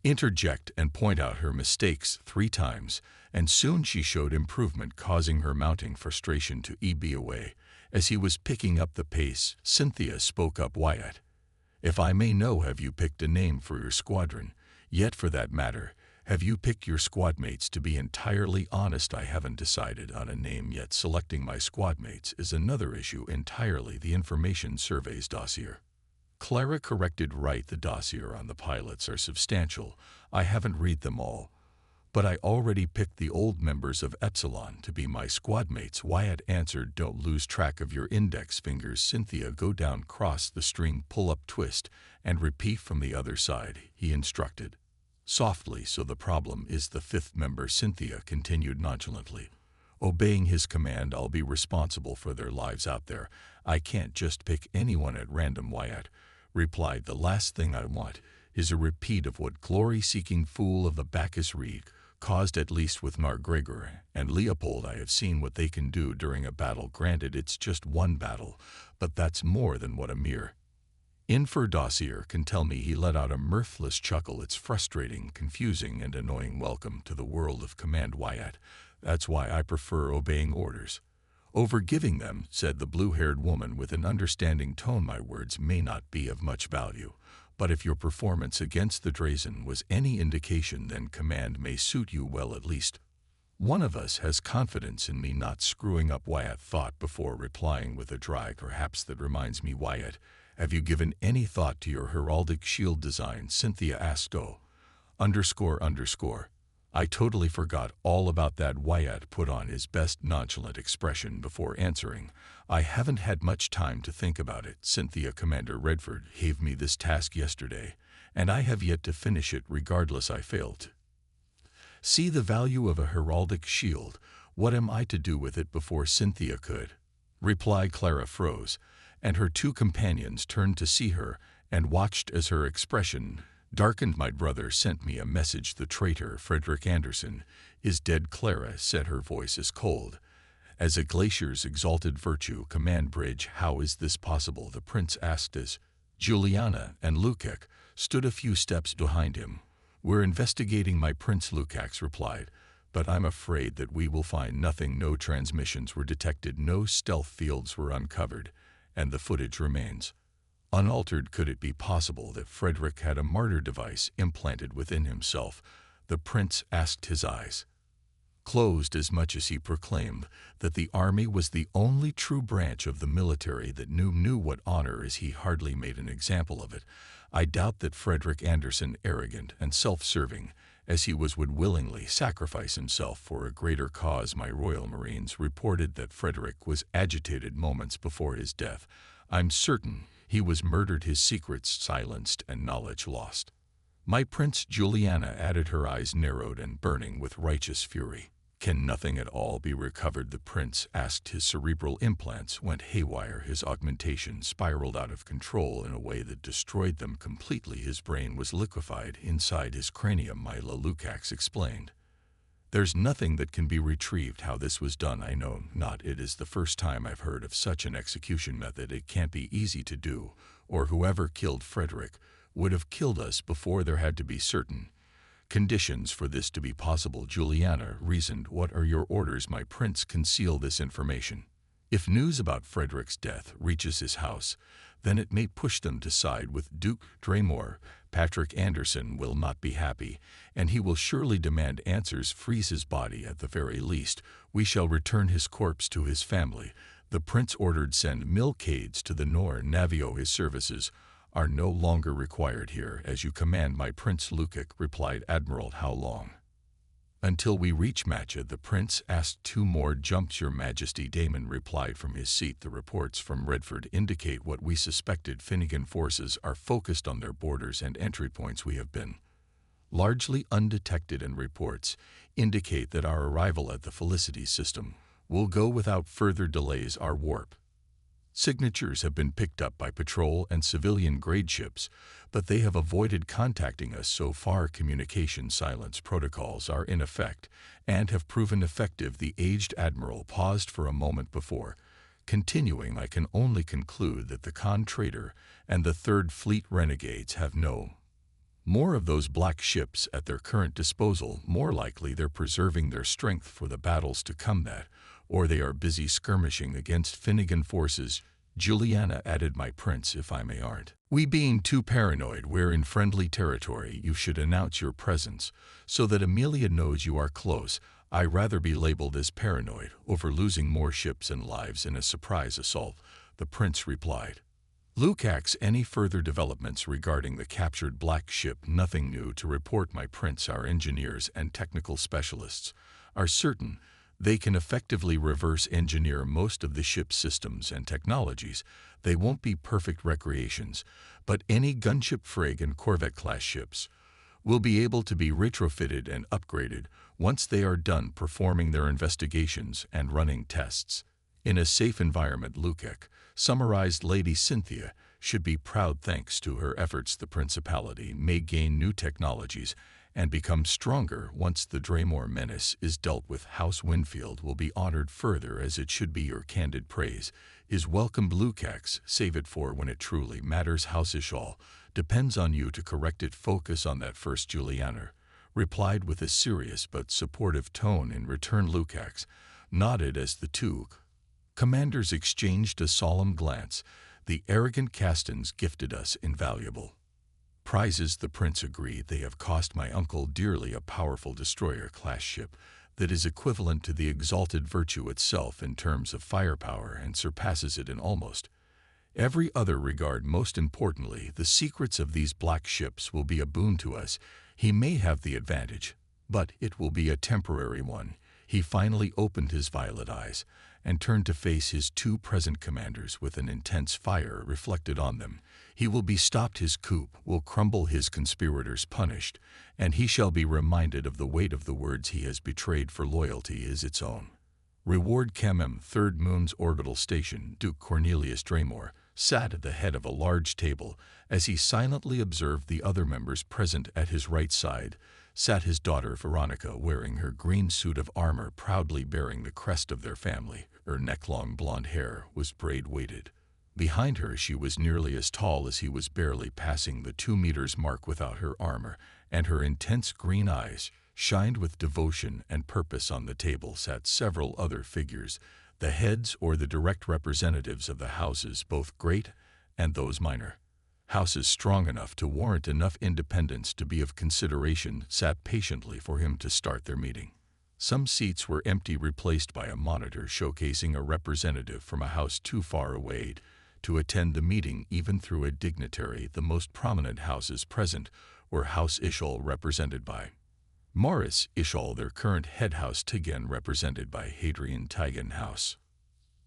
interject and point out her mistakes 3 times, and soon she showed improvement, causing her mounting frustration to ebb away. As he was picking up the pace, Cynthia spoke up. "Wyatt, if I may know, have you picked a name for your squadron? Yet for that matter, have you picked your squadmates? To be entirely honest, I haven't decided on a name yet. Selecting my squadmates is another issue entirely. The information surveys dossier." Clara corrected. "Right, the dossier on the pilots are substantial. I haven't read them all. But I already picked the old members of Epsilon to be my squadmates," Wyatt answered. "Don't lose track of your index fingers, Cynthia. Go down, cross the string, pull up, twist, and repeat from the other side," he instructed. Softly. "So the problem is the 5th member," Cynthia continued nonchalantly. Obeying his command, "I'll be responsible for their lives out there. I can't just pick anyone at random," Wyatt replied. "The last thing I want is a repeat of what glory-seeking fool of the Bacchus Reed caused, at least with Gregor and Leopold. I have seen what they can do during a battle. Granted, it's just one battle, but that's more than what a mere infer dossier can tell me." He let out a mirthless chuckle. "It's frustrating, confusing, and annoying. Welcome to the world of command, Wyatt. That's why I prefer obeying orders over giving them," said the blue-haired woman with an understanding tone. "My words may not be of much value, but if your performance against the Drazen was any indication, then command may suit you well. At least one of us has confidence in me not screwing up," Wyatt thought before replying with a dry "Perhaps that reminds me, Wyatt, have you given any thought to your heraldic shield design?" Cynthia asked. "Oh, ___. I totally forgot all about that." Wyatt put on his best nonchalant expression before answering. "I haven't had much time to think about it, Cynthia. Commander Redford gave me this task yesterday, and I have yet to finish it. Regardless, I failed to see the value of a heraldic shield. What am I to do with it?" Before Cynthia could reply, Clara froze, and her 2 companions turned to see her and watched as her expression darkened. "My brother sent me a message. The traitor Frederick Anderson is dead," Clara said, her voice as cold as a glacier's exalted virtue. "Command bridge, how is this possible?" the prince asked as Juliana and Lukacs stood a few steps behind him. "We're investigating, my prince," Lukacs replied, "but I'm afraid that we will find nothing. No transmissions were detected, no stealth fields were uncovered, and the footage remains unaltered." Could it be possible that Frederick had a martyr device implanted within himself? The prince asked, his eyes closed, as much as he proclaimed that the army was the only true branch of the military that knew what honor is. He hardly made an example of it. "I doubt that Frederick Anderson, arrogant and self-serving as he was, would willingly sacrifice himself for a greater cause." My Royal Marines reported that Frederick was agitated moments before his death. "I'm certain he was murdered, his secrets silenced and knowledge lost." My prince, Juliana added, her eyes narrowed and burning with righteous fury. "Can nothing at all be recovered?" the prince asked. His cerebral implants went haywire. His augmentation spiraled out of control in a way that destroyed them completely. His brain was liquefied inside his cranium, Mila, Lukacs explained. "There's nothing that can be retrieved. How this was done, I know not. It is the first time I've heard of such an execution method. It can't be easy to do, or whoever killed Frederick would have killed us before. There had to be certain conditions for this to be possible," Juliana reasoned. "What are your orders, my prince?" "Conceal this information. If news about Frederick's death reaches his house, then it may push them to side with Duke Dremore. Patrick Anderson will not be happy, and he will surely demand answers. Freeze his body at the very least. We shall return his corpse to his family." The prince ordered, "Send Milcades to the Nor Navio. His services are no longer required here." "As you command, my prince," Lukacs replied. "Admiral, how long until we reach Matcha?" the prince asked. "2 more jumps, your majesty," Damon replied from his seat. "The reports from Redford indicate what we suspected. Finnegan forces are focused on their borders and entry points. We have been largely undetected, and reports indicate that our arrival at the Felicity system will go without further delays. Our warp signatures have been picked up by patrol and civilian-grade ships, but they have avoided contacting us so far. Communication silence protocols are in effect and have proven effective." The aged admiral paused for a moment before continuing. "I can only conclude that the Khan Trader and the Third Fleet renegades have no More of those black ships at their current disposal, more likely they're preserving their strength for the battles to combat, or they are busy skirmishing against Finnegan forces. Juliana added, my prince, if I may aren't we being too paranoid? We're in friendly territory. You should announce your presence so that Amelia knows you are close. I'd rather be labeled as paranoid over losing more ships and lives in a surprise assault, the prince replied. Lukács, any further developments regarding the captured black ship? Nothing new to report, my prince. Our engineers and technical specialists are certain they can effectively reverse engineer most of the ship's systems and technologies. They won't be perfect recreations, but any gunship, frigate, and corvette-class ships will be able to be retrofitted and upgraded once they are done performing their investigations and running tests. In a safe environment, Lukács summarized. Lady Cynthia should be proud. Thanks to her efforts, the Principality may gain new technologies and become stronger once the Draymore menace is dealt with. House Winfield will be honored further, as it should be. Your candid praise is welcomed, Lukács. Save it for when it truly matters. House Ishal depends on you to correct it. Focus on that first, Juliana replied with a serious but supportive tone. In return, Lukács nodded as the two commanders exchanged a solemn glance. The arrogant Castans gifted us invaluable prizes, the prince agreed. They have cost my uncle dearly. A powerful destroyer-class ship that is equivalent to the exalted Virtue itself in terms of firepower and surpasses it in almost every other regard. Most importantly, the secrets of these black ships will be a boon to us. He may have the advantage, but it will be a temporary one. He finally opened his violet eyes and turned to face his two present commanders with an intense fire reflected on them. He will be stopped, his coup will crumble, his conspirators punished, and he shall be reminded of the weight of the words he has betrayed, for loyalty is its own reward. Kemem, Third Moon's orbital station. Duke Cornelius Draymore sat at the head of a large table. As he silently observed the other members present, at his right side sat his daughter Veronica, wearing her green suit of armor, proudly bearing the crest of their family. Her neck-long blonde hair was braid-weighted. Behind her she was nearly as tall as he was, barely passing the 2 meters mark without her armor, and her intense green eyes shined with devotion and purpose. On the table sat several other figures, the heads or the direct representatives of the houses, both great and those minor. Houses strong enough to warrant enough independence to be of consideration sat patiently for him to start their meeting. Some seats were empty, replaced by a monitor showcasing a representative from a house too far away to attend the meeting, even through a dignitary. The most prominent houses present were House Ishal, represented by Morris Ishal, their current head; House Tigan, represented by Hadrian Tigan; House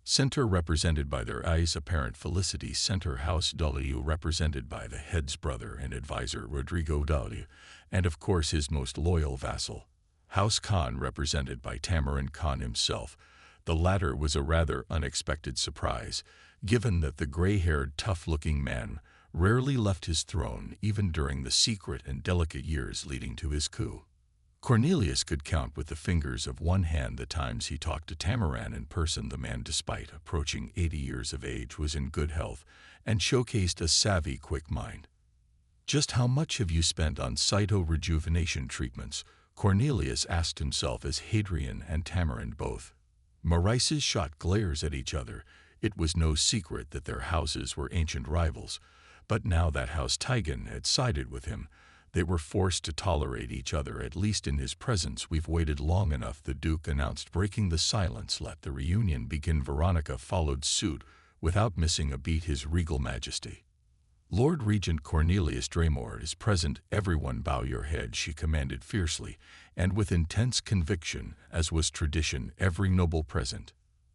Center, represented by their eyes apparent Felicity Center; House W, represented by the head's brother and advisor Rodrigo W, and of course his most loyal vassal, House Khan, represented by Tamarin Khan himself. The latter was a rather unexpected surprise, given that the gray-haired, tough-looking man rarely left his throne even during the secret and delicate years leading to his coup. Cornelius could count with the fingers of one hand the times he talked to Tamarin in person. The man, despite approaching 80 years of age, was in good health and showcased a savvy, quick mind. Just how much have you spent on cyto-rejuvenation treatments? Cornelius asked himself as Hadrian and Tamarin both Maurice's shot glares at each other. It was no secret that their houses were ancient rivals, but now that House Tigan had sided with him, they were forced to tolerate each other, at least in his presence. We've waited long enough, the Duke announced, breaking the silence. Let the reunion begin. Veronica followed suit without missing a beat. His regal majesty, Lord Regent Cornelius Draymore, is present. Everyone bow your head, she commanded fiercely, and with intense conviction, as was tradition. Every noble present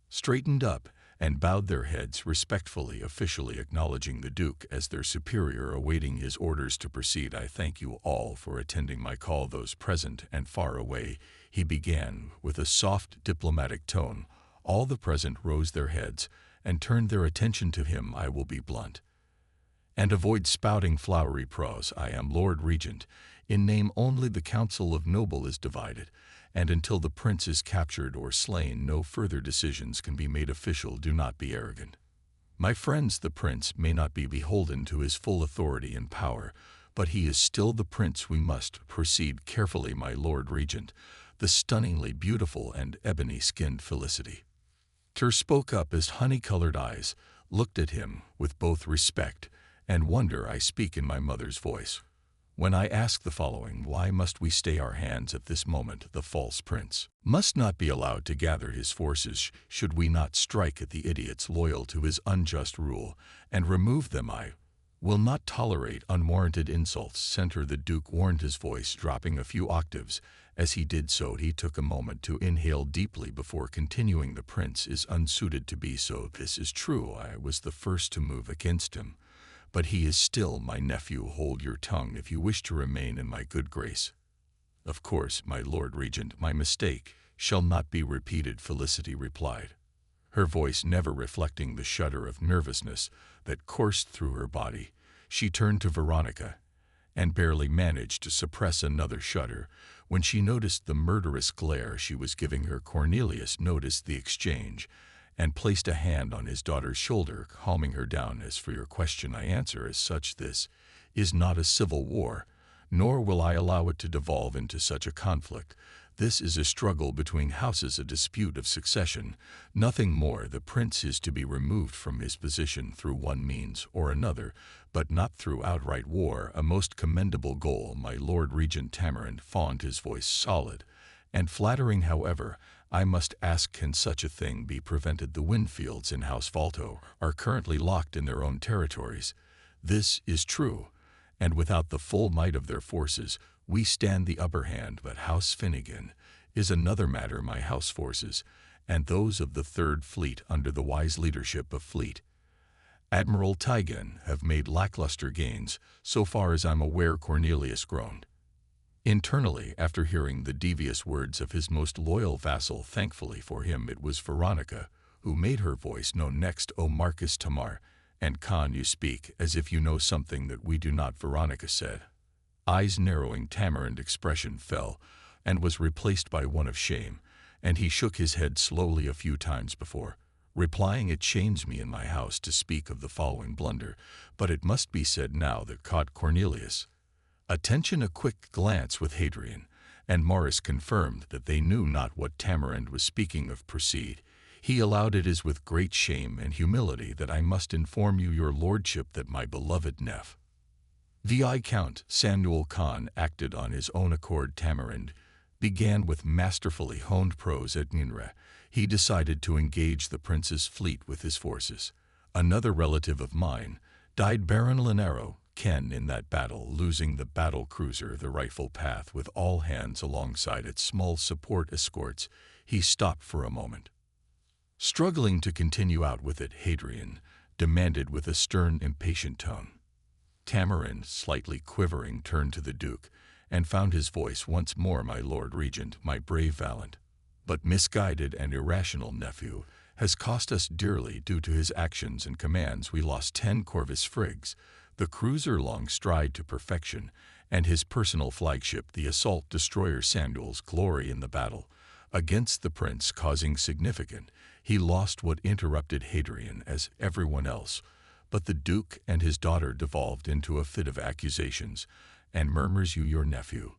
straightened up and bowed their heads respectfully, officially acknowledging the Duke as their superior, awaiting his orders to proceed. I thank you all for attending my call, those present and far away, he began with a soft, diplomatic tone. All the present rose their heads and turned their attention to him. I will be blunt and avoid spouting flowery prose. I am Lord Regent. In name only, the Council of Noble is divided, and until the prince is captured or slain, no further decisions can be made official. Do not be arrogant, my friends. The prince may not be beholden to his full authority and power, But he is still the prince. We must proceed carefully, my Lord Regent, the stunningly beautiful and ebony-skinned Felicity. Ter spoke up as honey-colored eyes looked at him with both respect and wonder. I speak in my mother's voice when I ask the following: why must we stay our hands at this moment? The false prince must not be allowed to gather his forces. Should we not strike at the idiots loyal to his unjust rule and remove them? I will not tolerate unwarranted insults. Center, the Duke warned, his voice dropping a few octaves. As he did so, he took a moment to inhale deeply before continuing. The prince is unsuited to be so. This is true. I was the first to move against him. But he is still my nephew. Hold your tongue if you wish to remain in my good grace. Of course, my Lord Regent, my mistake shall not be repeated, Felicity replied, her voice never reflecting the shudder of nervousness that coursed through her body. She turned to Veronica and barely managed to suppress another shudder when she noticed the murderous glare she was giving her. Cornelius noticed the exchange and placed a hand on his daughter's shoulder, calming her down. As for your question, I answer as such: this is not a civil war, nor will I allow it to devolve into such a conflict. This is a struggle between houses, a dispute of succession, nothing more. The prince is to be removed from his position through one means or another, but not through outright war. A most commendable goal, my Lord Regent. Tamarin fawned, his voice solid and flattering. However, I must ask, can such a thing be prevented? The Winfields in House Valto are currently locked in their own territories. This is true, and without the full might of their forces, we stand the upper hand. But House Finnegan is another matter. My house forces, and those of the Third Fleet under the wise leadership of Fleet Admiral Tygan, have made lackluster gains, so far as I'm aware. Cornelius groaned internally after hearing the devious words of his most loyal vassal. Thankfully for him, it was Veronica who made her voice known next. Oh, Marcus Tamar and Khan, you speak as if you know something that we do not, Veronica said. Eyes narrowing, Tamarin's expression fell and was replaced by one of shame, and he shook his head slowly a few times before replying, it shames me in my house to speak of the following blunder, but it must be said now. That caught Cornelius' attention. A quick glance with Hadrian and Morris confirmed that they knew not what Tamarin was speaking of. Proceed. He allowed, it is with great shame and humility that I must inform you, your lordship, that my beloved nephew, Viscount Samuel Khan, acted on his own accord. Tamarin began with masterfully honed prose. At Ninra, he decided to engage the prince's fleet with his forces. Another relative of mine died, Baron Linaro Ken, in that battle, losing the battle cruiser the Rifle Path with all hands alongside its small support escorts. He stopped for a moment, struggling to continue out with it. Hadrian demanded with a stern, impatient tone. Tamarin, slightly quivering, turned to the Duke and found his voice once more. My Lord Regent, my brave, valiant, but misguided and irrational nephew has cost us dearly due to his actions and commands. We lost 10 Corvus frigs, the cruiser Long Stride to perfection, and his personal flagship, the assault destroyer Samuel's Glory, in the battle against the prince, causing significant. He lost what interrupted Hadrian, as everyone else, but the Duke and his daughter devolved into a fit of accusations and murmurs. You, your nephew,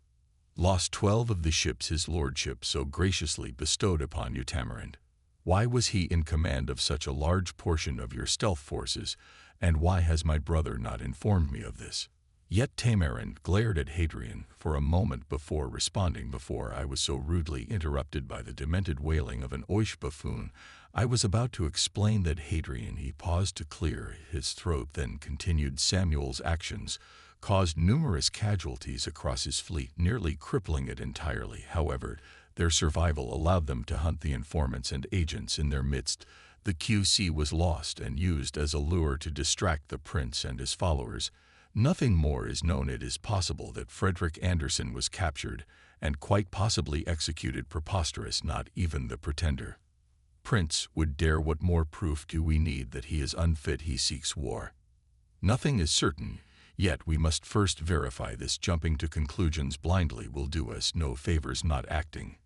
lost 12 of the ships his lordship so graciously bestowed upon you. Tamarin, why was he in command of such a large portion of your stealth forces, and why has my brother not informed me of this? Yet Tamarin glared at Hadrian for a moment before responding. Before I was so rudely interrupted by the demented wailing of an oish buffoon, I was about to explain that Hadrian. He paused to clear his throat, then continued. Samuel's actions caused numerous casualties across his fleet, nearly crippling it entirely. However, their survival allowed them to hunt the informants and agents in their midst. The QC was lost and used as a lure to distract the prince and his followers. Nothing more is known. It is possible that Frederick Anderson was captured and quite possibly executed. Preposterous. Not even the pretender prince would dare. What more proof do we need that he is unfit? He seeks war. Nothing is certain, yet we must first verify this. Jumping to conclusions blindly will do us no favors. Not acting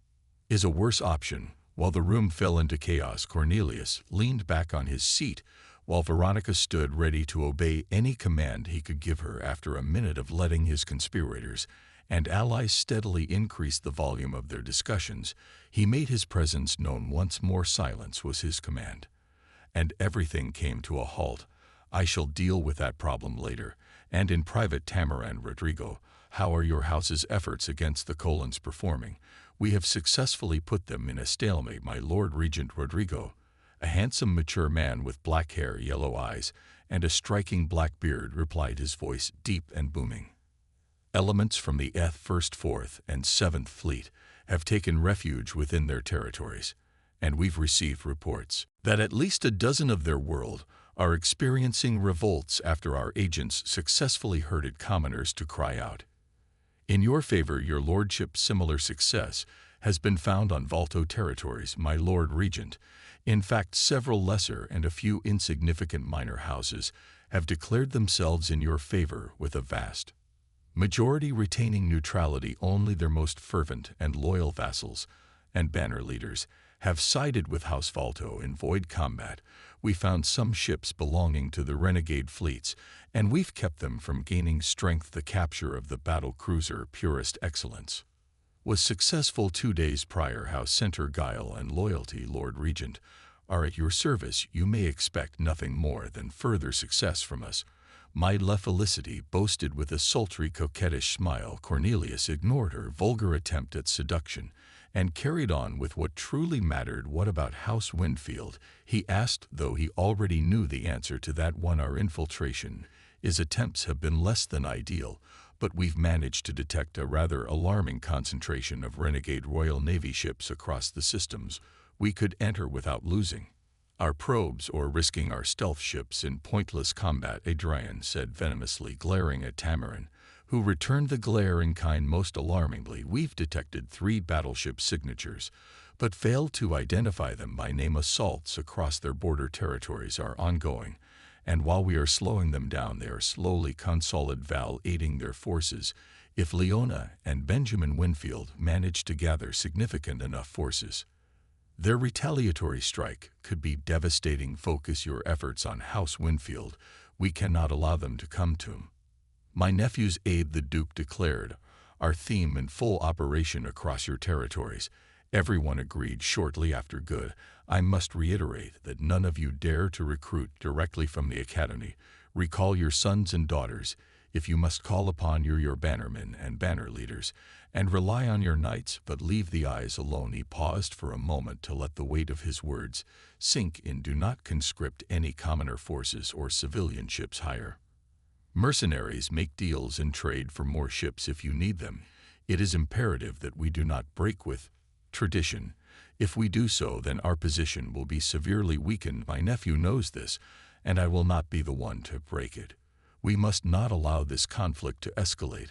is a worse option. While the room fell into chaos, Cornelius leaned back on his seat while Veronica stood ready to obey any command he could give her. After a minute of letting his conspirators and allies steadily increase the volume of their discussions, he made his presence known once more. Silence was his command. And everything came to a halt. I shall deal with that problem later. And in private, Tamaran Rodrigo, how are your house's efforts against the Colons performing? We have successfully put them in a stalemate, my Lord Regent Rodrigo. A handsome, mature man with black hair, yellow eyes, and a striking black beard replied, his voice deep and booming. Elements from the 1st, 4th, and 7th Fleet have taken refuge within their territories, and we've received reports that at least a dozen of their world are experiencing revolts after our agents successfully herded commoners to cry out. In your favor, your lordship, similar success has been found on Volto territories, my Lord Regent. In fact, several lesser and a few insignificant minor houses have declared themselves in your favor, with a vast majority retaining neutrality. Only their most fervent and loyal vassals and banner leaders have sided with House Volto in void combat. We found some ships belonging to the renegade fleets, and we've kept them from gaining strength. The capture of the battle cruiser Purest Excellence was successful 2 days prior. House Center guile and loyalty, Lord Regent, are at your service. You may expect nothing more than further success from us. My La Felicity boasted with a sultry, coquettish smile. Cornelius ignored her vulgar attempt at seduction and carried on with what truly mattered. What about House Winfield? He asked, though he already knew the answer to that one. Our infiltration, his attempts have been less than ideal, but we've managed to detect a rather alarming concentration of renegade Royal Navy ships across the systems. We could enter without losing our probes or risking our stealth ships in pointless combat, Adrian said venomously, glaring at Tamarin, who returned the glare in kind. Most alarmingly, we've detected 3 battleship signatures, but failed to identify them by name. Assaults across their border territories are ongoing, and while we are slowing them down, they are slowly consolidating their forces. If Leona and Benjamin Winfield manage to gather significant enough forces, their retaliatory strike could be devastating. Focus your efforts on House Winfield. We cannot allow them to come to him. My nephew's aide, the Duke declared, our theme in full operation across your territories. Everyone agreed shortly after. Good. I must reiterate that none of you dare to recruit directly from the Academy. Recall your sons and daughters. If you must, call upon your bannermen and banner leaders, and rely on your knights, but leave the eyes alone. He paused for a moment to let the weight of his words sink in. Do not conscript any commoner forces or civilian ships. Hire mercenaries, make deals and trade for more ships if you need them. It is imperative that we do not break with tradition. If we do so, then our position will be severely weakened. My nephew knows this, and I will not be the one to break it. We must not allow this conflict to escalate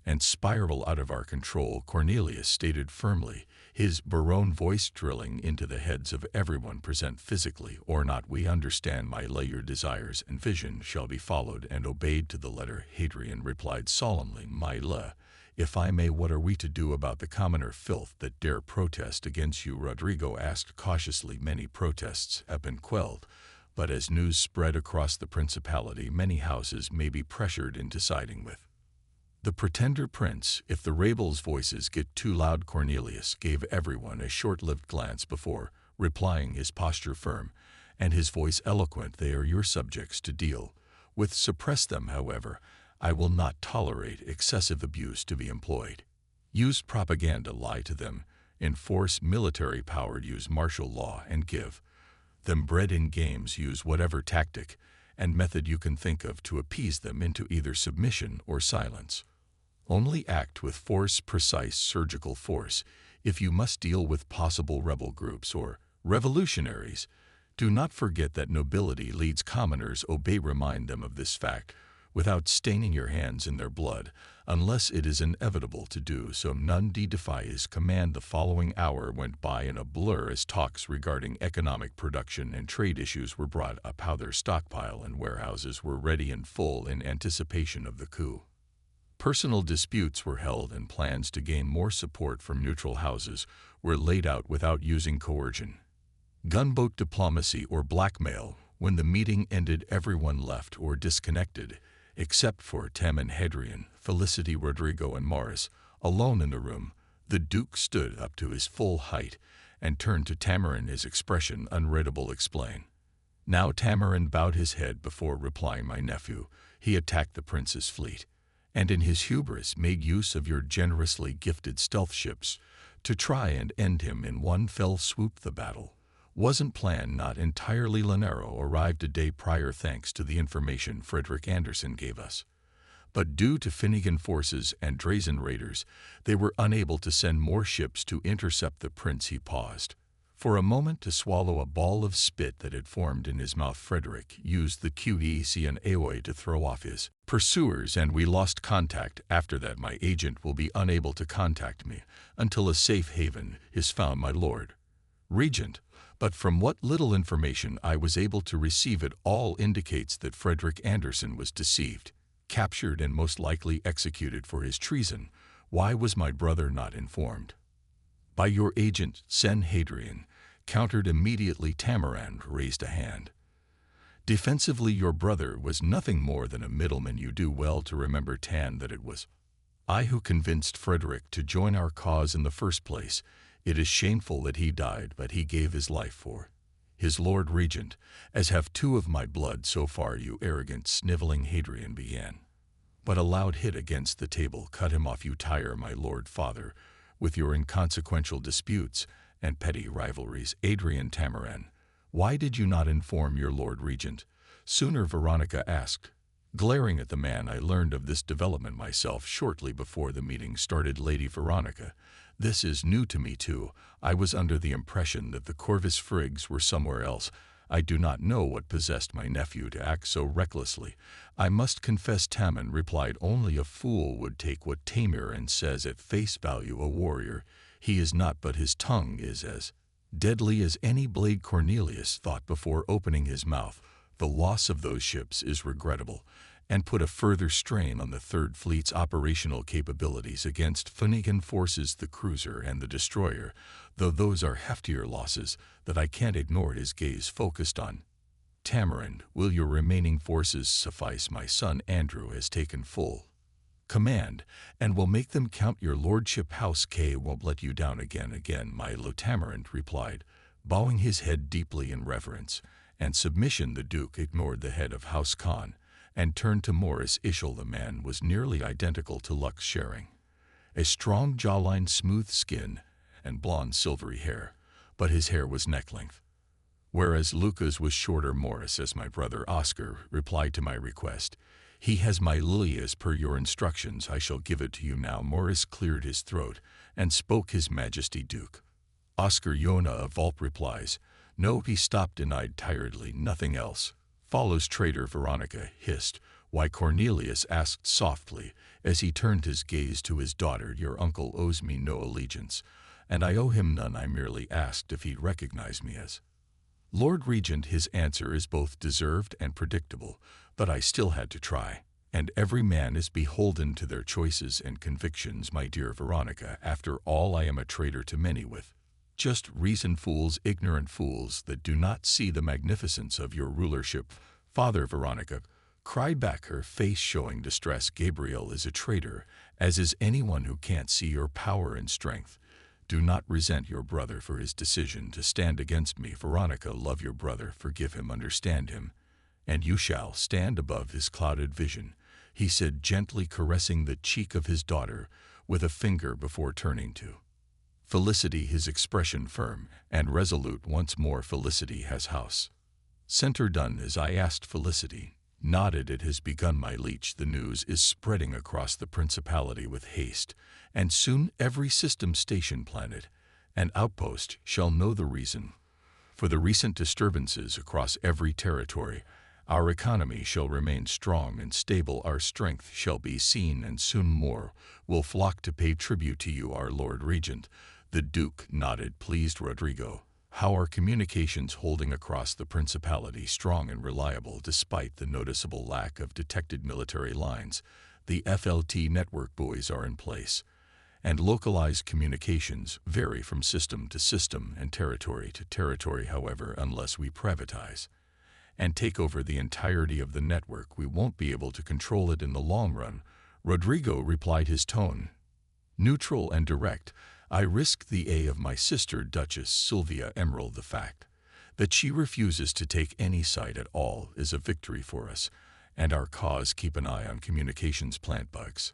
and spiral out of our control, Cornelius stated firmly, his Baron voice drilling into the heads of everyone present. Physically or not, we understand, my lay. Your desires and vision shall be followed and obeyed to the letter. Hadrian replied solemnly, my la, if I may, what are we to do about the commoner filth that dare protest against you? Rodrigo asked cautiously. Many protests have been quelled, but as news spread across the principality, many houses may be pressured into siding with the pretender prince if the rebels' voices get too loud. Cornelius gave everyone a short-lived glance before replying, his posture firm and his voice eloquent. They are your subjects to deal with. Suppress them, however. I will not tolerate excessive abuse to be employed. Use propaganda, lie to them, enforce military power, use martial law, and give them bread in games. Use whatever tactic and method you can think of to appease them into either submission or silence. Only act with force, precise surgical force, if you must deal with possible rebel groups or revolutionaries. Do not forget that nobility leads commoners. Obey. Remind them of this fact without staining your hands in their blood, unless it is inevitable to do so. None defy his command. The following hour went by in a blur as talks regarding economic production and trade issues were brought up. How their stockpile and warehouses were ready and full in anticipation of the coup. Personal disputes were held, and plans to gain more support from neutral houses were laid out without using coercion. Gunboat diplomacy or blackmail When the meeting ended, everyone left or disconnected, except for Tem and Hadrian, Felicity, Rodrigo, and Morris. Alone in the room, the Duke stood up to his full height and turned to Tamarin, his expression unreadable. Explain. Now Tamarin bowed his head before replying. My nephew, he attacked the prince's fleet, and in his hubris made use of your generously gifted stealth ships to try and end him in one fell swoop. The battle wasn't planned, not entirely. Lanero arrived a day prior thanks to the information Frederick Anderson gave us. But due to Finnegan forces and Drazen raiders, they were unable to send more ships to intercept the prince. He paused for a moment to swallow a ball of spit that had formed in his mouth. Frederick used the QEC and AOE to throw off his pursuers, and we lost contact. After that, my agent will be unable to contact me until a safe haven is found, my lord regent. But from what little information I was able to receive, it all indicates that Frederick Anderson was deceived, captured, and most likely executed for his treason. Why was my brother not informed? By your agent, Sen Hadrian, countered immediately. Tamarin raised a hand. Defensively, your brother was nothing more than a middleman. You do well to remember, Tan, that it was I who convinced Frederick to join our cause in the first place. It is shameful that he died, but he gave his life for his Lord Regent, as have two of my blood so far. You arrogant, sniveling. Hadrian began, but a loud hit against the table cut him off. You tire my Lord Father with your inconsequential disputes and petty rivalries. Adrian. Tamarin, why did you not inform your Lord Regent sooner? Veronica asked, glaring at the man. I learned of this development myself shortly before the meeting started. Lady Veronica, this is new to me too. I was under the impression that the Corvus Frigs were somewhere else. I do not know what possessed my nephew to act so recklessly. I must confess, Tamon replied, only a fool would take what Tamirin says at face value. A warrior he is not, but his tongue is as deadly as any blade. Cornelius thought before opening his mouth. The loss of those ships is regrettable, and put a further strain on the Third Fleet's operational capabilities against Finnegan forces, the cruiser and the destroyer, though those are heftier losses that I can't ignore. His gaze focused on Tamarin. Will your remaining forces suffice? My son Andrew has taken full command and will make them count. Your lordship, House K won't let you down again. My Lord. Tamarin replied, bowing his head deeply in reverence and submission. The Duke ignored the head of House Khan and turned to Morris Ishal. The man was nearly identical to Lux, sharing a strong jawline, smooth skin, and blonde silvery hair, but his hair was neck-length, whereas Luca's was shorter. Morris, as my brother Oscar replied to my request. He has my lily as per your instructions. I shall give it to you now. Morris cleared his throat and spoke. His Majesty Duke. Oscar. Yona of Volp replies, no. He stopped, denied tiredly. Nothing else follows. Traitor. Veronica hissed. Why? Cornelius asked softly as he turned his gaze to his daughter. Your uncle owes me no allegiance, and I owe him none. I merely asked if he'd recognize me as Lord Regent. His answer is both deserved and predictable, but I still had to try. And every man is beholden to their choices and convictions, my dear Veronica. After all, I am a traitor to many with just reason. Fools, ignorant fools that do not see the magnificence of your rulership. Father. Veronica cried back, her face showing distress. Gabriel is a traitor, as is anyone who can't see your power and strength. Do not resent your brother for his decision to stand against me. Veronica, love your brother, forgive him, understand him, and you shall stand above his clouded vision, he said, gently caressing the cheek of his daughter with a finger before turning to Felicity, his expression firm and resolute. Once more. Felicity has house center done as I asked. Felicity nodded. It has begun, my leech. The news is spreading across the principality with haste, and soon every system, station, planet, and outpost shall know the reason for the recent disturbances across every territory. Our economy shall remain strong and stable. Our strength shall be seen, and soon more will flock to pay tribute to you, our Lord Regent. The Duke nodded, pleased. Rodrigo, how are communications holding across the principality? Strong and reliable, despite the noticeable lack of detected military lines. The FLT network buoys are in place, and localized communications vary from system to system and territory to territory. However, unless we privatize and take over the entirety of the network, we won't be able to control it in the long run. Rodrigo replied, his tone neutral and direct. I risk the A of my sister, Duchess Sylvia Emerald. The fact that she refuses to take any side at all is a victory for us and our cause. Keep an eye on communications plant bugs.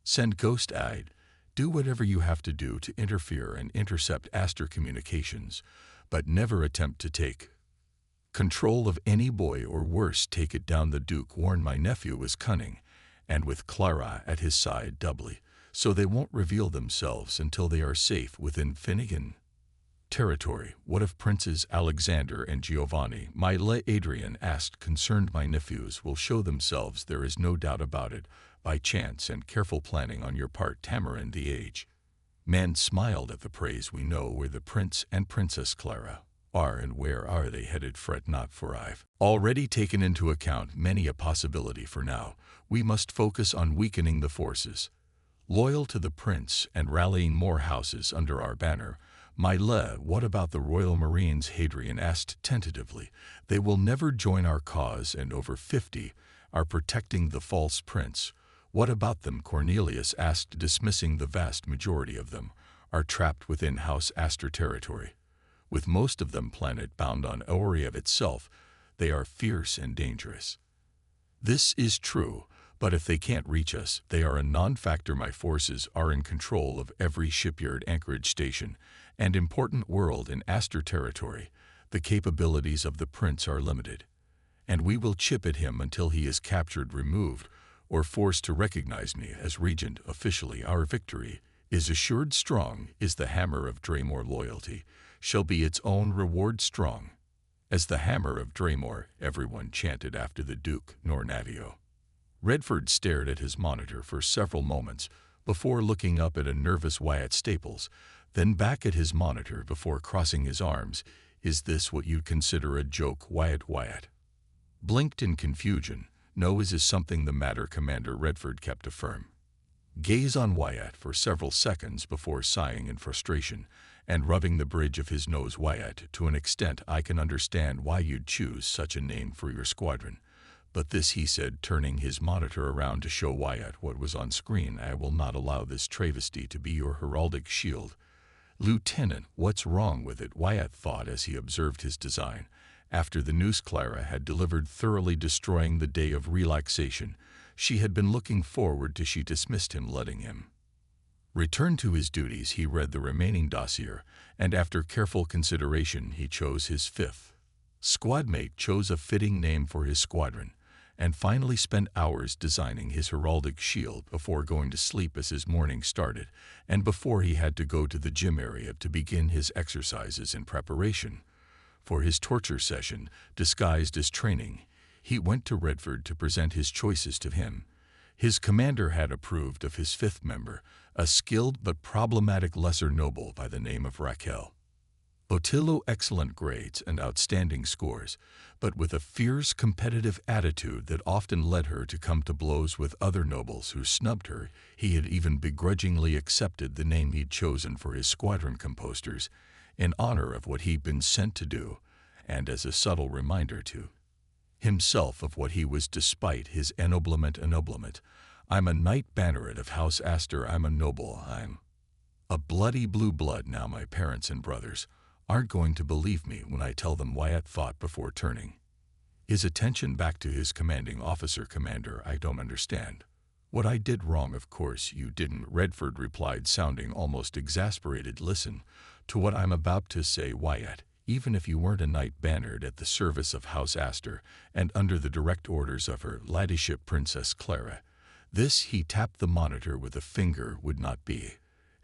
Send ghost-eyed. Do whatever you have to do to interfere and intercept Aster communications, but never attempt to take control of any boy, or worse, take it down. The Duke warned my nephew was cunning, and with Clara at his side doubly, so they won't reveal themselves until they are safe within Finnegan territory. What if Princes Alexander and Giovanni, my Adrian asked, concerned? My nephews will show themselves, there is no doubt about it, by chance and careful planning on your part. Tamarin the Age Man smiled at the praise. We know where the Prince and Princess Clara are, and where are they headed? Fret not, for I've already taken into account many a possibility. For now, we must focus on weakening the forces loyal to the Prince and rallying more houses under our banner. My what about the Royal Marines? Hadrian asked tentatively. They will never join our cause, and over 50 are protecting the false prince. What about them? Cornelius asked, dismissing the vast majority of them are trapped within House Aster territory, with most of them planet-bound on Oriev itself. They are fierce and dangerous. This is true, but if they can't reach us, they are a non-factor. My forces are in control of every shipyard, anchorage station, and important world in Aster territory. The capabilities of the prince are limited, and we will chip at him until he is captured, removed, or forced to recognize me as regent. Officially, our victory is assured. Strong is the hammer of Draymore. Loyalty shall be its own reward. Strong as the hammer of Draymore, everyone chanted after the Duke Nornavio. Redford stared at his monitor for several moments before looking up at a nervous Wyatt Staples, then back at his monitor before crossing his arms. Is this what you'd consider a joke? Wyatt blinked in confusion. No. Is something the matter, Commander? Redford kept a firm gaze on Wyatt for several seconds before sighing in frustration and rubbing the bridge of his nose. Wyatt, to an extent I can understand why you'd choose such a name for your squadron. But this, he said, turning his monitor around to show Wyatt what was on screen, I will not allow this travesty to be your heraldic shield. Lieutenant, what's wrong with it? Wyatt thought as he observed his design. After the news Clara had delivered, thoroughly destroying the day of relaxation she had been looking forward to, she dismissed him, letting him return to his duties. He read the remaining dossier, and after careful consideration he chose his fifth squadmate, chose a fitting name for his squadron, and finally spent hours designing his heraldic shield before going to sleep. As his morning started, and before he had to go to the gym area to begin his exercises in preparation for his torture session, disguised as training, he went to Redford to present his choices to him. His commander had approved of his fifth member, a skilled but problematic lesser noble by the name of Raquel Otillo. Excellent grades and outstanding scores, but with a fierce competitive attitude that often led her to come to blows with other nobles who snubbed her. He had even begrudgingly accepted the name he'd chosen for his squadron composters in honor of what he'd been sent to do, and as a subtle reminder to himself of what he was despite his ennoblement. I'm a knight banneret of House Aster. I'm a noble. I'm a bloody blue blood. Now my parents and brothers aren't going to believe me when I tell them. Wyatt thought before turning his attention back to his commanding officer. Commander, I don't understand what I did wrong. Of course you didn't, Redford replied, sounding almost exasperated. Listen to what I'm about to say, Wyatt. Even if you weren't a knight banneret at the service of House Aster and under the direct orders of her ladyship Princess Clara, this, he tapped the monitor with a finger, would not be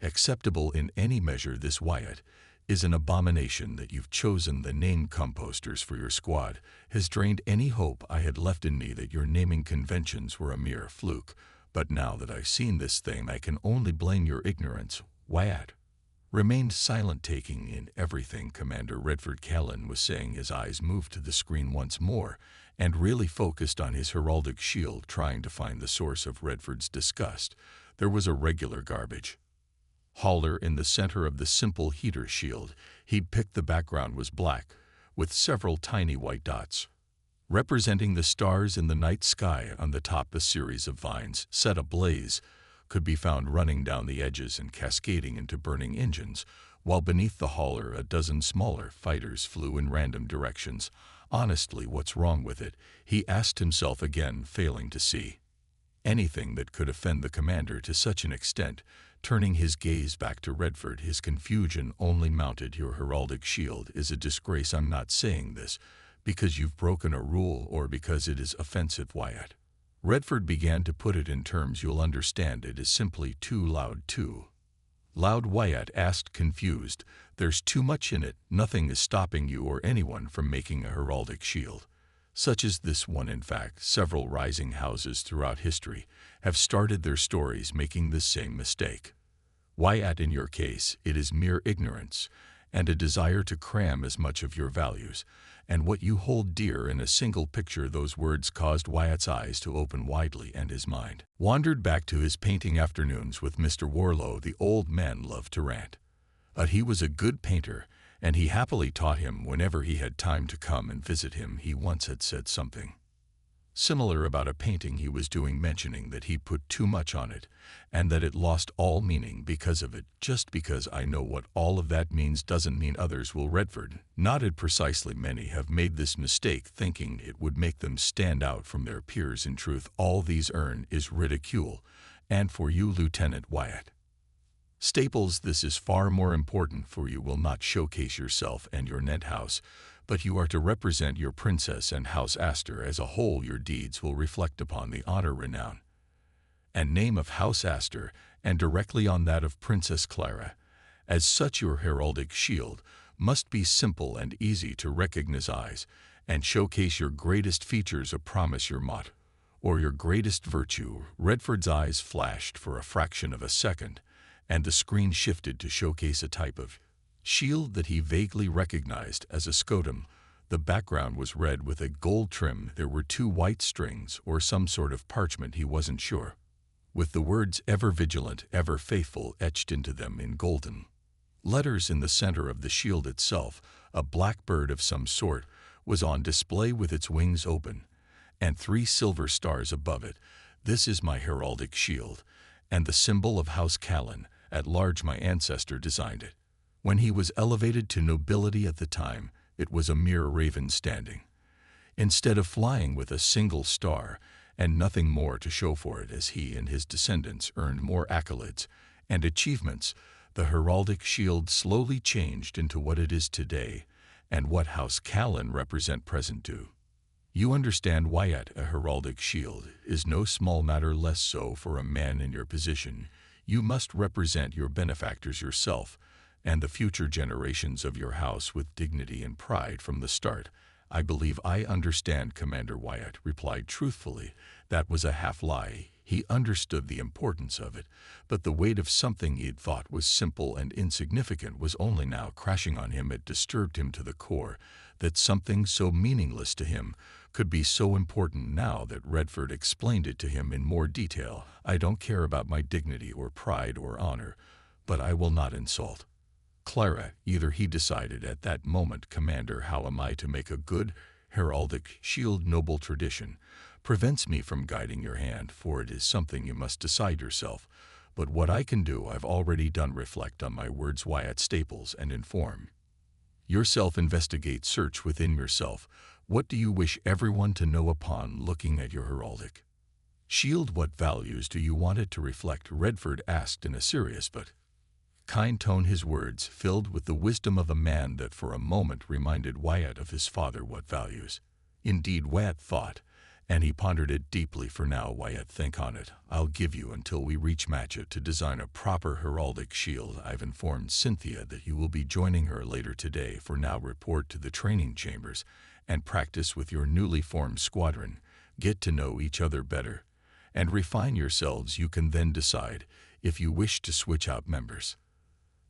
acceptable in any measure. This, Wyatt, is an abomination. That you've chosen the name composters for your squad has drained any hope I had left in me that your naming conventions were a mere fluke. But now that I've seen this thing, I can only blame your ignorance. Wyatt remained silent, taking in everything Commander Redford Callan was saying. His eyes moved to the screen once more and really focused on his heraldic shield, trying to find the source of Redford's disgust. There was a regular garbage hauler in the center of the simple heater shield. He'd picked. The background was black, with several tiny white dots representing the stars in the night sky. On the top, a series of vines, set ablaze, could be found running down the edges and cascading into burning engines, while beneath the hauler a dozen smaller fighters flew in random directions. Honestly, what's wrong with it? He asked himself again, failing to see anything that could offend the commander to such an extent. Turning his gaze back to Redford, his confusion only mounted. Your heraldic shield is a disgrace. I'm not saying this because you've broken a rule or because it is offensive, Wyatt. Redford began to put it in terms you'll understand. It is simply too loud. Too loud, Wyatt asked, confused. There's too much in it. Nothing is stopping you or anyone from making a heraldic shield such as this one. In fact, several rising houses throughout history have started their stories making the same mistake. Wyatt, in your case, it is mere ignorance and a desire to cram as much of your values and what you hold dear in a single picture. Those words caused Wyatt's eyes to open widely and his mind wandered back to his painting afternoons with Mr. Warlow. The old man loved to rant, but he was a good painter, and he happily taught him whenever he had time to come and visit him. He once had said something similar about a painting he was doing, mentioning that he put too much on it and that it lost all meaning because of it. Just because I know what all of that means doesn't mean others will. Redford nodded. Precisely. Many have made this mistake, thinking it would make them stand out from their peers. In truth, all these earn is ridicule. And for you, Lieutenant Wyatt Staples, this is far more important. For you will not showcase yourself and your net house, but you are to represent your princess and House Astor as a whole. Your deeds will reflect upon the honor, renown, and name of House Astor, and directly on that of Princess Clara. As such, your heraldic shield must be simple and easy to recognize and showcase your greatest features. A promise, your mot, or your greatest virtue. Redford's eyes flashed for a fraction of a second, and the screen shifted to showcase a type of shield that he vaguely recognized as a scotum. The background was red with a gold trim. There were two white strings or some sort of parchment, he wasn't sure, with the words "Ever Vigilant, Ever Faithful" etched into them in golden letters. In the center of the shield itself, a black bird of some sort was on display with its wings open and 3 silver stars above it. This is my heraldic shield, and the symbol of House Callan at large. My ancestor designed it. When he was elevated to nobility at the time, it was a mere raven standing, instead of flying with a single star and nothing more to show for it. As he and his descendants earned more accolades and achievements, the heraldic shield slowly changed into what it is today and what House Callan represent present do. You understand, Wyatt, a heraldic shield is no small matter, less so for a man in your position. You must represent your benefactors, yourself, and the future generations of your house with dignity and pride from the start. I believe I understand, Commander. Wyatt replied truthfully. That was a half-lie. He understood the importance of it, but the weight of something he'd thought was simple and insignificant was only now crashing on him. It disturbed him to the core that something so meaningless to him could be so important. Now that Redford explained it to him in more detail, I don't care about my dignity or pride or honor, but I will not insult Clara either, he decided at that moment. Commander, how am I to make a good heraldic shield? Noble tradition prevents me from guiding your hand, for it is something you must decide yourself. But what I can do, I've already done. Reflect on my words, Wyatt Staples, and inform yourself. Investigate, search within yourself. What do you wish everyone to know upon looking at your heraldic shield? What values do you want it to reflect? Redford asked in a serious but kind tone, his words filled with the wisdom of a man that for a moment reminded Wyatt of his father. What values? Indeed, Wyatt thought, and he pondered it deeply. For now, Wyatt, think on it. I'll give you until we reach Matcha to design a proper heraldic shield. I've informed Cynthia that you will be joining her later today. For now, report to the training chambers and practice with your newly formed squadron. Get to know each other better and refine yourselves. You can then decide if you wish to switch out members.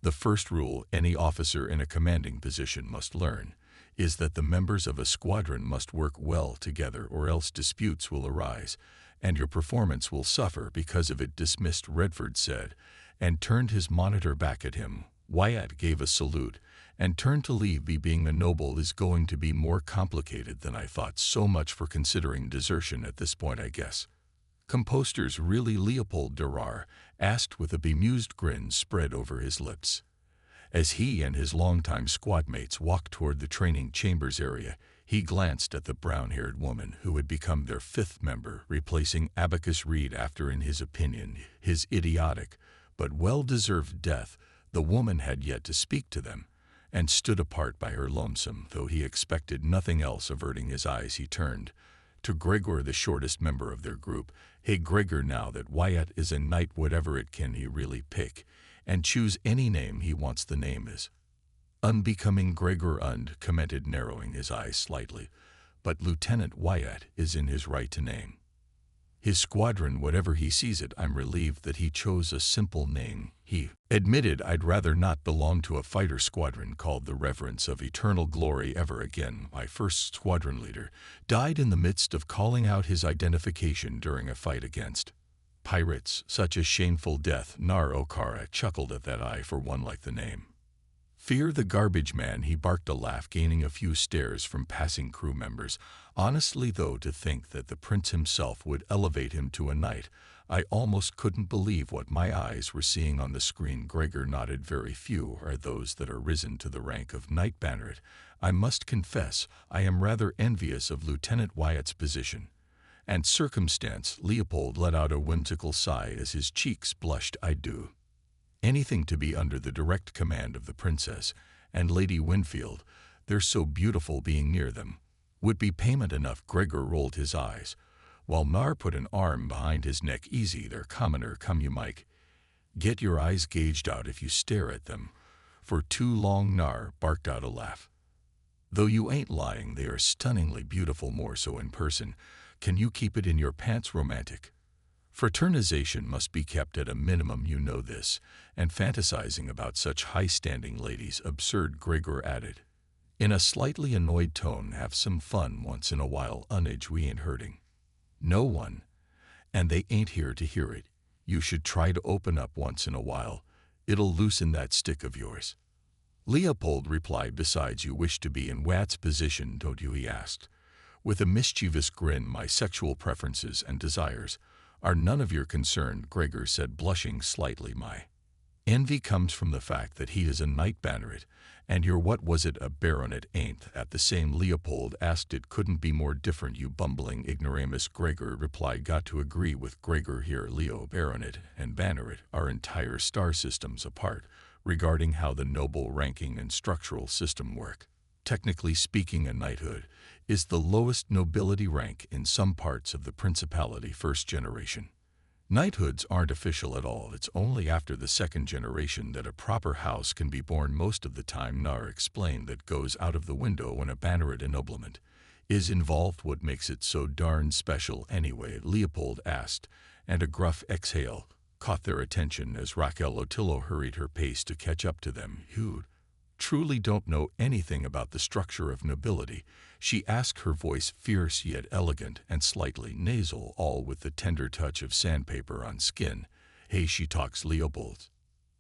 The first rule any officer in a commanding position must learn is that the members of a squadron must work well together, or else disputes will arise, and your performance will suffer because of it. Dismissed, Redford said, and turned his monitor back at him. Wyatt gave a salute and turned to leave. Being a noble is going to be more complicated than I thought. So much for considering desertion at this point, I guess. Composters really? Leopold Durar asked with a bemused grin spread over his lips. As he and his longtime squadmates walked toward the training chambers area, he glanced at the brown-haired woman who had become their fifth member, replacing Abacus Reed after, in his opinion, his idiotic but well-deserved death. The woman had yet to speak to them, and stood apart by her lonesome, though he expected nothing else. Averting his eyes, he turned to Gregor, the shortest member of their group. Hey Gregor, now that Wyatt is a knight, whatever it can he really pick and choose any name he wants? The name is unbecoming, Gregor commented, narrowing his eyes slightly, but Lieutenant Wyatt is in his right to name his squadron whatever he sees it. I'm relieved that he chose a simple name, he admitted. I'd rather not belong to a fighter squadron called the Reverence of Eternal Glory ever again. My first squadron leader died in the midst of calling out his identification during a fight against pirates. Such a shameful death. Nar Okara chuckled at that. I for one like the name. Fear the garbage man, he barked, a laugh gaining a few stares from passing crew members. Honestly though, to think that the prince himself would elevate him to a knight, I almost couldn't believe what my eyes were seeing on the screen. Gregor nodded. Very few are those that are risen to the rank of Knight Banneret. I must confess, I am rather envious of Lieutenant Wyatt's position and circumstance. Leopold let out a whimsical sigh as his cheeks blushed. I do anything to be under the direct command of the princess and Lady Winfield. They're so beautiful, being near them would be payment enough. Gregor rolled his eyes, while Nar put an arm behind his neck. Easy there, commoner, come, you might get your eyes gouged out if you stare at them for too long. Nar barked out a laugh. Though you ain't lying, they are stunningly beautiful, more so in person. Can you keep it in your pants? Romantic fraternization must be kept at a minimum, you know this, and fantasizing about such high-standing ladies absurd, Gregor added, in a slightly annoyed tone. Have some fun once in a while, Unnage. We ain't hurting no one, and they ain't here to hear it. You should try to open up once in a while. It'll loosen that stick of yours. Leopold replied. Besides, you wish to be in Watt's position, don't you? He asked, with a mischievous grin. My sexual preferences and desires are none of your concern, Gregor said, blushing slightly. My envy comes from the fact that he is a Knight Banneret, and you're, what was it, a baronet, ain't that the same? Leopold asked. It couldn't be more different, you bumbling ignoramus, Gregor replied. Got to agree with Gregor here. Leo, baronet and banneret are entire star systems apart regarding how the noble ranking and structural system work. Technically speaking, a knighthood is the lowest nobility rank in some parts of the Principality. First generation knighthoods aren't official at all. It's only after the second generation that a proper house can be born. Most of the time, Nar explained, that goes out of the window when a banneret ennoblement is involved. What makes it so darn special anyway? Leopold asked, and a gruff exhale caught their attention as Raquel Otillo hurried her pace to catch up to them. You truly don't know anything about the structure of nobility, she asked, her voice fierce yet elegant and slightly nasal, all with the tender touch of sandpaper on skin. Hey, she talks, Leopold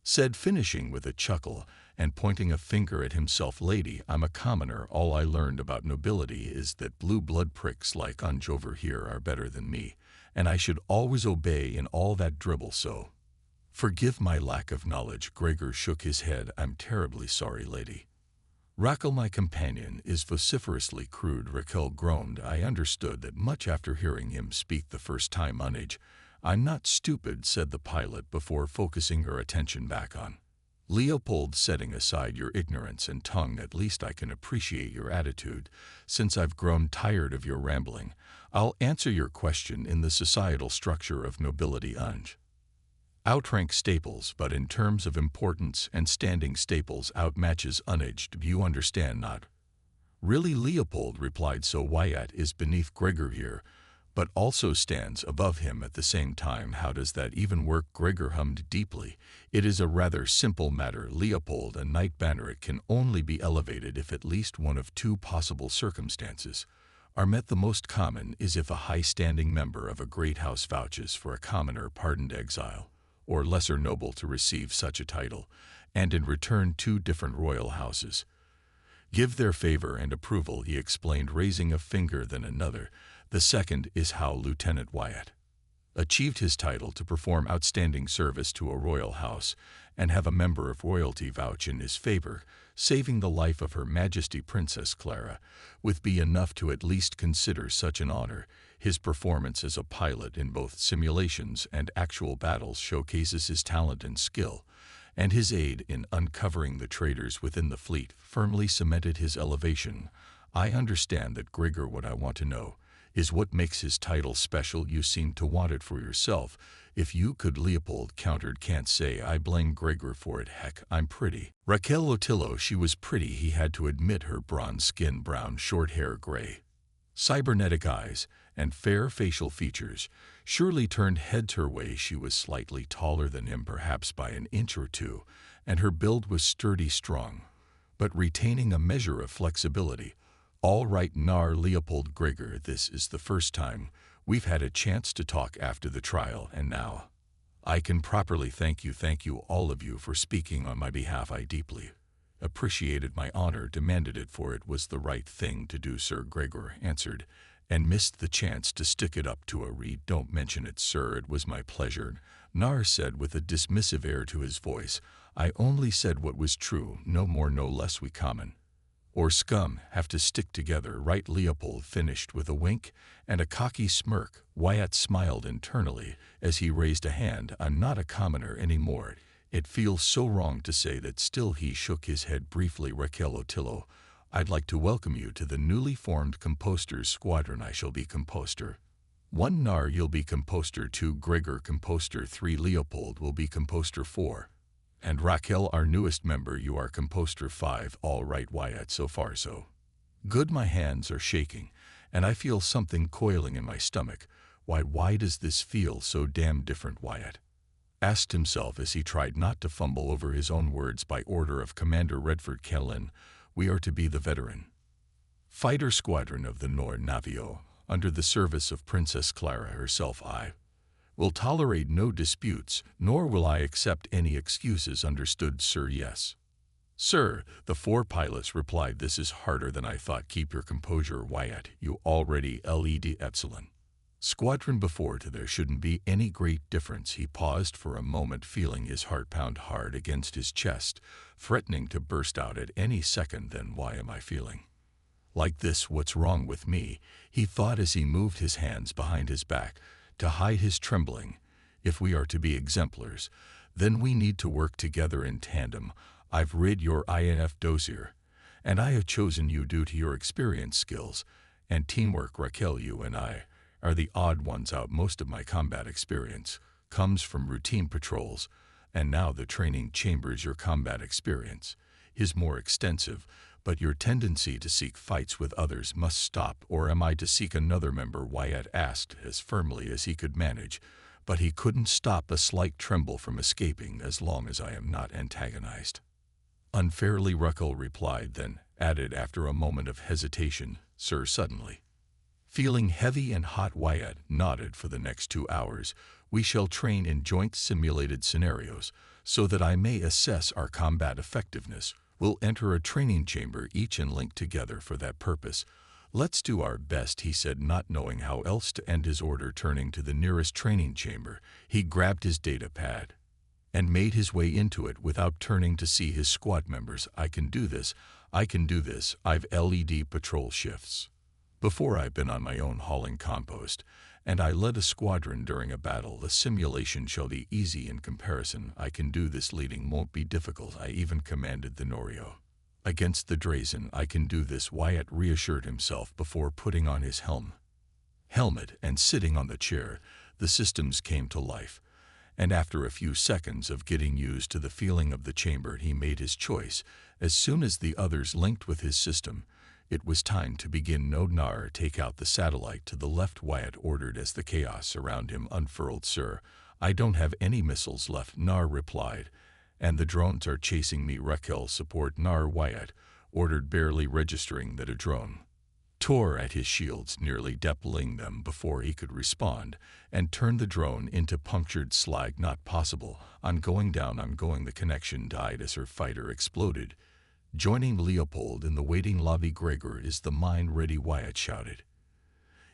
said, finishing with a chuckle and pointing a finger at himself. Lady, I'm a commoner. All I learned about nobility is that blue blood pricks like Unge over here are better than me, and I should always obey in all that dribble, so forgive my lack of knowledge. Gregor shook his head. I'm terribly sorry, lady. Raquel, my companion, is vociferously crude. Raquel groaned. I understood that much after hearing him speak the first time. Unnage. I'm not stupid, said the pilot before focusing her attention back on Leopold. Setting aside your ignorance and tongue, at least I can appreciate your attitude. Since I've grown tired of your rambling, I'll answer your question. In the societal structure of nobility, Unge outranks Staples, but in terms of importance and standing, Staples outmatches Unnage. Do you understand? Not really, Leopold replied. So Wyatt is beneath Gregor here, but also stands above him at the same time. How does that even work? Gregor hummed deeply. It is a rather simple matter, Leopold. A Knight Banneret can only be elevated if at least one of two possible circumstances are met. The most common is if a high-standing member of a great house vouches for a commoner pardoned exile or lesser noble to receive such a title, and in return 2 different royal houses. Give their favor and approval, he explained, raising a finger then another. The second is how Lieutenant Wyatt achieved his title to perform outstanding service to a royal house and have a member of royalty vouch in his favor, saving the life of Her Majesty Princess Clara, would be enough to at least consider such an honor. His performance as a pilot in both simulations and actual battles showcases his talent and skill, and his aid in uncovering the traitors within the fleet firmly cemented his elevation. I understand that, Gregor. What I want to know is what makes his title special. You seem to want it for yourself. If you could, Leopold countered. Can't say I blame Gregor for it. Heck, I'm pretty. Raquel Otillo, she was pretty, he had to admit. Her bronze skin, brown short hair, gray cybernetic eyes, and fair facial features surely turned heads her way. She was slightly taller than him, perhaps by an inch or two, and her build was sturdy, strong, but retaining a measure of flexibility. All right, Nar Leopold Gregor, this is the first time we've had a chance to talk after the trial, and now I can properly thank you all of you for speaking on my behalf. I deeply appreciated. My honor demanded it, for it was the right thing to do, Sir. Gregor answered, and missed the chance to stick it up to a reed. Don't mention it, sir. It was my pleasure, Nar said with a dismissive air to his voice. I only said what was true, no more no less. We common or scum have to stick together, right? Leopold finished with a wink and a cocky smirk. Wyatt smiled internally as he raised a hand. I'm not a commoner anymore. It feels so wrong to say that. Still, he shook his head briefly. Raquel Otillo, I'd like to welcome you to the newly formed Composters Squadron. I shall be Composter 1. Nar, you'll be Composter 2. Gregor, Composter 3. Leopold will be Composter 4. And Raquel, our newest member, you are Composter 5. All right, Wyatt, so far so good. My hands are shaking, and I feel something coiling in my stomach. Why does this feel so damn different? Wyatt asked himself as he tried not to fumble over his own words. By order of Commander Redford Kellin, we are to be the veteran fighter squadron of the Nord Navio, under the service of Princess Clara herself. I will tolerate no disputes, nor will I accept any excuses. Understood, sir? Yes, sir, the 4 pilots replied. This is harder than I thought. Keep your composure, Wyatt. You already led Epsilon Squadron before. There shouldn't be any great difference. He paused for a moment, feeling his heart pound hard against his chest, threatening to burst out at any second. Then why am I feeling like this? What's wrong with me? He thought as he moved his hands behind his back to hide his trembling. If we are to be exemplars, then we need to work together in tandem. I've read your INF dossier, and I have chosen you due to your experience, skills, and teamwork. Raquel, you and I are the odd ones out. Most of my combat experience comes from routine patrols, and now the training chambers. Your combat experience is more extensive, but your tendency to seek fights with others must stop. Or am I to seek another member? Wyatt asked as firmly as he could manage, but he couldn't stop a slight tremble from escaping. As long as I am not antagonized unfairly, Raquel replied, then added after a moment of hesitation, sir. Suddenly feeling heavy and hot, Wyatt nodded. For the next 2 hours, we shall train in joint simulated scenarios so that I may assess our combat effectiveness. We'll enter a training chamber each and link together for that purpose. Let's do our best, he said, not knowing how else to end his order. Turning to the nearest training chamber, he grabbed his data pad and made his way into it without turning to see his squad members. I can do this. I've led patrol shifts before. I've been on my own hauling compost, and I led a squadron during a battle. The simulation shall be easy in comparison. I can do this. Leading won't be difficult. I even commanded the Norio against the Drazen. I can do this, Wyatt reassured himself before putting on his helmet and sitting on the chair. The systems came to life, and after a few seconds of getting used to the feeling of the chamber, he made his choice. As soon as the others linked with his system, it was time to begin. No, Nar, take out the satellite to the left, Wyatt ordered as the chaos around him unfurled. Sir, I don't have any missiles left, Nar replied, and the drones are chasing me. Raquel, support Nar, Wyatt ordered, barely registering that a drone tore at his shields, nearly deppling them before he could respond, and turned the drone into punctured slag. Not possible. I'm going down, I'm going. The connection died as her fighter exploded. Joining Leopold in the waiting lobby. Gregor, is the mine ready? Wyatt shouted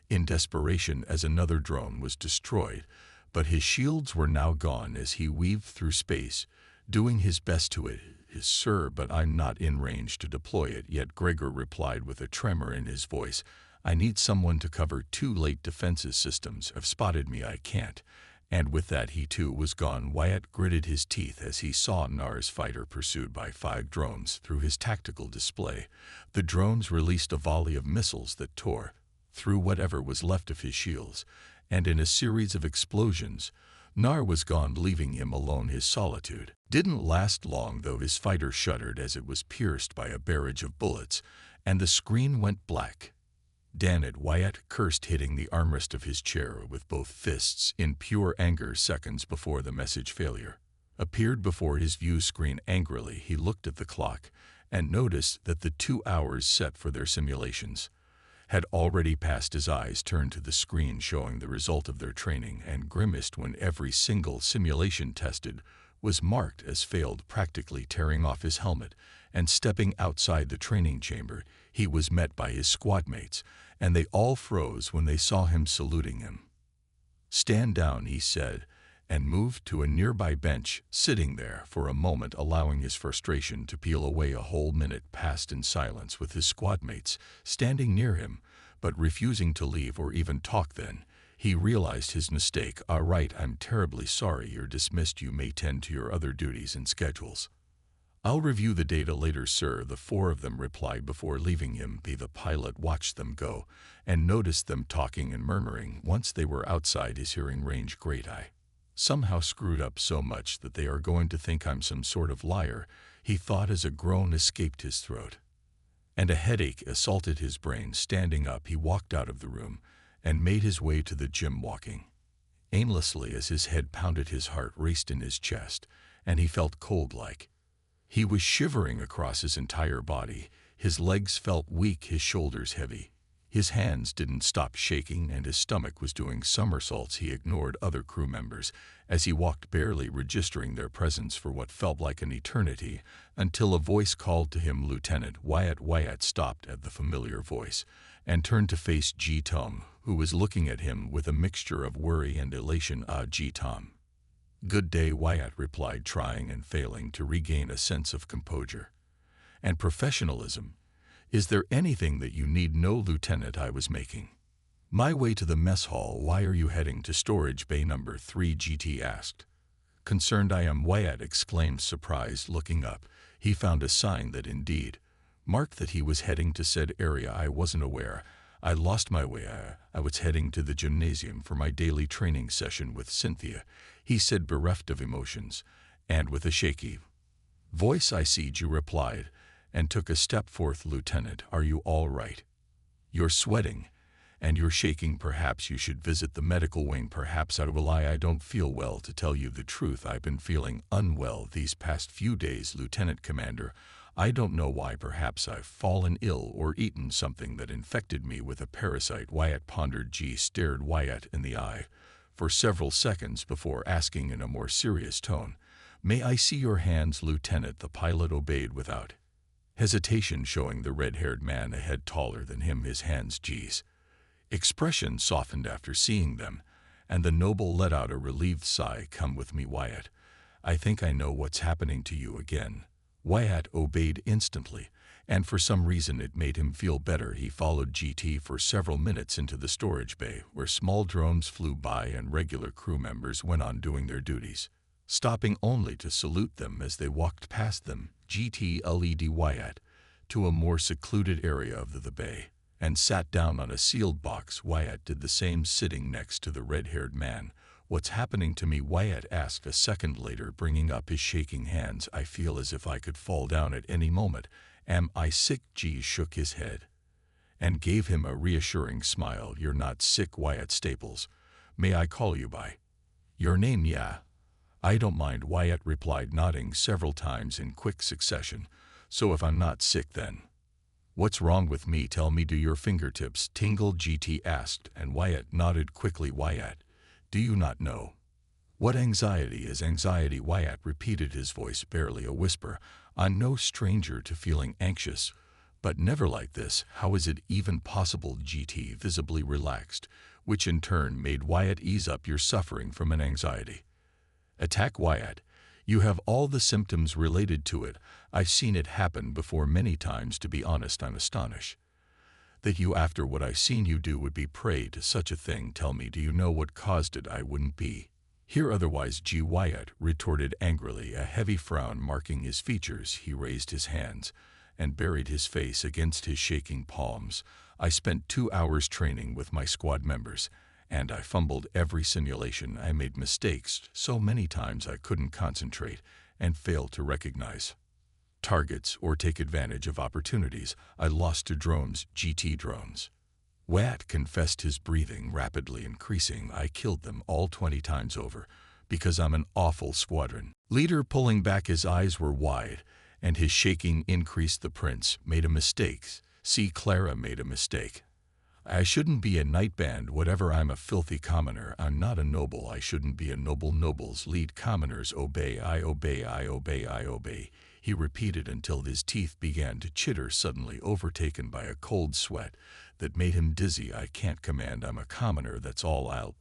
in desperation as another drone was destroyed, but his shields were now gone as he weaved through space, doing his best to it. Yes, sir, but I'm not in range to deploy it yet, Gregor replied with a tremor in his voice. I need someone to cover 2 late defenses systems. Have spotted me, I can't. And with that he too was gone. Wyatt gritted his teeth as he saw Nar's fighter pursued by 5 drones through his tactical display. The drones released a volley of missiles that tore through whatever was left of his shields, and in a series of explosions, Nar was gone, leaving him alone. His solitude didn't last long, though. His fighter shuddered as it was pierced by a barrage of bullets, and the screen went black. Damn it, Wyatt cursed, hitting the armrest of his chair with both fists in pure anger. Seconds before the message failure appeared before his view screen. Angrily, he looked at the clock and noticed that the 2 hours set for their simulations had already passed. His eyes turned to the screen showing the result of their training and grimaced when every single simulation tested was marked as failed. Practically tearing off his helmet and stepping outside the training chamber, he was met by his squadmates, and they all froze when they saw him saluting him. Stand down, he said, and moved to a nearby bench. Sitting there for a moment, allowing his frustration to peel away. A whole minute passed in silence with his squadmates standing near him, but refusing to leave or even talk. Then he realized his mistake. All right, I'm terribly sorry. You're dismissed. You may tend to your other duties and schedules. I'll review the data later, sir, the 4 of them replied before leaving him. The pilot watched them go and noticed them talking and murmuring. Once they were outside his hearing range, great, I somehow screwed up so much that they are going to think I'm some sort of liar, he thought as a groan escaped his throat, and a headache assaulted his brain. Standing up, he walked out of the room and made his way to the gym, walking aimlessly as his head pounded. His heart raced in his chest, and he felt cold, like he was shivering across his entire body. His legs felt weak, his shoulders heavy. His hands didn't stop shaking, and his stomach was doing somersaults. He ignored other crew members as he walked, barely registering their presence for what felt like an eternity, until a voice called to him, Lieutenant Wyatt. Wyatt stopped at the familiar voice and turned to face G. Tom, who was looking at him with a mixture of worry and elation. G. Tom. Good day, Wyatt replied, trying and failing to regain a sense of composure and professionalism. Is there anything that you need? No, Lieutenant, I was making my way to the mess hall. Why are you heading to storage bay number 3? GT asked. Concerned I am, Wyatt exclaimed, surprised. Looking up, he found a sign that indeed marked that he was heading to said area. I wasn't aware. I lost my way. I was heading to the gymnasium for my daily training session with Cynthia, he said, bereft of emotions, and with a shaky voice. I see, you replied, and took a step forth. Lieutenant, are you all right? You're sweating, and you're shaking. Perhaps you should visit the medical wing. Perhaps I will. I don't feel well. To tell you the truth, I've been feeling unwell these past few days, Lieutenant Commander. I don't know why. Perhaps I've fallen ill or eaten something that infected me with a parasite. Wyatt pondered. G stared Wyatt in the eye for several seconds before asking in a more serious tone, May I see your hands, Lieutenant? The pilot obeyed without hesitation, showing the red-haired man a head taller than him his hands. G's expression softened after seeing them, and the noble let out a relieved sigh. Come with me, Wyatt. I think I know what's happening to you again. Wyatt obeyed instantly, and for some reason it made him feel better. He followed GT for several minutes into the storage bay, where small drones flew by and regular crew members went on doing their duties, stopping only to salute them as they walked past them. GT led Wyatt to a more secluded area of the bay and sat down on a sealed box. Wyatt did the same, sitting next to the red-haired man. What's happening to me? Wyatt asked a second later, bringing up his shaking hands. I feel as if I could fall down at any moment. Am I sick? G shook his head and gave him a reassuring smile. You're not sick, Wyatt Staples. May I call you by your name? Yeah. I don't mind, Wyatt replied, nodding several times in quick succession. So if I'm not sick, then What's wrong with me? Tell me. Do your fingertips tingle? GT asked, and Wyatt nodded quickly. Wyatt, do you not know what anxiety is? Anxiety, Wyatt repeated, his voice barely a whisper. I'm no stranger to feeling anxious, but never like this. How is it even possible? GT visibly relaxed, which in turn made Wyatt ease up. You're suffering from an anxiety attack, Wyatt. You have all the symptoms related to it. I've seen it happen before many times. To be honest, I'm astonished that you, after what I've seen you do, would be prey to such a thing. Tell me, do you know what caused it? I wouldn't be here otherwise. Wyatt retorted angrily, a heavy frown marking his features. He raised his hands and buried his face against his shaking palms. I spent 2 hours training with my squad members, and I fumbled every simulation. I made mistakes so many times I couldn't concentrate and failed to recognize targets or take advantage of opportunities. I lost to drones, GT drones. Wyatt confessed, his breathing rapidly increasing. I killed them all 20 times over because I'm an awful squadron leader. Pulling back, his eyes were wide and his shaking increased. The prince made a mistake. See, Clara made a mistake. I shouldn't be a knight band, whatever. I'm a filthy commoner. I'm not a noble. I shouldn't be a noble. Nobles lead commoners. Obey. I obey. I obey. I obey. He repeated until his teeth began to chitter, suddenly overtaken by a cold sweat that made him dizzy. I can't command. I'm a commoner. That's all I'll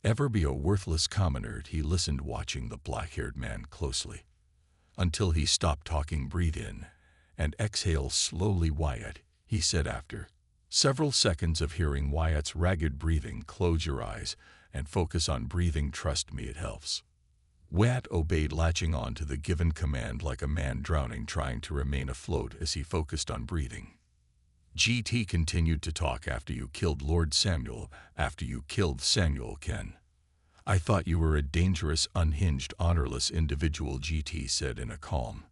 ever be, a worthless commoner. He listened, watching the black-haired man closely until he stopped talking. Breathe in and exhale slowly, Wyatt, he said after several seconds of hearing Wyatt's ragged breathing. Close your eyes and focus on breathing. Trust me, it helps. Wyatt obeyed, latching on to the given command like a man drowning, trying to remain afloat as he focused on breathing. GT continued to talk. After you killed Lord Samuel, after you killed Samuel Ken, I thought you were a dangerous, unhinged, honorless individual, GT said in a calm,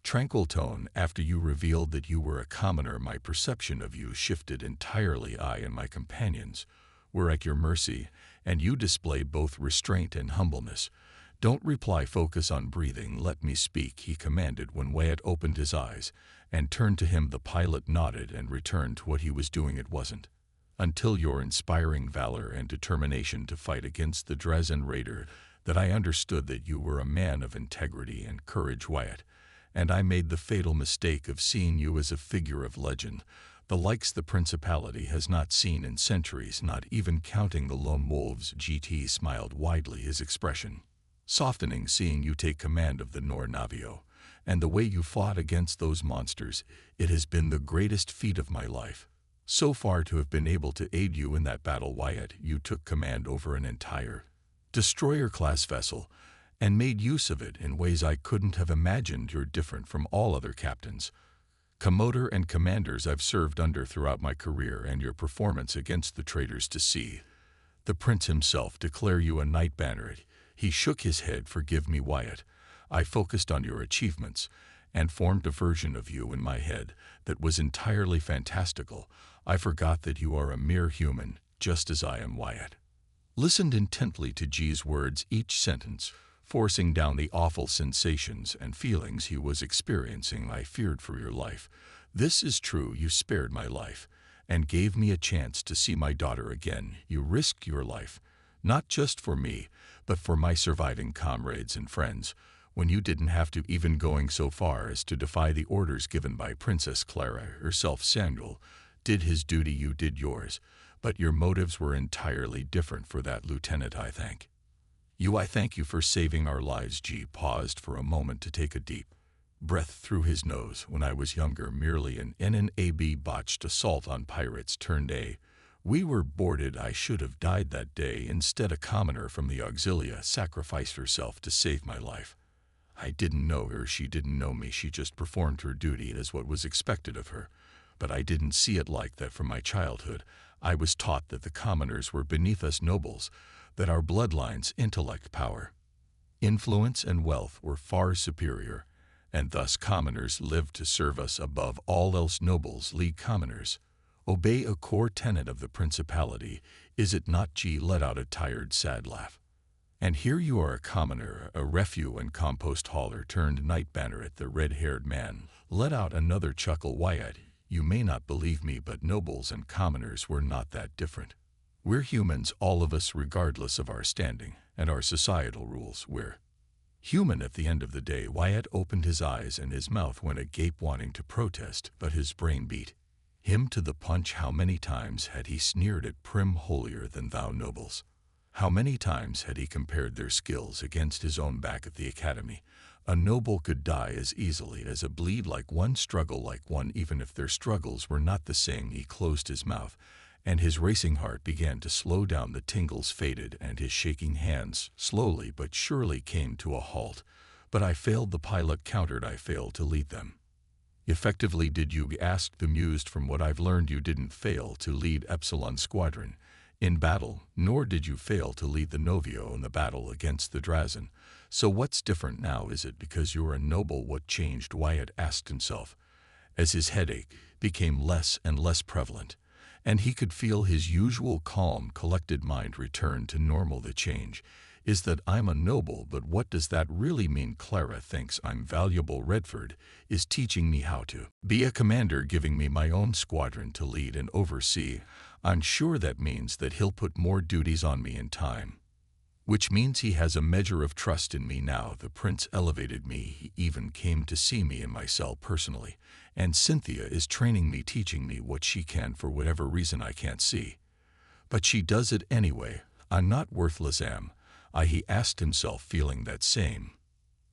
tranquil tone. After you revealed that you were a commoner, my perception of you shifted entirely. I and my companions were at your mercy, and you displayed both restraint and humbleness. Don't reply, focus on breathing. Let me speak, he commanded. When Wyatt opened his eyes and turned to him, the pilot nodded and returned to what he was doing. It wasn't until your inspiring valor and determination to fight against the Drazen Raider that I understood that you were a man of integrity and courage, Wyatt. And I made the fatal mistake of seeing you as a figure of legend, the likes the Principality has not seen in centuries, not even counting the lone wolves. GT smiled widely, his expression softening, seeing you take command of the Nor Navio, and the way you fought against those monsters. It has been the greatest feat of my life so far to have been able to aid you in that battle, Wyatt. You took command over an entire destroyer-class vessel and made use of it in ways I couldn't have imagined. You're different from all other captains, commodore, and commanders I've served under throughout my career, and your performance against the traitors to see the prince himself declare you a knight banner. He shook his head. Forgive me, Wyatt. I focused on your achievements and formed a version of you in my head that was entirely fantastical. I forgot that you are a mere human, just as I am. Wyatt listened intently to G's words, each sentence forcing down the awful sensations and feelings he was experiencing. I feared for your life. This is true. You spared my life and gave me a chance to see my daughter again. You risked your life, not just for me, but for my surviving comrades and friends, when you didn't have to, even going so far as to defy the orders given by Princess Clara herself. Samuel did his duty, you did yours, but your motives were entirely different. For that, Lieutenant, I thank you. I thank you for saving our lives. G paused for a moment to take a deep breath through his nose. When I was younger, merely an NNAB botched assault on pirates turned A. We were boarded. I should have died that day. Instead, a commoner from the Auxilia sacrificed herself to save my life. I didn't know her. She didn't know me. She just performed her duty as what was expected of her. But I didn't see it like that. From my childhood, I was taught that the commoners were beneath us nobles, that our bloodlines, intellect, power, influence, and wealth were far superior, and thus commoners lived to serve us above all else. Nobles lead commoners. Obey, a core tenet of the Principality, is it not? G let out a tired, sad laugh. And here you are, a commoner, a refuse and compost hauler turned knight banner. The red-haired man let out another chuckle. Wyatt, You may not believe me, but nobles and commoners were not that different. We're humans, all of us, regardless of our standing and our societal rules. We're human at the end of the day." Wyatt opened his eyes and his mouth went agape, wanting to protest, but his brain beat him to the punch. How many times had he sneered at prim, holier-than-thou nobles? How many times had he compared their skills against his own back at the academy? A noble could die as easily as a bleed like one, struggle like one, even if their struggles were not the same. He closed his mouth, and his racing heart began to slow down. The tingles faded, and his shaking hands slowly but surely came to a halt. "But I failed," the pilot countered. "I failed to lead them." "Effectively, did you?" asked, bemused. "From what I've learned, you didn't fail to lead Epsilon Squadron in battle, nor did you fail to lead the Novio in the battle against the Drazen. So what's different now? Is it because you're a noble?" "What changed?" Wyatt asked himself, as his headache became less and less prevalent, and he could feel his usual calm, collected mind return to normal. "The change is that I'm a noble, but what does that really mean?" "Clara thinks I'm valuable. Redford is teaching me how to be a commander, giving me my own squadron to lead and oversee. I'm sure that means that he'll put more duties on me in time, which means he has a measure of trust in me now. The prince elevated me. He even came to see me in my cell personally. And Cynthia is training me, teaching me what she can for whatever reason I can't see. But she does it anyway. I'm not worthless, am I?" He asked himself, feeling that same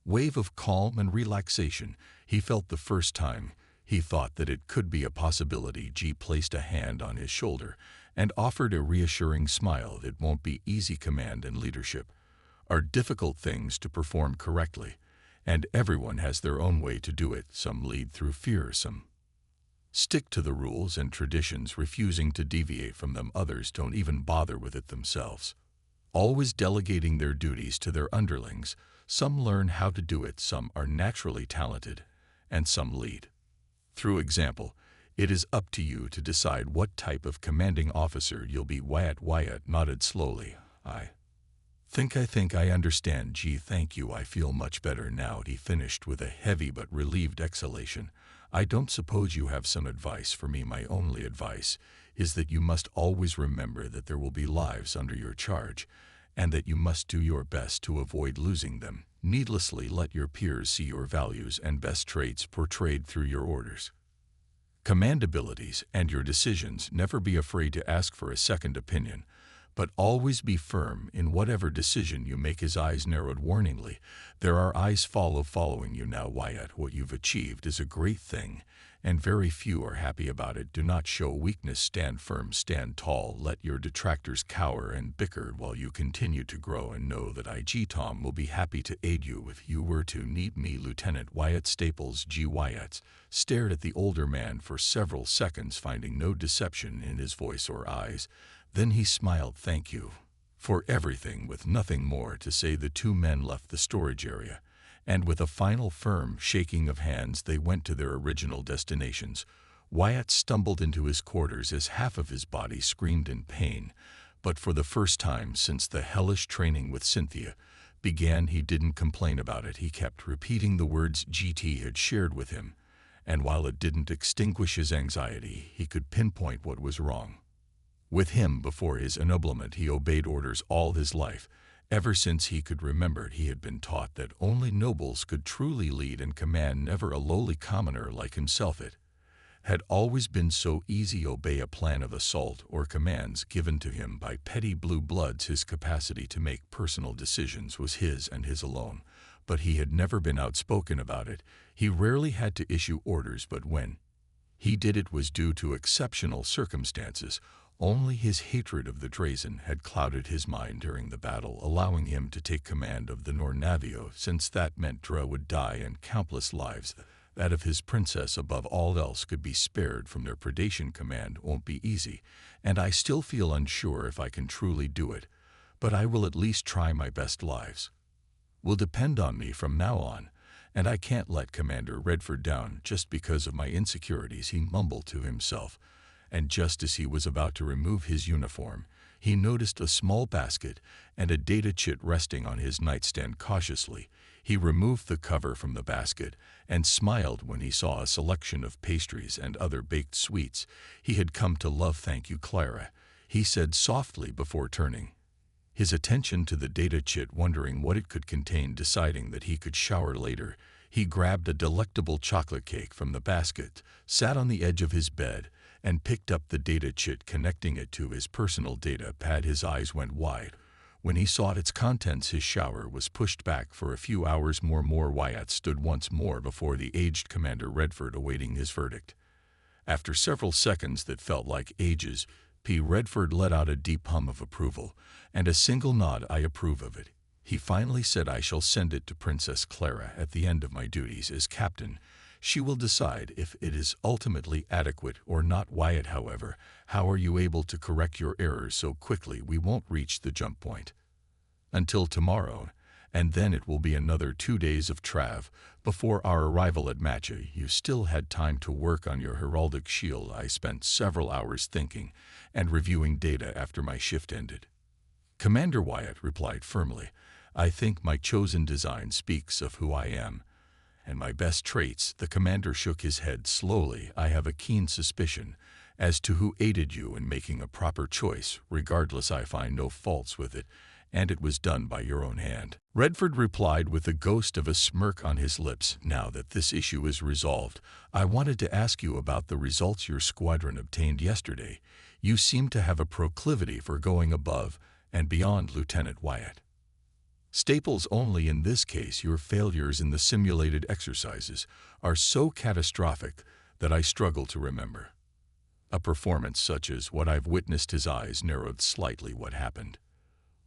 wave of calm and relaxation he felt the first time he thought that it could be a possibility. G placed a hand on his shoulder and offered a reassuring smile. "It won't be easy. Command and leadership are difficult things to perform correctly, and everyone has their own way to do it. Some lead through fear, some stick to the rules and traditions, refusing to deviate from them. Others don't even bother with it themselves, always delegating their duties to their underlings. Some learn how to do it, some are naturally talented, and some lead through example. It is up to you to decide what type of commanding officer you'll be." Wyatt nodded slowly. I think I understand, G. Thank you. I feel much better now," he finished with a heavy but relieved exhalation. "I don't suppose you have some advice for me?" "My only advice is that you must always remember that there will be lives under your charge, and that you must do your best to avoid losing them needlessly. Let your peers see your values and best traits portrayed through your orders, command abilities, and your decisions. Never be afraid to ask for a second opinion, but always be firm in whatever decision you make." His eyes narrowed warningly. "There are eyes following you now, Wyatt. What you've achieved is a great thing, and very few are happy about it. Do not show weakness. Stand firm, stand tall. Let your detractors cower and bicker while you continue to grow, and know that Tom will be happy to aid you if you were to need me." Lieutenant Wyatt Staples. G. Wyatt stared at the older man for several seconds, finding no deception in his voice or eyes. Then he smiled. "Thank you for everything." With nothing more to say, the two men left the storage area, and with a final firm shaking of hands, they went to their original destinations. Wyatt stumbled into his quarters as half of his body screamed in pain, but for the first time since the hellish training with Cynthia began, he didn't complain about it. He kept repeating the words GT had shared with him, and while it didn't extinguish his anxiety, he could pinpoint what was wrong with him. Before his ennoblement, he obeyed orders all his life. Ever since he could remember, he had been taught that only nobles could truly lead and command, never a lowly commoner like himself. It had always been so easy. Obey a plan of assault or commands given to him by petty blue bloods. His capacity to make personal decisions was his and his alone, but he had never been outspoken about it. He rarely had to issue orders, but when he did, it was due to exceptional circumstances. Only his hatred of the Drazen had clouded his mind during the battle, allowing him to take command of the Nornavio, since that meant Dra would die and countless lives. That of his princess above all else could be spared from their predation. Command won't be easy, and I still feel unsure if I can truly do it, but I will at least try my best. Lives will depend on me from now on, and I can't let Commander Redford down just because of my insecurities," he mumbled to himself. And just as he was about to remove his uniform, he noticed a small basket and a data chit resting on his nightstand. Cautiously, He removed the cover from the basket and smiled when he saw a selection of pastries and other baked sweets he had come to love. "Thank you, Clara," he said softly before turning his attention to the data chit, wondering what it could contain. Deciding that he could shower later, he grabbed a delectable chocolate cake from the basket, sat on the edge of his bed, and picked up the data chit, connecting it to his personal data pad. His eyes went wide when he saw its contents. His shower was pushed back for a few hours more. Wyatt stood once more before the aged Commander Redford, awaiting his verdict. After several seconds that felt like ages, Redford let out a deep hum of approval and a single nod. "I approve of it," he finally said. "I shall send it to Princess Clara at the end of my duties as captain. She will decide if it is ultimately adequate or not." "Wyatt, however, how are you able to correct your errors so quickly?" "We won't reach the jump point until tomorrow, and then it will be another 2 days of trav before our arrival at Matcha. You still had time to work on your heraldic shield." "I spent several hours thinking and reviewing data after my shift ended," Commander Wyatt replied firmly. "I think my chosen design speaks of who I am and my best traits." The commander shook his head slowly. "I have a keen suspicion as to who aided you in making a proper choice. Regardless, I find no faults with it, and it was done by your own hand," Redford replied with the ghost of a smirk on his lips. "Now that this issue is resolved, I wanted to ask you about the results your squadron obtained yesterday. You seem to have a proclivity for going above and beyond, Lieutenant Wyatt. Staples only. In this case, your failures in the simulated exercises are so catastrophic that I struggle to remember a performance such as what I've witnessed." His eyes narrowed slightly. "What happened?"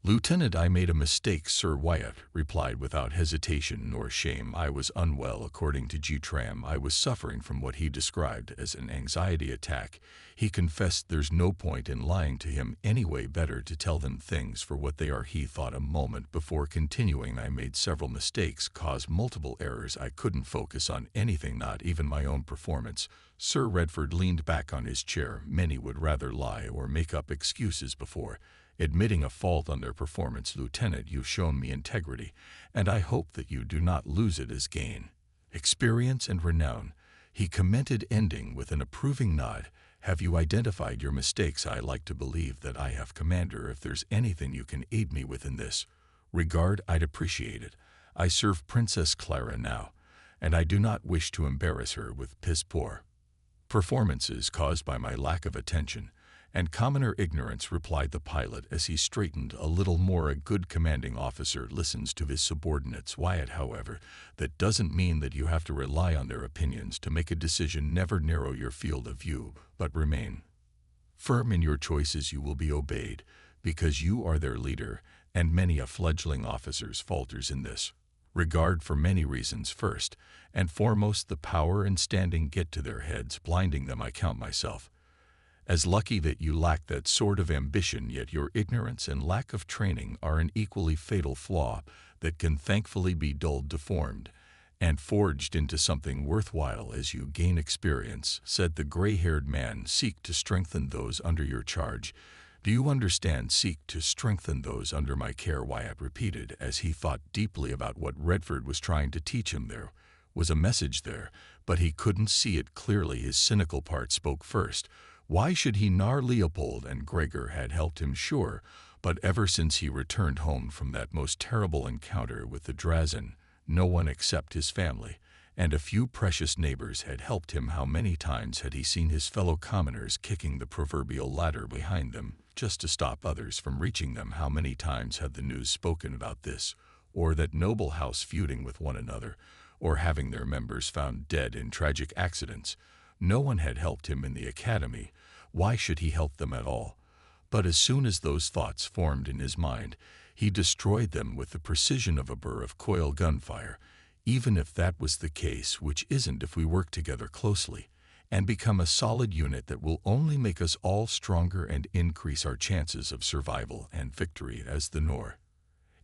"Lieutenant, I made a mistake," Sir Wyatt replied without hesitation nor shame. "I was unwell. According to G-Tram, I was suffering from what he described as an anxiety attack. He confessed there's no point in lying to him anyway. Better to tell them things for what they are." He thought a moment before continuing. "I made several mistakes, caused multiple errors. I couldn't focus on anything, not even my own performance." Sir Redford leaned back on his chair. "Many would rather lie or make up excuses before admitting a fault on their performance. Lieutenant, you've shown me integrity, and I hope that you do not lose it as gain, experience, and renown," he commented, ending with an approving nod. "Have you identified your mistakes?" "I like to believe that I have, Commander. If there's anything you can aid me with in this regard, I'd appreciate it. I serve Princess Clara now, and I do not wish to embarrass her with piss-poor performances caused by my lack of attention and commoner ignorance," replied the pilot as he straightened a little more. "A good commanding officer listens to his subordinates, Wyatt. However, that doesn't mean that you have to rely on their opinions to make a decision. Never narrow your field of view, but remain firm in your choices. You will be obeyed because you are their leader, and many a fledgling officer falters in this regard for many reasons. First and foremost, the power and standing get to their heads, blinding them. I count myself as lucky that you lack that sort of ambition, yet your ignorance and lack of training are an equally fatal flaw that can thankfully be dulled, deformed, and forged into something worthwhile as you gain experience," said the gray-haired man. "Seek to strengthen those under your charge. Do you understand? Seek to strengthen those under my care," Wyatt repeated as he thought deeply about what Redford was trying to teach him. There was a message there, but he couldn't see it clearly. His cynical part spoke first. Why should he? Leopold and Gregor had helped him, sure, but ever since he returned home from that most terrible encounter with the Drazen, no one except his family and a few precious neighbors had helped him. How many times had he seen his fellow commoners kicking the proverbial ladder behind them just to stop others from reaching them? How many times had the news spoken about this or that noble house feuding with one another, or having their members found dead in tragic accidents? No one had helped him in the academy. Why should he help them at all? But as soon as those thoughts formed in his mind, he destroyed them with the precision of a burr of coil gunfire. Even if that was the case, which isn't, if we work together closely and become a solid unit, that will only make us all stronger and increase our chances of survival and victory as the Nor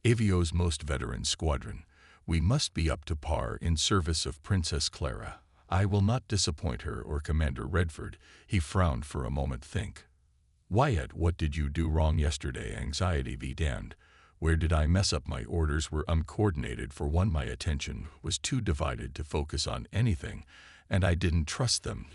Avio's most veteran squadron. We must be up to par in service of Princess Clara. I will not disappoint her or Commander Redford." He frowned for a moment. "Think, Wyatt, what did you do wrong yesterday?" "Anxiety be damned. Where did I mess up? My orders were uncoordinated. For one, my attention was too divided to focus on anything, and I didn't trust them.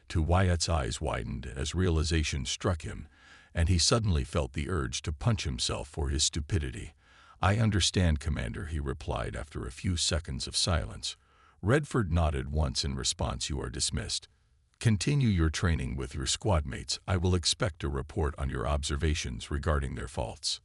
Two, Wyatt's eyes widened as realization struck him, and he suddenly felt the urge to punch himself for his stupidity. I understand, Commander, he replied after a few seconds of silence. Redford nodded once in response. You are dismissed. Continue your training with your squad mates. I will expect a report on your observations regarding their faults.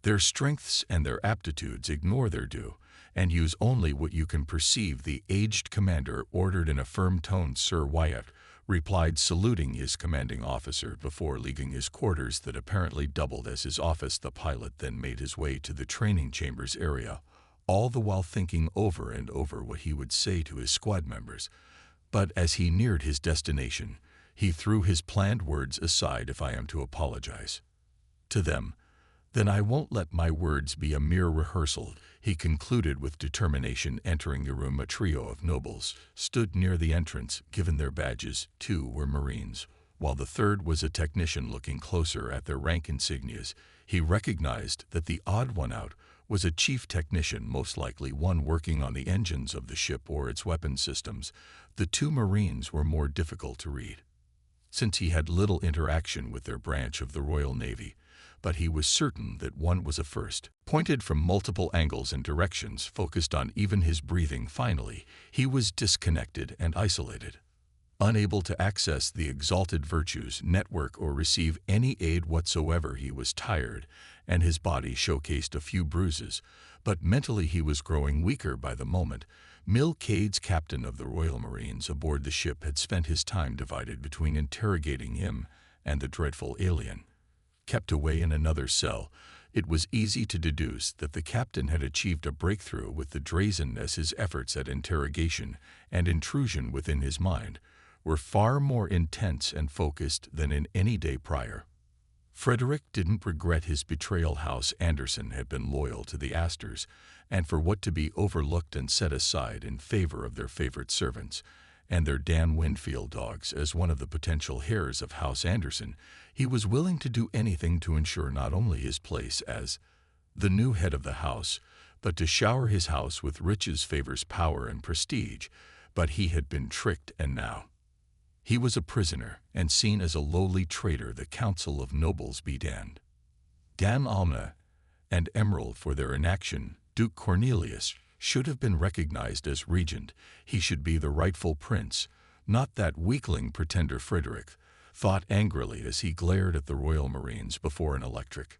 Their strengths and their aptitudes ignore their due, and use only what you can perceive, the aged commander ordered in a firm tone. Sir, Wyatt replied, saluting his commanding officer before leaving his quarters that apparently doubled as his office. The pilot then made his way to the training chambers area, all the while thinking over and over what he would say to his squad members. But as he neared his destination, he threw his planned words aside. If I am to apologize to them, then I won't let my words be a mere rehearsal, he concluded with determination. Entering the room, a trio of nobles stood near the entrance. Given their badges, two were Marines, while the third was a technician. Looking closer at their rank insignias, he recognized that the odd one out was a chief technician, most likely one working on the engines of the ship or its weapon systems. The two Marines were more difficult to read, since he had little interaction with their branch of the Royal Navy, but he was certain that one was a first. Pointed from multiple angles and directions, focused on even his breathing. Finally, he was disconnected and isolated, unable to access the exalted virtues, network, or receive any aid whatsoever. He was tired, and his body showcased a few bruises, but mentally he was growing weaker by the moment. Mill Cades, captain of the Royal Marines aboard the ship, had spent his time divided between interrogating him and the dreadful alien. Kept away in another cell, it was easy to deduce that the captain had achieved a breakthrough with the Drazen, as his efforts at interrogation and intrusion within his mind were far more intense and focused than in any day prior. Frederick didn't regret his betrayal. House Anderson had been loyal to the Astors, and for what to be overlooked and set aside in favor of their favorite servants and their Dan Winfield dogs as one of the potential heirs of House Anderson, he was willing to do anything to ensure not only his place as the new head of the house, but to shower his house with riches, favors, power, and prestige. But he had been tricked, and now he was a prisoner and seen as a lowly traitor. The Council of Nobles be damned. Dan Alma and Emerald for their inaction. Duke Cornelius should have been recognized as regent. He should be the rightful prince, not that weakling pretender. Frederick thought angrily as he glared at the Royal Marines before an electric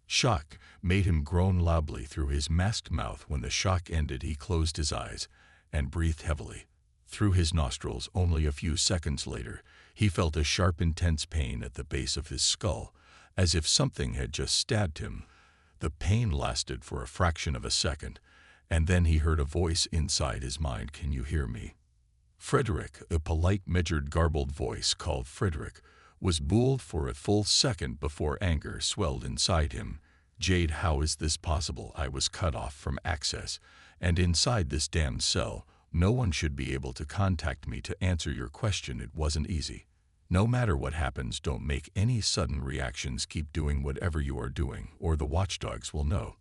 shock made him groan loudly through his masked mouth. When the shock ended, he closed his eyes and breathed heavily through his nostrils. Only a few seconds later, he felt a sharp, intense pain at the base of his skull, as if something had just stabbed him. The pain lasted for a fraction of a second, and then he heard a voice inside his mind. Can you hear me? Frederick, a polite, measured, garbled voice called Frederick, was bulled for a full second before anger swelled inside him. Jade, how is this possible? I was cut off from access, and inside this damned cell. No one should be able to contact me to answer your question. It wasn't easy. No matter what happens, don't make any sudden reactions. Keep doing whatever you are doing, or the watchdogs will know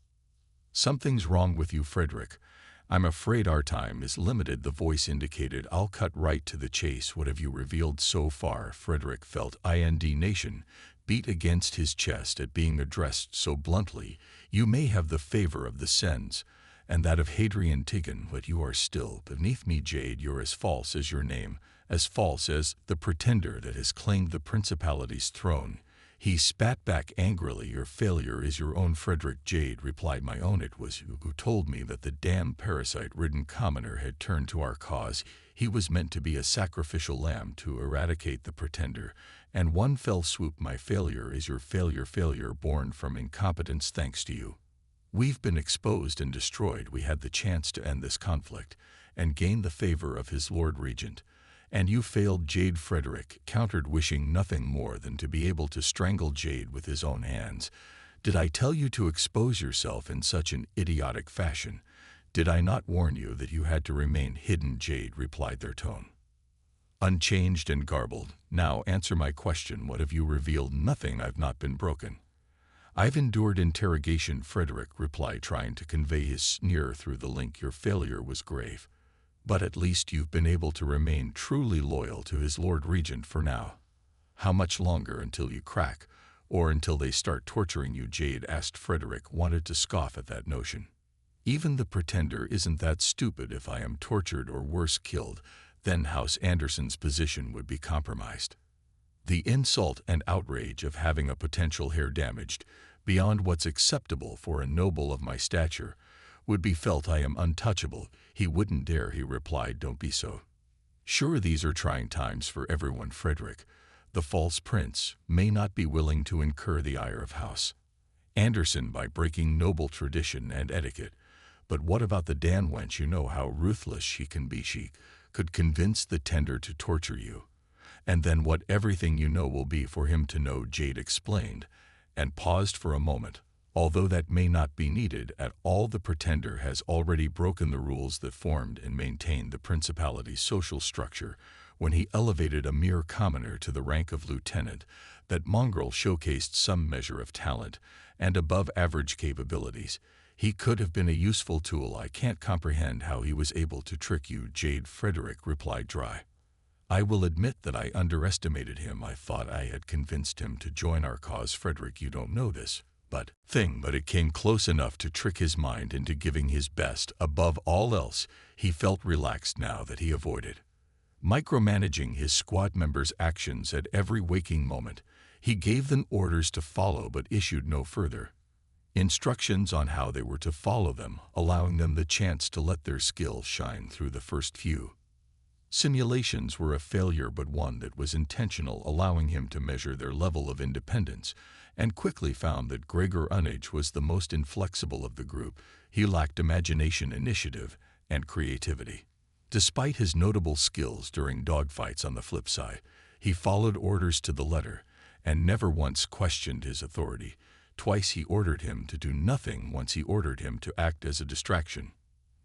something's wrong with you. Frederick, I'm afraid our time is limited, the voice indicated. I'll cut right to the chase. What have you revealed so far? Frederick felt indignation beat against his chest at being addressed so bluntly. You may have the favor of the Sens and that of Hadrian Tigan, but you are still beneath me. Jade, you're as false as your name, as false as the pretender that has claimed the principality's throne. He spat back angrily. Your failure is your own. Frederick, Jade replied, my own. It was you who told me that the damn parasite-ridden commoner had turned to our cause. He was meant to be a sacrificial lamb to eradicate the pretender, and one fell swoop. My failure is your failure, failure born from incompetence. Thanks to you, we've been exposed and destroyed. We had the chance to end this conflict and gain the favor of his Lord Regent, and you failed. Jade, Frederick countered, wishing nothing more than to be able to strangle Jade with his own hands. Did I tell you to expose yourself in such an idiotic fashion? Did I not warn you that you had to remain hidden? Jade replied, their tone unchanged and garbled. Now answer my question. What have you revealed? Nothing. I've not been broken. I've endured interrogation, Frederick replied, trying to convey his sneer through the link. Your failure was grave. But at least you've been able to remain truly loyal to his Lord Regent for now. How much longer until you crack, or until they start torturing you? Jade asked. Frederick wanted to scoff at that notion. Even the Pretender isn't that stupid. If I am tortured or worse, killed, then House Anderson's position would be compromised. The insult and outrage of having a potential heir damaged, beyond what's acceptable for a noble of my stature, would be felt. I am untouchable. He wouldn't dare, he replied. Don't be so sure. These are trying times for everyone, Frederick. The false prince may not be willing to incur the ire of House Anderson by breaking noble tradition and etiquette. But what about the Dan wench? You know how ruthless she can be. She could convince the tender to torture you. And then what everything you know will be for him to know, Jade explained, and paused for a moment. Although that may not be needed at all, the Pretender has already broken the rules that formed and maintained the Principality's social structure when he elevated a mere commoner to the rank of lieutenant. That mongrel showcased some measure of talent and above-average capabilities. He could have been a useful tool. I can't comprehend how he was able to trick you, Jade. Frederick replied dry. I will admit that I underestimated him. I thought I had convinced him to join our cause. Frederick, you don't know this, but it came close enough to trick his mind into giving his best. Above all else, he felt relaxed now that he avoided micromanaging his squad members' actions at every waking moment. He gave them orders to follow but issued no further instructions on how they were to follow them, allowing them the chance to let their skill shine through. The first few simulations were a failure, but one that was intentional, allowing him to measure their level of independence, and quickly found that Gregor Unnage was the most inflexible of the group. He lacked imagination, initiative, and creativity. Despite his notable skills during dogfights on the flip side, he followed orders to the letter and never once questioned his authority. Twice he ordered him to do nothing. Once he ordered him to act as a distraction,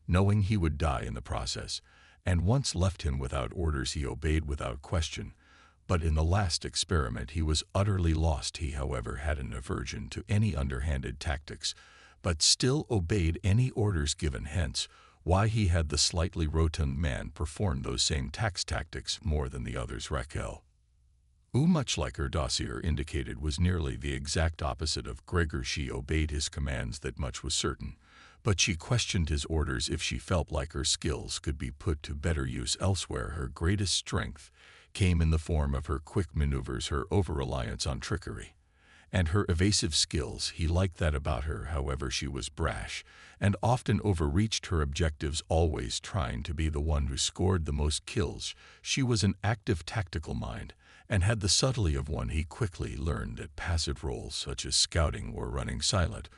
knowing he would die in the process, and once left him without orders. He obeyed without question. But in the last experiment he was utterly lost. He, however, had an aversion to any underhanded tactics, but still obeyed any orders given, hence why he had the slightly rotund man perform those same tactics more than the others. Raquel, who, much like her dossier indicated, was nearly the exact opposite of Gregor. She obeyed his commands, that much was certain, but she questioned his orders if she felt like her skills could be put to better use elsewhere. Her greatest strength came in the form of her quick maneuvers, her over-reliance on trickery, and her evasive skills. He liked that about her. However, she was brash and often overreached her objectives, always trying to be the one who scored the most kills. She was an active tactical mind and had the subtlety of one. He quickly learned that passive roles such as scouting or running silent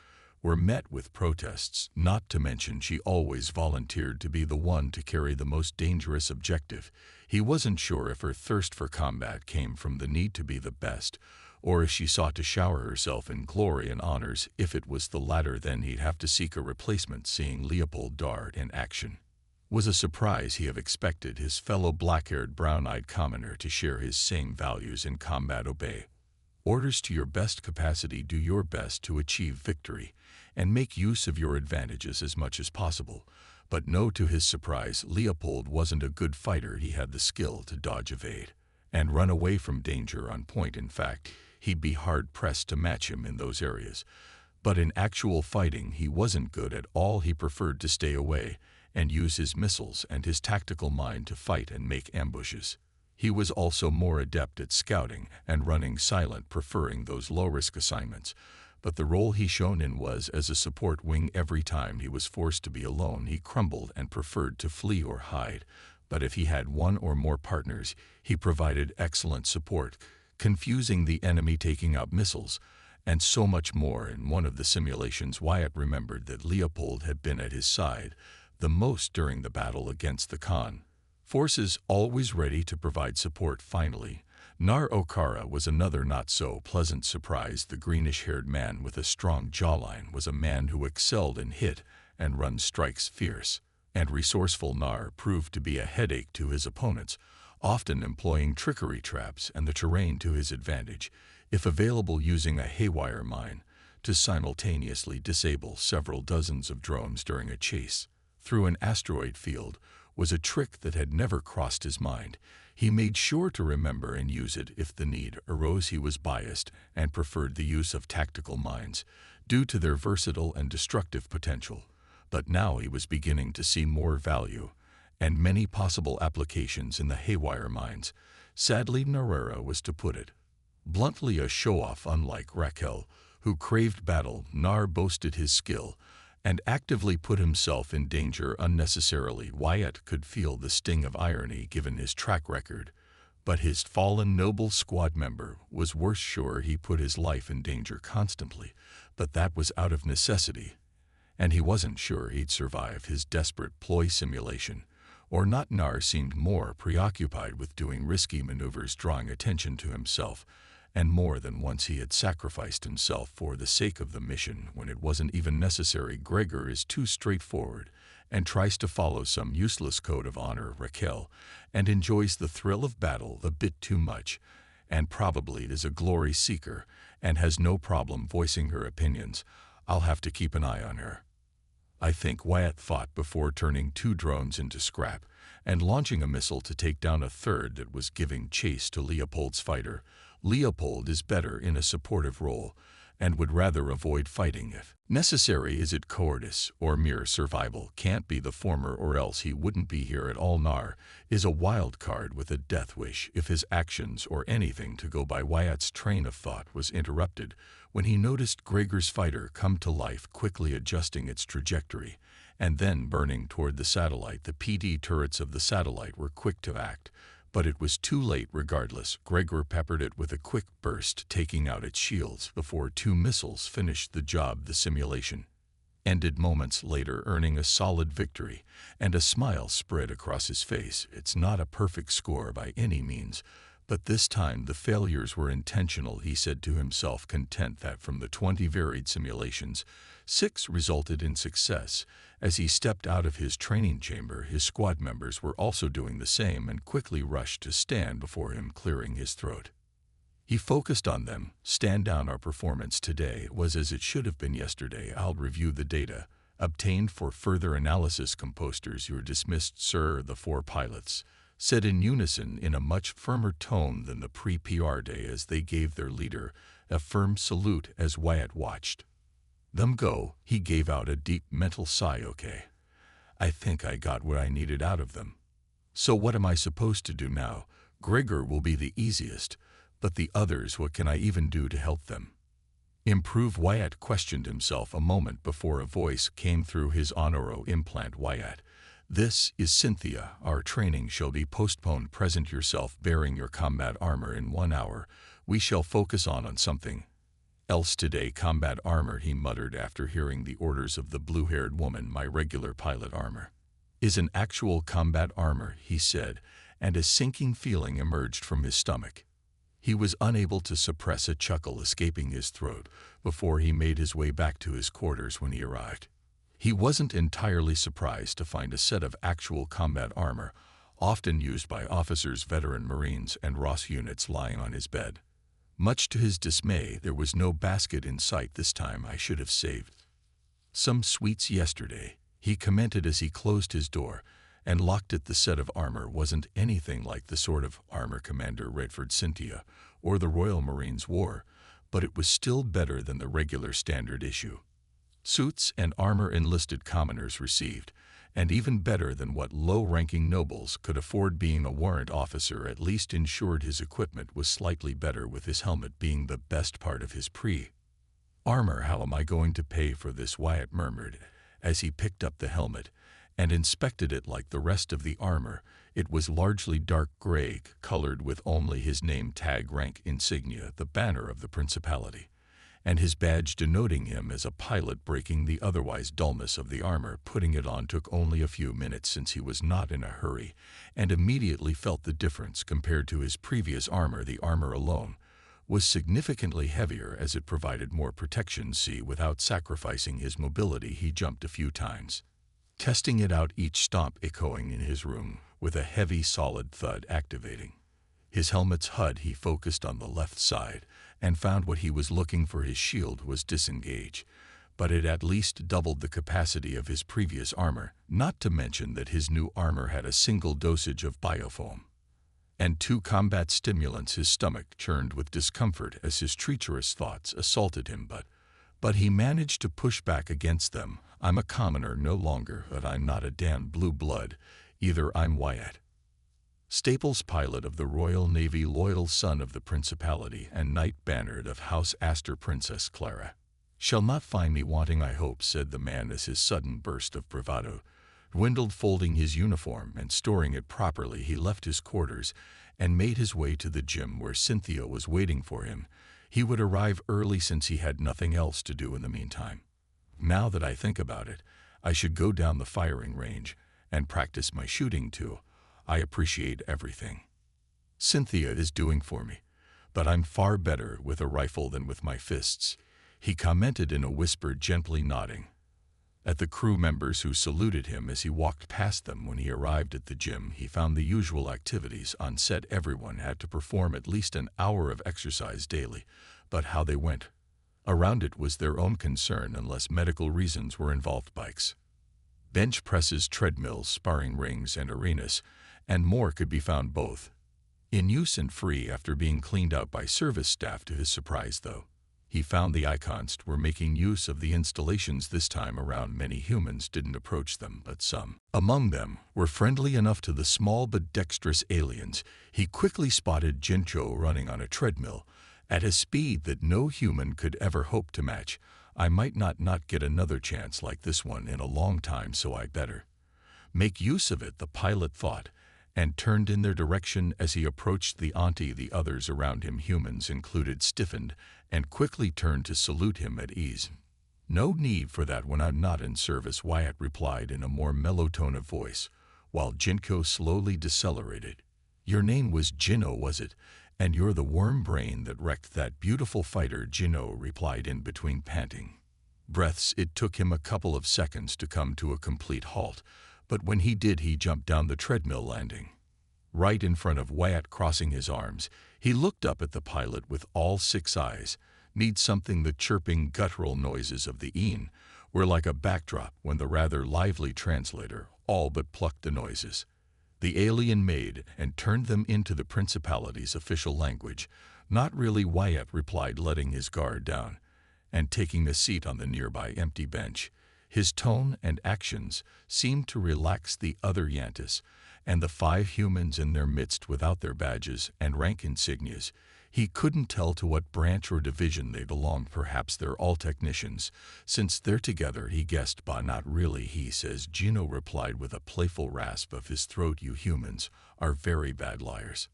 were met with protests. Not to mention, she always volunteered to be the one to carry the most dangerous objective. He wasn't sure if her thirst for combat came from the need to be the best, or if she sought to shower herself in glory and honors. If it was the latter, then he'd have to seek a replacement. Seeing Leopold Dart in action was a surprise. He had expected his fellow black-haired, brown-eyed commoner to share his same values in combat. Obey orders to your best capacity, do your best to achieve victory, and make use of your advantages as much as possible. But no, to his surprise, Leopold wasn't a good fighter. He had the skill to dodge, evade, and run away from danger on point. In fact, he'd be hard-pressed to match him in those areas. But in actual fighting, he wasn't good at all. He preferred to stay away and use his missiles and his tactical mind to fight and make ambushes. He was also more adept at scouting and running silent, preferring those low-risk assignments. But the role he shone in was as a support wing. Every time he was forced to be alone, he crumbled and preferred to flee or hide. But if he had one or more partners, he provided excellent support, confusing the enemy, taking out missiles, and so much more. In one of the simulations, Wyatt remembered that Leopold had been at his side the most during the battle against the Khan forces, always ready to provide support. Finally, Nar Okara was another not-so-pleasant surprise. The greenish-haired man with a strong jawline was a man who excelled in hit-and-run strikes. Fierce and resourceful, Nar proved to be a headache to his opponents, often employing trickery, traps, and the terrain to his advantage, if available, using a haywire mine to simultaneously disable several dozens of drones during a chase through an asteroid field was a trick that had never crossed his mind. He made sure to remember and use it if the need arose. He was biased and preferred the use of tactical mines due to their versatile and destructive potential. But now he was beginning to see more value and many possible applications in the haywire mines. Sadly, Narera was to put it bluntly a show-off. Unlike Raquel, who craved battle, Nar boasted his skill and actively put himself in danger unnecessarily. Wyatt could feel the sting of irony given his track record, but his fallen noble squad member was worse. Sure, he put his life in danger constantly, but that was out of necessity, and he wasn't sure he'd survive his desperate ploy simulation or not. Nar seemed more preoccupied with doing risky maneuvers, drawing attention to himself, and more than once he had sacrificed himself for the sake of the mission when it wasn't even necessary. Gregor is too straightforward and tries to follow some useless code of honor. Raquel and enjoys the thrill of battle a bit too much, and probably is a glory seeker and has no problem voicing her opinions. I'll have to keep an eye on her, I think Wyatt thought before turning 2 drones into scrap and launching a missile to take down a third that was giving chase to Leopold's fighter. Leopold is better in a supportive role and would rather avoid fighting if necessary. Is it cowardice or mere survival? Can't be the former, or else he wouldn't be here at all. Nar is a wild card with a death wish. If his actions or anything to go by. Wyatt's train of thought was interrupted when he noticed Gregor's fighter come to life, quickly adjusting its trajectory and then burning toward the satellite. The PD turrets of the satellite were quick to act, but it was too late. Regardless, Gregor peppered it with a quick burst, taking out its shields before 2 missiles finished the job. The simulation ended moments later, earning a solid victory, and a smile spread across his face. It's not a perfect score by any means, but this time the failures were intentional, he said to himself, content that from the 20 varied simulations, 6 resulted in success. As he stepped out of his training chamber, his squad members were also doing the same and quickly rushed to stand before him, clearing his throat. He focused on them. Stand down. Our performance today was as it should have been yesterday. I'll review the data obtained for further analysis. Composters, you're dismissed, sir. The 4 pilots said in unison in a much firmer tone than the pre-PR day as they gave their leader a firm salute. As Wyatt watched them go, he gave out a deep mental sigh. Okay, I think I got what I needed out of them. So what am I supposed to do now? Gregor will be the easiest, but the others, what can I even do to help them improve? Wyatt questioned himself a moment before a voice came through his onoro implant. Wyatt, this is Cynthia. Our training shall be postponed. Present yourself bearing your combat armor in 1 hour. We shall focus on something else today. Combat armor, he muttered after hearing the orders of the blue-haired woman. My regular pilot armor is an actual combat armor, he said, and a sinking feeling emerged from his stomach. He was unable to suppress a chuckle escaping his throat before he made his way back to his quarters. When he arrived, he wasn't entirely surprised to find a set of actual combat armor, often used by officers, veteran Marines, and Ross units, lying on his bed. Much to his dismay, there was no basket in sight this time. I should have saved some sweets yesterday, he commented as he closed his door and locked it. The set of armor wasn't anything like the sort of armor Commander Redford Cynthia or the Royal Marines wore, but it was still better than the regular standard issue suits and armor enlisted commoners received, and even better than what low-ranking nobles could afford. Being a warrant officer at least ensured his equipment was slightly better, with his helmet being the best part of his armor. How am I going to pay for this? Wyatt murmured as he picked up the helmet and inspected it. Like the rest of the armor, it was largely dark gray, colored with only his name tag, rank insignia, the banner of the principality, and his badge denoting him as a pilot, breaking the otherwise dullness of the armor. Putting it on took only a few minutes since he was not in a hurry, and immediately felt the difference compared to his previous armor. The armor alone was significantly heavier as it provided more protection. See, without sacrificing his mobility, he jumped a few times, testing it out, each stomp echoing in his room with a heavy, solid thud. Activating his helmet's HUD, he focused on the left side and found what he was looking for. His shield was disengaged, but it at least doubled the capacity of his previous armor, not to mention that his new armor had a single dosage of biofoam and 2 combat stimulants. His stomach churned with discomfort as his treacherous thoughts assaulted him, but he managed to push back against them. I'm a commoner no longer, but I'm not a damned blue blood either. I'm Wyatt Staples, pilot of the Royal Navy, loyal son of the Principality, and Knight Bannerd of House Astor. Princess Clara shall not find me wanting, I hope, said the man as his sudden burst of bravado dwindled. Folding his uniform and storing it properly, he left his quarters and made his way to the gym where Cynthia was waiting for him. He would arrive early since he had nothing else to do in the meantime. Now that I think about it, I should go down the firing range and practice my shooting too. I appreciate everything Cynthia is doing for me, but I'm far better with a rifle than with my fists, he commented in a whisper, gently nodding at the crew members who saluted him as he walked past them. When he arrived at the gym, he found the usual activities on set. Everyone had to perform at least an hour of exercise daily, but how they went around it was their own concern unless medical reasons were involved. Bikes, bench presses, treadmills, sparring rings, and arenas, and more could be found both in use and free after being cleaned out by service staff. To his surprise, though, he found the icons were making use of the installations this time around. Many humans didn't approach them, but some among them were friendly enough to the small but dexterous aliens. He quickly spotted Jincho running on a treadmill at a speed that no human could ever hope to match. I might not get another chance like this one in a long time, so I better make use of it, the pilot thought, and turned in their direction. As he approached the auntie, the others around him, humans included, stiffened and quickly turned to salute him at ease. No need for that when I'm not in service, Wyatt replied in a more mellow tone of voice, while Jinko slowly decelerated. Your name was Jinno, was it? And you're the worm brain that wrecked that beautiful fighter, Jinno replied in between panting breaths. It took him a couple of seconds to come to a complete halt, but when he did, he jumped down the treadmill, landing right in front of Wyatt. Crossing his arms, he looked up at the pilot with all 6 eyes. Need something? The chirping, guttural noises of the Een were like a backdrop when the rather lively translator all but plucked the noises the alien made and turned them into the Principality's official language. Not really, Wyatt replied, letting his guard down and taking a seat on the nearby empty bench. His tone and actions seemed to relax the other Yantis and the 5 humans in their midst without their badges and rank insignias. He couldn't tell to what branch or division they belonged. Perhaps they're all technicians, since they're together, he guessed. But not really, he says, Gino replied with a playful rasp of his throat. You humans are very bad liars.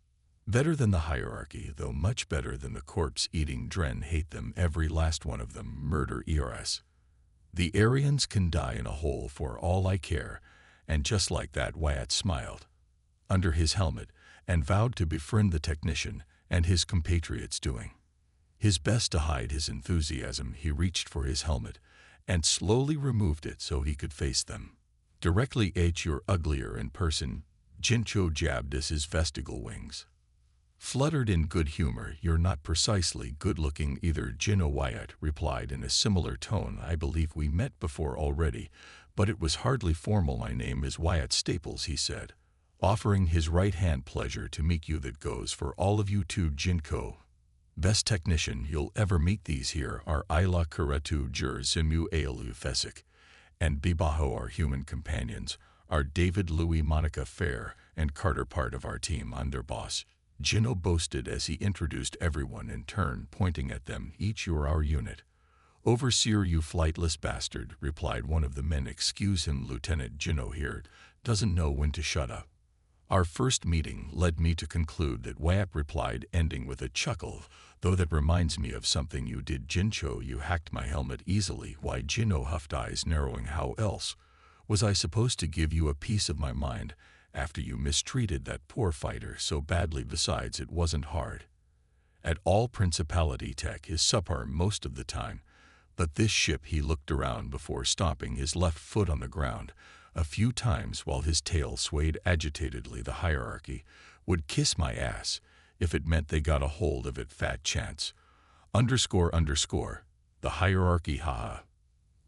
Better than the hierarchy, though much better than the corpse-eating Dren. Hate them, every last one of them. Murder ERS. The Aryans can die in a hole for all I care. And just like that, Wyatt smiled under his helmet and vowed to befriend the technician and his compatriots, doing his best to hide his enthusiasm. He reached for his helmet and slowly removed it so he could face them directly. You're uglier in person, Jincho jabbed as his vestigial wings fluttered in good humor. You're not precisely good-looking either, Jinno, Wyatt replied in a similar tone. I believe we met before already, but it was hardly formal. My name is Wyatt Staples, he said, offering his right hand. Pleasure to meet you. That goes for all of you too, Jinko. Best technician you'll ever meet. These here are Ila Kuratu Jur Zimu Aelu Fesik and Bibaho, our human companions, are David, Louis, Monica, Fair, and Carter, part of our team. I'm their boss, Jinno boasted as he introduced everyone in turn, pointing at them. Each you're our unit overseer. You flightless bastard, replied one of the men. Excuse him, Lieutenant. Jinno here doesn't know when to shut up. Our first meeting led me to conclude that, Wyatt replied, ending with a chuckle. Though that reminds me of something you did, Jincho. You hacked my helmet easily. Why, Jinno huffed, eyes narrowing. How else was I supposed to give you a piece of my mind after you mistreated that poor fighter so badly? Besides, it wasn't hard at all. Principality tech is subpar most of the time, but this ship— he looked around before stomping his left foot on the ground a few times while his tail swayed agitatedly. The hierarchy would kiss my ass if it meant they got a hold of it. Fat chance. Underscore underscore. The hierarchy haha.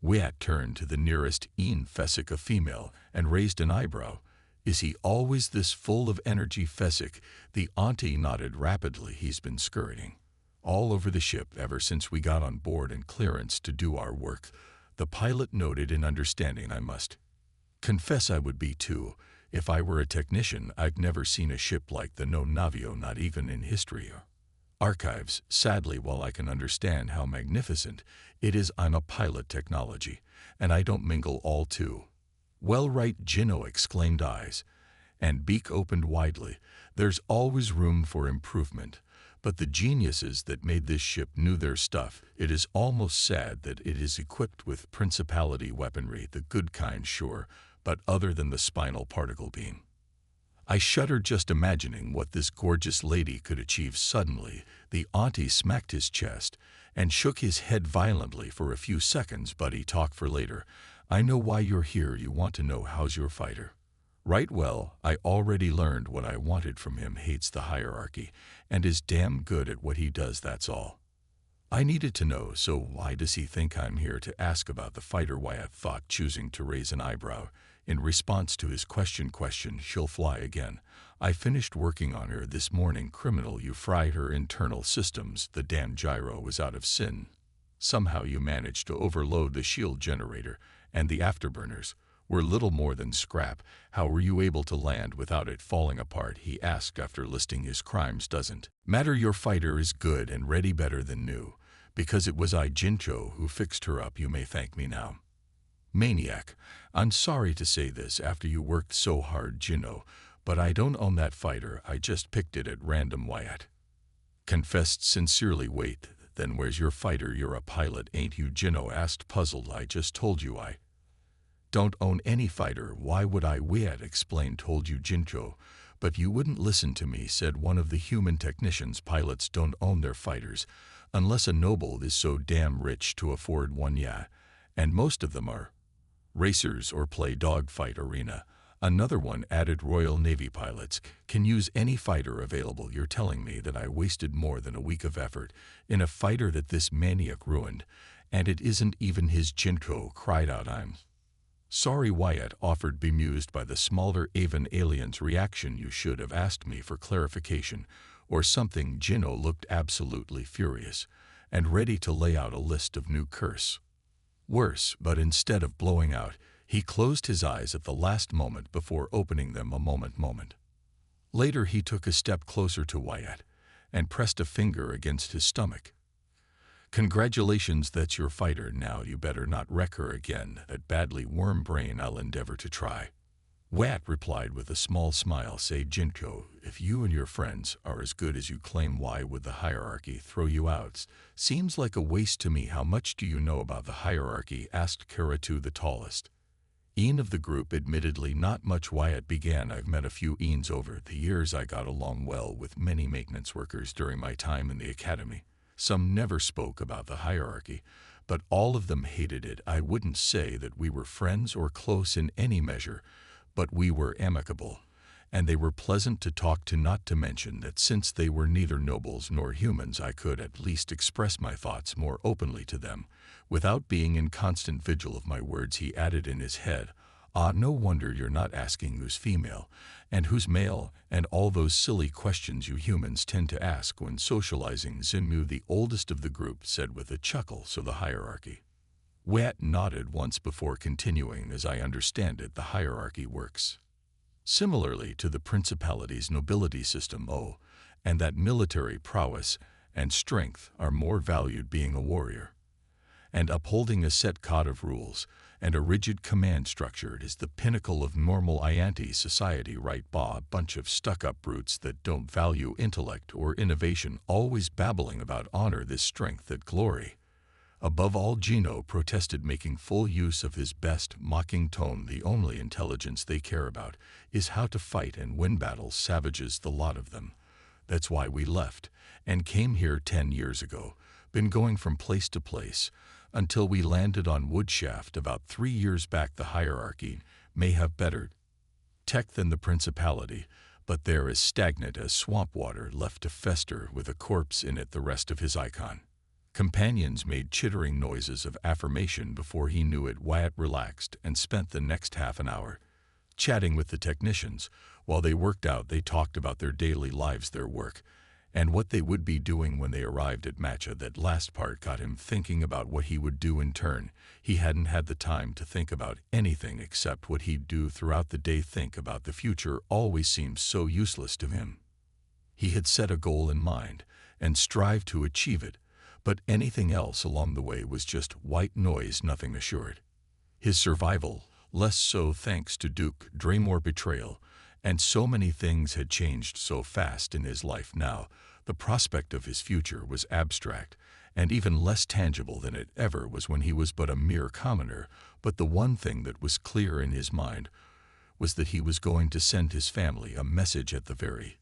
Wyatt turned to the nearest Fessick, a female, and raised an eyebrow. Is he always this full of energy, Fessick? The auntie nodded rapidly. He's been scurrying all over the ship ever since we got on board and clearance to do our work. The pilot nodded in understanding. I must confess I would be too. If I were a technician, I'd never seen a ship like the No Navio, not even in history or archives. Sadly, while I can understand how magnificent it is, I'm a pilot technology, and I don't mingle all too well. Right, Jinno exclaimed, eyes and beak opened widely. There's always room for improvement, but the geniuses that made this ship knew their stuff. It is almost sad that it is equipped with principality weaponry, the good kind, sure, but other than the spinal particle beam. I shuddered just imagining what this gorgeous lady could achieve. Suddenly, the auntie smacked his chest and shook his head violently for a few seconds. Buddy, talk for later. I know why you're here. You want to know how's your fighter. Right, well, I already learned what I wanted from him. Hates the hierarchy and is damn good at what he does, that's all I needed to know. So why does he think I'm here to ask about the fighter? Wyatt thought, choosing to raise an eyebrow. In response to his question, she'll fly again. I finished working on her this morning. Criminal, you fried her internal systems. The damn gyro was out of sin. Somehow you managed to overload the shield generator, and the afterburners were little more than scrap. How were you able to land without it falling apart? He asked after listing his crimes. Doesn't matter, your fighter is good and ready, better than new, because it was I, Jincho, who fixed her up. You may thank me now. Maniac, I'm sorry to say this after you worked so hard, Jinno, but I don't own that fighter. I just picked it at random. Wyatt confessed sincerely. Wait, then where's your fighter? You're a pilot, ain't you? Jinno asked, puzzled. I just told you I don't own any fighter. Why would I? Wyatt explained. Told you, Jincho, but you wouldn't listen to me, said one of the human technicians. Pilots don't own their fighters unless a noble is so damn rich to afford one. Yeah, and most of them are racers or play dogfight arena. Another one added. Royal Navy pilots can use any fighter available. You're telling me that I wasted more than a week of effort in a fighter that this maniac ruined, and it isn't even his? Jincho cried out. I'm sorry, Wyatt offered, bemused by the smaller Avan alien's reaction. You should have asked me for clarification or something. Jinno looked absolutely furious and ready to lay out a list of new curse worse, but instead of blowing out, he closed his eyes at the last moment before opening them a moment later. He took a step closer to Wyatt and pressed a finger against his stomach. Congratulations, that's your fighter. Now you better not wreck her again. That badly, worm brain. I'll endeavor to try. Wyatt replied with a small smile. Say, Jincho, if you and your friends are as good as you claim, why would the hierarchy throw you out? Seems like a waste to me. How much do you know about the hierarchy? Asked Karatu, the tallest Ian of the group. Admittedly, not much, Wyatt began. I've met a few Ians over the years. I got along well with many maintenance workers during my time in the academy. Some never spoke about the hierarchy, but all of them hated it. I wouldn't say that we were friends or close in any measure, but we were amicable, and they were pleasant to talk to, not to mention that since they were neither nobles nor humans, I could at least express my thoughts more openly to them, without being in constant vigil of my words. He added in his head, ah, no wonder you're not asking who's female and who's male, and all those silly questions you humans tend to ask when socializing. Zinmu, the oldest of the group, said with a chuckle. So the hierarchy. Wyatt nodded once before continuing. As I understand it, the hierarchy works similarly to the principality's nobility system. Oh, and that military prowess and strength are more valued, being a warrior and upholding a set code of rules and a rigid command structure. It is the pinnacle of normal Ianti society, right? Bah, a bunch of stuck-up brutes that don't value intellect or innovation, always babbling about honor, this strength, that glory. Above all, Gino protested, making full use of his best mocking tone. The only intelligence they care about is how to fight and win battles. Savages, the lot of them. That's why we left and came here 10 years ago. Been going from place to place until we landed on Woodshaft about 3 years back. The hierarchy may have better tech than the principality, but they're as stagnant as swamp water left to fester with a corpse in it. The rest of his icon Companions made chittering noises of affirmation before he knew it. Wyatt relaxed and spent the next half an hour chatting with the technicians. While they worked out, they talked about their daily lives, their work, and what they would be doing when they arrived at Matcha. That last part got him thinking about what he would do in turn. He hadn't had the time to think about anything except what he'd do throughout the day. Think about the future always seemed so useless to him. He had set a goal in mind and strived to achieve it, but anything else along the way was just white noise, nothing assured. His survival, less so thanks to Duke Draymore betrayal, and so many things had changed so fast in his life now. The prospect of his future was abstract and even less tangible than it ever was when he was but a mere commoner. But the one thing that was clear in his mind was that he was going to send his family a message, at the very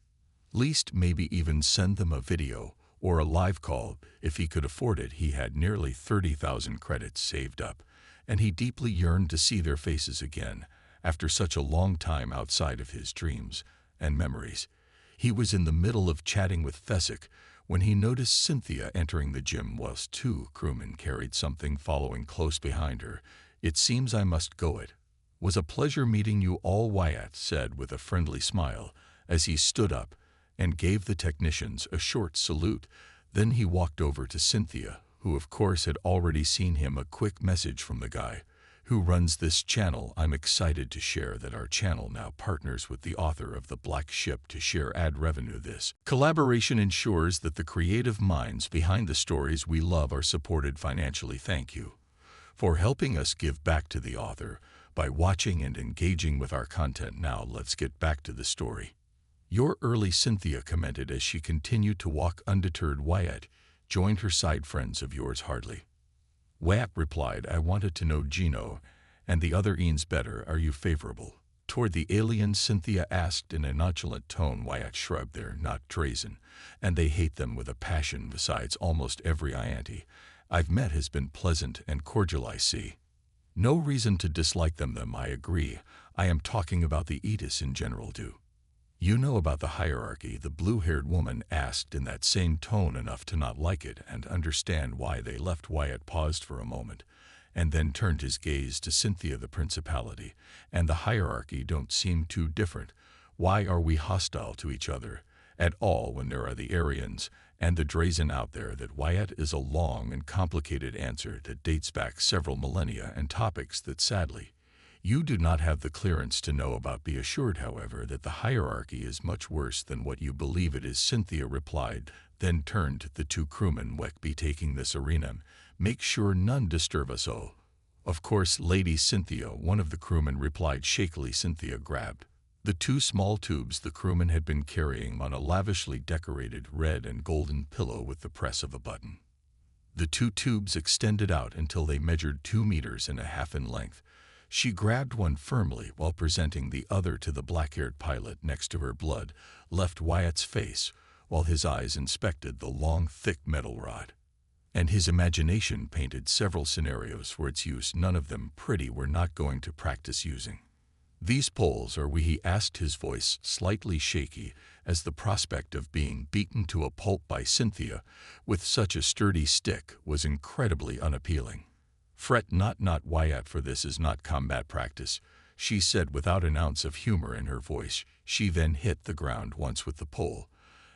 least, maybe even send them a video or a live call if he could afford it. He had nearly 30,000 credits saved up, and he deeply yearned to see their faces again after such a long time outside of his dreams and memories. He was in the middle of chatting with Fezzik when he noticed Cynthia entering the gym whilst two crewmen carried something following close behind her. "It seems I must go. It was a pleasure meeting you all," Wyatt said with a friendly smile as he stood up and gave the technicians a short salute. Then he walked over to Cynthia, who of course had already seen him. "A quick message from the guy who runs this channel. I'm excited to share that our channel now partners with the author of The Black Ship to share ad revenue. This collaboration ensures that the creative minds behind the stories we love are supported financially. Thank you for helping us give back to the author by watching and engaging with our content. Now let's get back to the story." "You're early," Cynthia commented as she continued to walk undeterred. "Wyatt joined her side friends of yours hardly." Wyatt replied, "I wanted to know Gino and the other Ians better. Are you favorable toward the aliens?" Cynthia asked in a nonchalant tone. Wyatt shrugged. "They're not Drazen, and they hate them with a passion. Besides, almost every Ianti I've met has been pleasant and cordial. I see no reason to dislike them. I agree. I am talking about the Etis in general. Do you know about the hierarchy?" The blue-haired woman asked in that same tone, enough to not like it and understand why they left. Wyatt paused for a moment and then turned his gaze to Cynthia. "The principality and the hierarchy don't seem too different. Why are we hostile to each other at all when there are the Aryans and the Drazen out there?" That, Wyatt, is a long and complicated answer that dates back several millennia and topics that sadly you do not have the clearance to know about. Be assured, however, that the hierarchy is much worse than what you believe it is," Cynthia replied, then turned to the two crewmen. "We'll be taking this arena. Make sure none disturb us." "Oh, of course, Lady Cynthia," one of the crewmen replied shakily. Cynthia grabbed the two small tubes the crewman had been carrying on a lavishly decorated red and golden pillow with the press of a button. The two tubes extended out until they measured 2.5 meters in length. She grabbed one firmly while presenting the other to the black-haired pilot next to her. Blood left Wyatt's face while his eyes inspected the long, thick metal rod, and his imagination painted several scenarios for its use, none of them pretty. "We're not going to practice using these poles, are we?" he asked, his voice slightly shaky, as the prospect of being beaten to a pulp by Cynthia with such a sturdy stick was incredibly unappealing. "Fret not, Wyatt, for this is not combat practice," she said without an ounce of humor in her voice. She then hit the ground once with the pole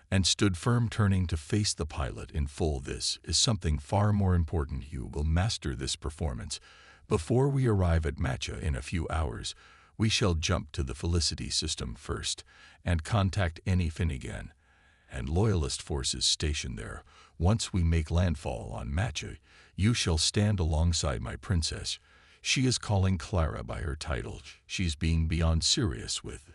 and stood firm, turning to face the pilot in full. "This is something far more important. You will master this performance before we arrive at Matcha in a few hours. We shall jump to the Felicity system first and contact any Finnegan and Loyalist forces stationed there. Once we make landfall on Matcha, you shall stand alongside my princess. She is calling Clara by her title. She's being beyond serious with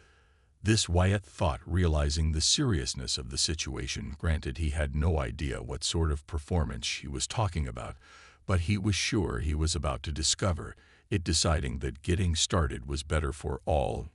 this," Wyatt thought, realizing the seriousness of the situation. Granted, he had no idea what sort of performance she was talking about, but he was sure he was about to discover it, deciding that getting started was better for all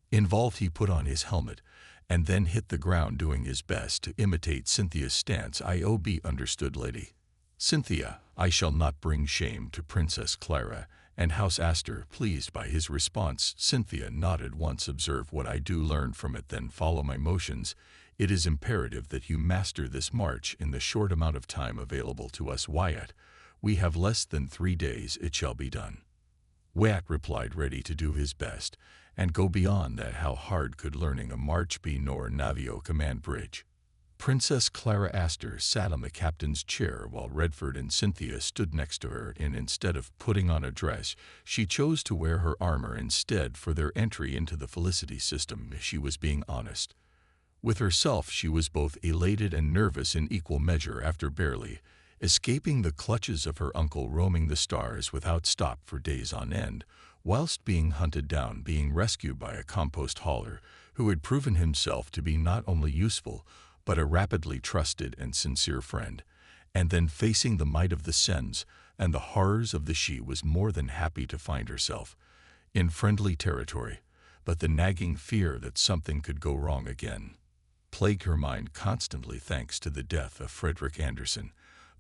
involved. He put on his helmet and then hit the ground, doing his best to imitate Cynthia's stance. "IOB, understood, Lady Cynthia. I shall not bring shame to Princess Clara and House Astor." Pleased by his response, Cynthia nodded once. "Observe what I do, learn from it, then follow my motions. It is imperative that you master this march in the short amount of time available to us, Wyatt. We have less than 3 days, it shall be done. Wyatt replied, ready to do his best, and go beyond that. How hard could learning a march be nor Navio command bridge? Princess Clara Astor sat on the captain's chair while Redford and Cynthia stood next to her, and instead of putting on a dress, she chose to wear her armor instead for their entry into the Felicity system. She was being honest with herself. She was both elated and nervous in equal measure after barely escaping the clutches of her uncle, roaming the stars without stop for days on end, whilst being hunted down, being rescued by a compost hauler who had proven himself to be not only useful, but a rapidly trusted and sincere friend, and then facing the might of the Sens and the horrors of the She was more than happy to find herself in friendly territory, but the nagging fear that something could go wrong again plagued her mind constantly. Thanks to the death of Frederick Anderson,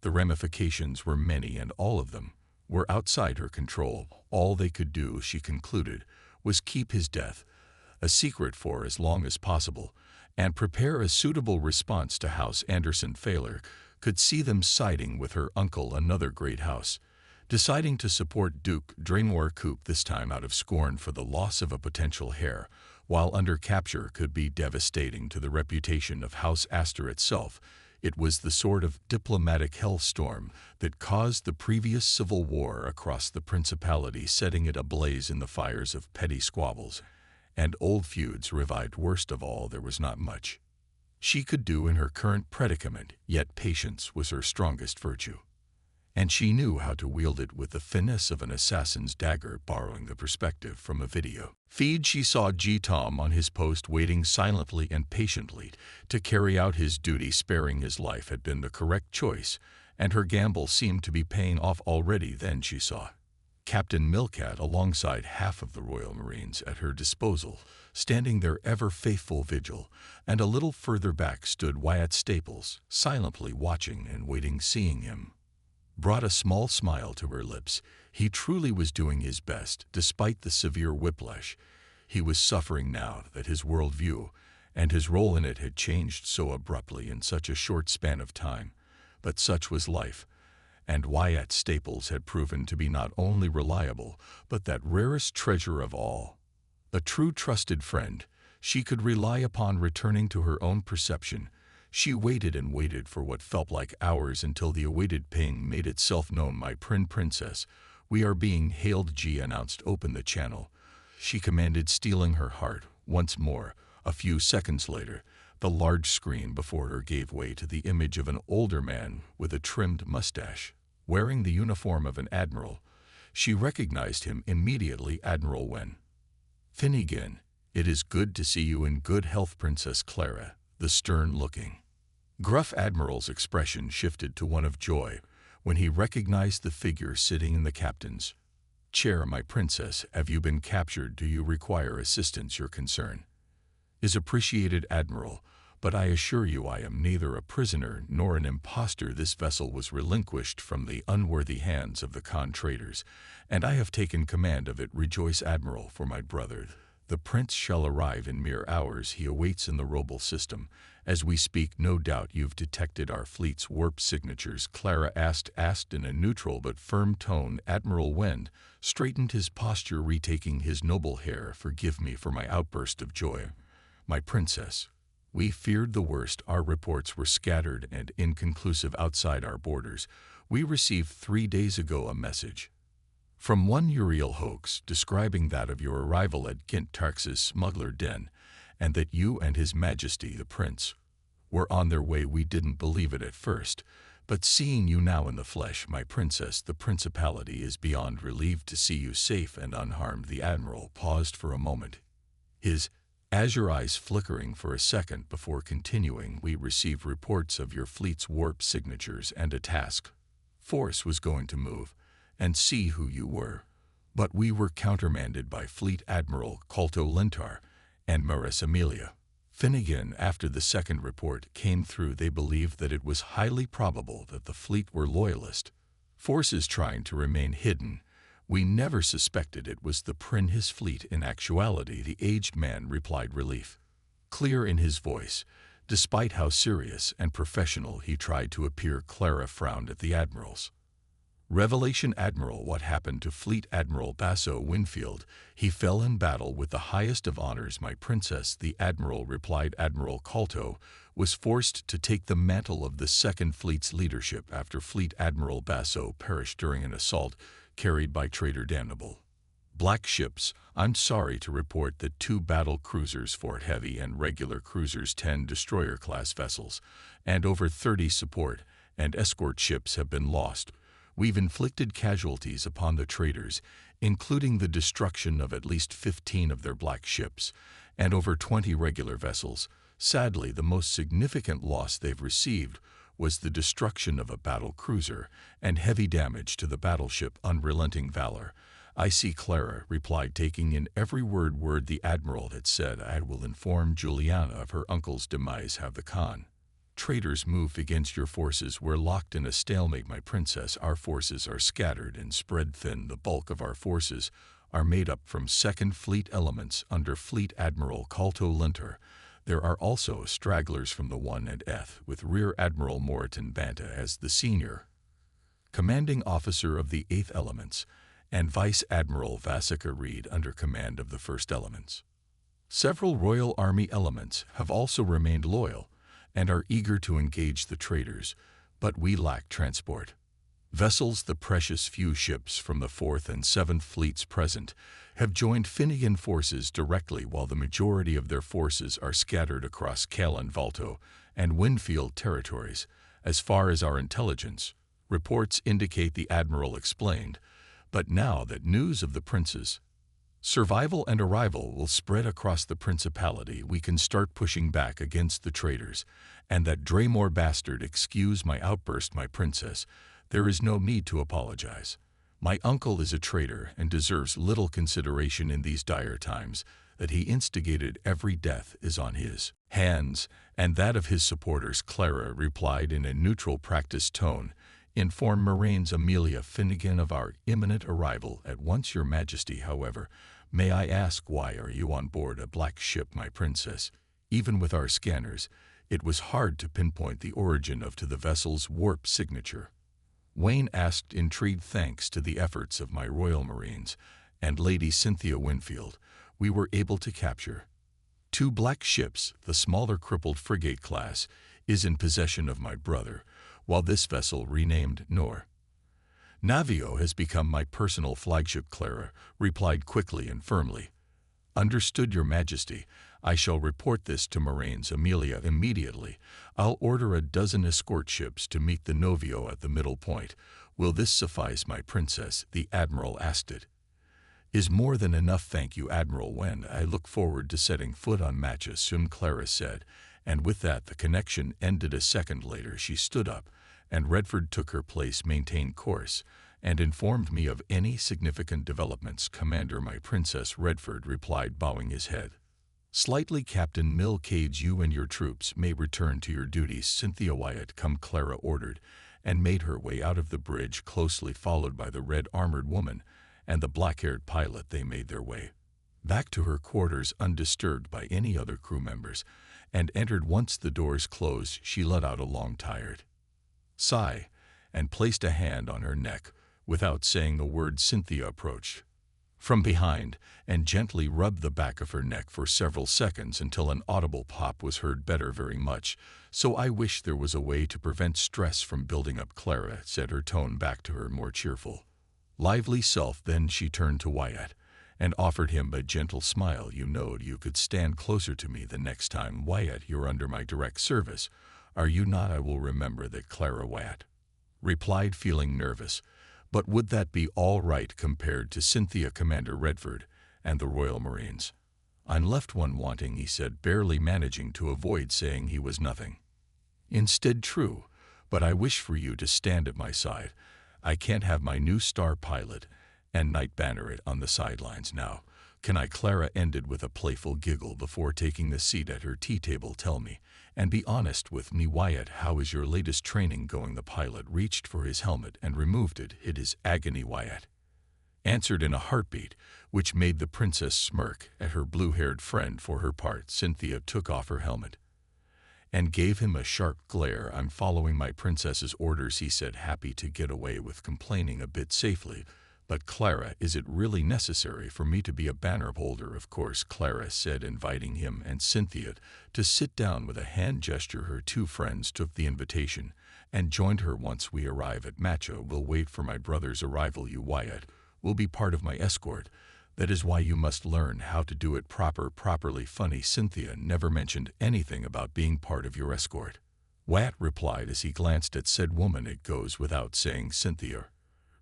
the ramifications were many, and all of them were outside her control. All they could do, she concluded, was keep his death a secret for as long as possible, and prepare a suitable response to House Anderson. Failure could see them siding with her uncle, another great house, deciding to support Duke Draynor Coop, this time out of scorn for the loss of a potential heir, while under capture could be devastating to the reputation of House Astor itself. It was the sort of diplomatic hellstorm that caused the previous civil war across the principality, setting it ablaze in the fires of petty squabbles and old feuds revived. Worst of all, there was not much she could do in her current predicament, yet patience was her strongest virtue, and she knew how to wield it with the finesse of an assassin's dagger. Borrowing the perspective from a video feed, she saw G. Tom on his post, waiting silently and patiently to carry out his duty. Sparing his life had been the correct choice, and her gamble seemed to be paying off already. Then she saw Captain Milcat alongside half of the Royal Marines at her disposal, standing their ever-faithful vigil, and a little further back stood Wyatt Staples, silently watching and waiting. Seeing him brought a small smile to her lips. He truly was doing his best, despite the severe whiplash he was suffering now that his worldview and his role in it had changed so abruptly in such a short span of time. But such was life, and Wyatt Staples had proven to be not only reliable, but that rarest treasure of all, a true trusted friend she could rely upon. Returning to her own perception, she waited and waited for what felt like hours until the awaited ping made itself known. My princess, we are being hailed, G announced. Open the channel, she commanded, stealing her heart once more. A few seconds later, the large screen before her gave way to the image of an older man with a trimmed mustache, wearing the uniform of an admiral. She recognized him immediately. Admiral Wen Finnegan. It is good to see you in good health, Princess Clara. The stern-looking, gruff admiral's expression shifted to one of joy when he recognized the figure sitting in the captain's chair. My princess, have you been captured? Do you require assistance? Your concern is appreciated, Admiral, but I assure you I am neither a prisoner nor an impostor. This vessel was relinquished from the unworthy hands of the Khan traders, and I have taken command of it. Rejoice, Admiral, for my brother, the prince, shall arrive in mere hours. He awaits in the Roble system as we speak. No doubt you've detected our fleet's warp signatures, Clara asked in a neutral but firm tone. Admiral Wen straightened his posture, retaking his noble hair. Forgive me for my outburst of joy, my princess. We feared the worst. Our reports were scattered and inconclusive outside our borders. We received 3 days ago a message from one Uriel hoax describing that of your arrival at Gintarx's smuggler den, and that you and His Majesty the Prince were on their way. We didn't believe it at first, but seeing you now in the flesh, my princess, the principality is beyond relieved to see you safe and unharmed. The Admiral paused for a moment, his azure eyes flickering for a second before continuing. We received reports of your fleet's warp signatures, and a task force was going to move and see who you were, but we were countermanded by Fleet Admiral Colto Lintar and Maris Amelia Finnegan. After the second report came through, they believed that it was highly probable that the fleet were loyalist forces trying to remain hidden. We never suspected it was the Prin his fleet. In actuality, the aged man replied, relief clear in his voice. Despite how serious and professional he tried to appear, Clara frowned at the admirals. Revelation Admiral, what happened to Fleet Admiral Basso Winfield? He fell in battle with the highest of honors, my princess, the admiral replied. Admiral Colto was forced to take the mantle of the Second Fleet's leadership after Fleet Admiral Basso perished during an assault carried by traitor Damnable. Black ships. I'm sorry to report that 2 battle cruisers, 4 heavy and regular cruisers, 10 destroyer-class vessels, and over 30 support and escort ships have been lost. We've inflicted casualties upon the traitors, including the destruction of at least 15 of their black ships and over 20 regular vessels. Sadly, the most significant loss they've received was the destruction of a battle cruiser and heavy damage to the battleship Unrelenting Valor. I see, Clara replied, taking in every word the admiral had said. I will inform Juliana of her uncle's demise. Have the Khan traitors moved against your forces. We're locked in a stalemate, my princess. Our forces are scattered and spread thin. The bulk of our forces are made up from Second Fleet elements under Fleet Admiral Colto Linter. There are also stragglers from the 1 and F, with Rear Admiral Moreton Banta as the senior commanding officer of the 8th Elements, and Vice Admiral Vasica Reed under command of the 1st Elements. Several Royal Army elements have also remained loyal and are eager to engage the traitors, but we lack transport vessels. The precious few ships from the 4th and 7th Fleets present have joined Finnegan forces directly, while the majority of their forces are scattered across Callan Valto and Winfield territories. As far as our intelligence reports indicate, the admiral explained, but now that news of the prince's survival and arrival will spread across the principality, we can start pushing back against the traitors. And that Draymore bastard, excuse my outburst, my princess, there is no need to apologize. My uncle is a traitor and deserves little consideration in these dire times. That he instigated every death is on his hands and that of his supporters, Clara replied in a neutral, practiced tone. Inform Marines Amelia Finnegan of our imminent arrival at once, your majesty. However, may I ask, why are you on board a black ship, my princess? Even with our scanners, it was hard to pinpoint the origin of the vessel's warp signature. Wayne asked, intrigued. Thanks to the efforts of my Royal Marines and Lady Cynthia Winfield, we were able to capture 2 black ships. The smaller crippled frigate class is in possession of my brother, while this vessel, renamed Navio, has become my personal flagship, Clara replied quickly and firmly. Understood, your majesty. I shall report this to Marines Amelia immediately. I'll order a dozen escort ships to meet the Novio at the middle point. Will this suffice, my princess? The admiral asked. It is more than enough, thank you, Admiral. When I look forward to setting foot on Matcha soon, Clara said, and with that the connection ended. A second later she stood up, and Redford took her place, maintained course, and informed me of any significant developments. Commander, my princess, Redford replied, bowing his head slightly. Captain Milcades, you and your troops may return to your duties. Cynthia Wyatt, come, Clara ordered, and made her way out of the bridge, closely followed by the red-armored woman and the black-haired pilot. They made their way back to her quarters undisturbed by any other crew members, and entered. Once the doors closed, she let out a long, tired sigh and placed a hand on her neck. Without saying a word, Cynthia approached from behind and gently rubbed the back of her neck for several seconds until an audible pop was heard. Better, very much so. I wish there was a way to prevent stress from building up, Clara said, her tone back to her more cheerful, lively self. Then she turned to Wyatt and offered him a gentle smile. You knowed you could stand closer to me the next time, Wyatt. You're under my direct service, are you not? I will remember that, Clara, Wyatt replied, feeling nervous. But would that be all right compared to Cynthia, Commander Redford, and the Royal Marines? I'm left one wanting, he said, barely managing to avoid saying he was nothing. Instead, true, but I wish for you to stand at my side. I can't have my new star pilot and Knight Banneret on the sidelines now, can I? Clara ended with a playful giggle before taking the seat at her tea table. Tell me, and be honest with me, Wyatt, how is your latest training going? The pilot reached for his helmet and removed it. It is agony, Wyatt answered in a heartbeat, which made the princess smirk at her blue-haired friend. For her part, Cynthia took off her helmet and gave him a sharp glare. "I'm following my princess's orders," he said, happy to get away with complaining a bit safely. "But Clara, is it really necessary for me to be a banner holder?" "Of course," Clara said, inviting him and Cynthia to sit down. With a hand gesture, her two friends took the invitation and joined her. "Once we arrive at Macho, we'll wait for my brother's arrival. You, Wyatt, will be part of my escort. That is why you must learn how to do it properly." "Funny, Cynthia never mentioned anything about being part of your escort," Wyatt replied as he glanced at said woman. "It goes without saying," Cynthia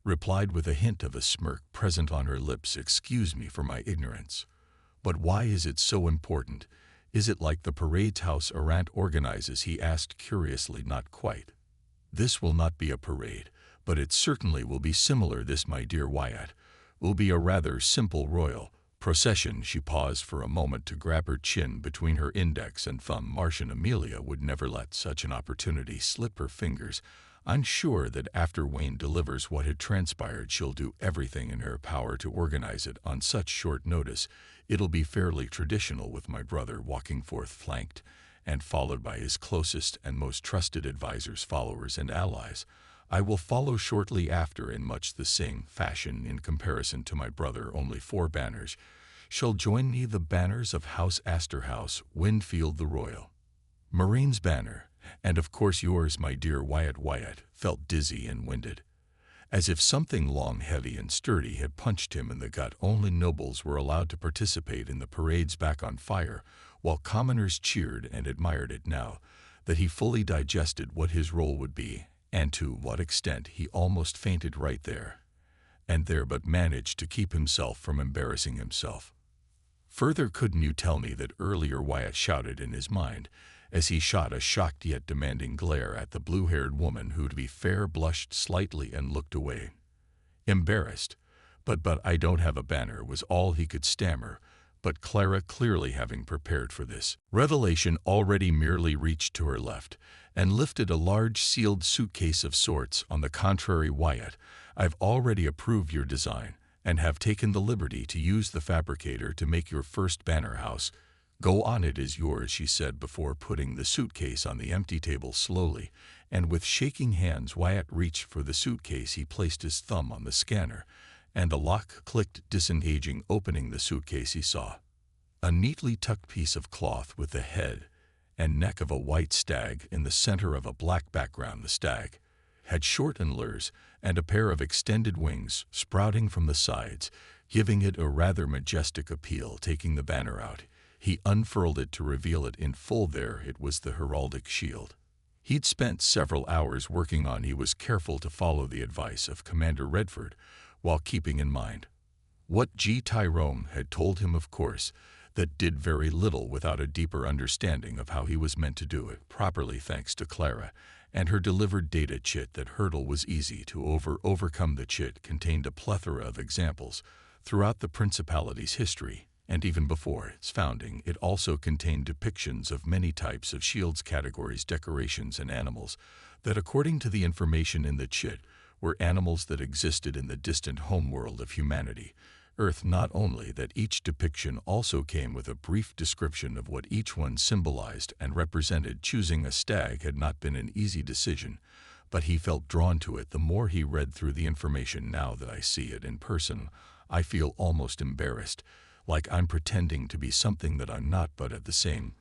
replied with a hint of a smirk present on her lips. "Excuse me for my ignorance, but why is it so important? Is it like the parades House Arant organizes?" he asked curiously. "Not quite. This will not be a parade, but it certainly will be similar. This, my dear Wyatt, will be a rather simple royal procession." She paused for a moment to grab her chin between her index and thumb. Martian Amelia would never let such an opportunity slip her fingers. "I'm sure that after Wayne delivers what had transpired, she'll do everything in her power to organize it on such short notice. It'll be fairly traditional, with my brother walking forth flanked and followed by his closest and most trusted advisors, followers, and allies. I will follow shortly after in much the same fashion. In comparison to my brother, only 4 banners shall join me: the banners of House Astorhouse, Winfield the Royal, Marine's banner, and of course yours, my dear Wyatt." Wyatt felt dizzy and winded, as if something long, heavy, and sturdy had punched him in the gut. Only nobles were allowed to participate in the parade's back on fire, while commoners cheered and admired it. Now that he fully digested what his role would be, and to what extent, he almost fainted right there and there, but managed to keep himself from embarrassing himself further. "Couldn't you tell me that earlier?" Wyatt shouted in his mind, as he shot a shocked yet demanding glare at the blue-haired woman, who, to be fair, blushed slightly and looked away, embarrassed. But I don't have a banner," was all he could stammer. But Clara, clearly having prepared for this revelation already, merely reached to her left and lifted a large sealed suitcase of sorts. "On the contrary, Wyatt, I've already approved your design and have taken the liberty to use the fabricator to make your first banner house. Go on, it is yours," she said, before putting the suitcase on the empty table. Slowly and with shaking hands, Wyatt reached for the suitcase. He placed his thumb on the scanner, and the lock clicked, disengaging. Opening the suitcase, he saw a neatly tucked piece of cloth with the head and neck of a white stag in the center of a black background. The stag had short antlers and a pair of extended wings sprouting from the sides, giving it a rather majestic appeal. Taking the banner out, he unfurled it to reveal it in full. There it was, the heraldic shield he'd spent several hours working on. He was careful to follow the advice of Commander Redford, while keeping in mind what G. Tyrone had told him. Of course, that did very little without a deeper understanding of how he was meant to do it properly. Thanks to Clara and her delivered data chit, that hurdle was easy to overcome. The chit contained a plethora of examples throughout the Principality's history, and even before its founding. It also contained depictions of many types of shields, categories, decorations, and animals that, according to the information in the chit, were animals that existed in the distant homeworld of humanity, Earth. Not only that, each depiction also came with a brief description of what each one symbolized and represented. Choosing a stag had not been an easy decision, but he felt drawn to it the more he read through the information. "Now that I see it in person, I feel almost embarrassed, like I'm pretending to be something that I'm not, but at the same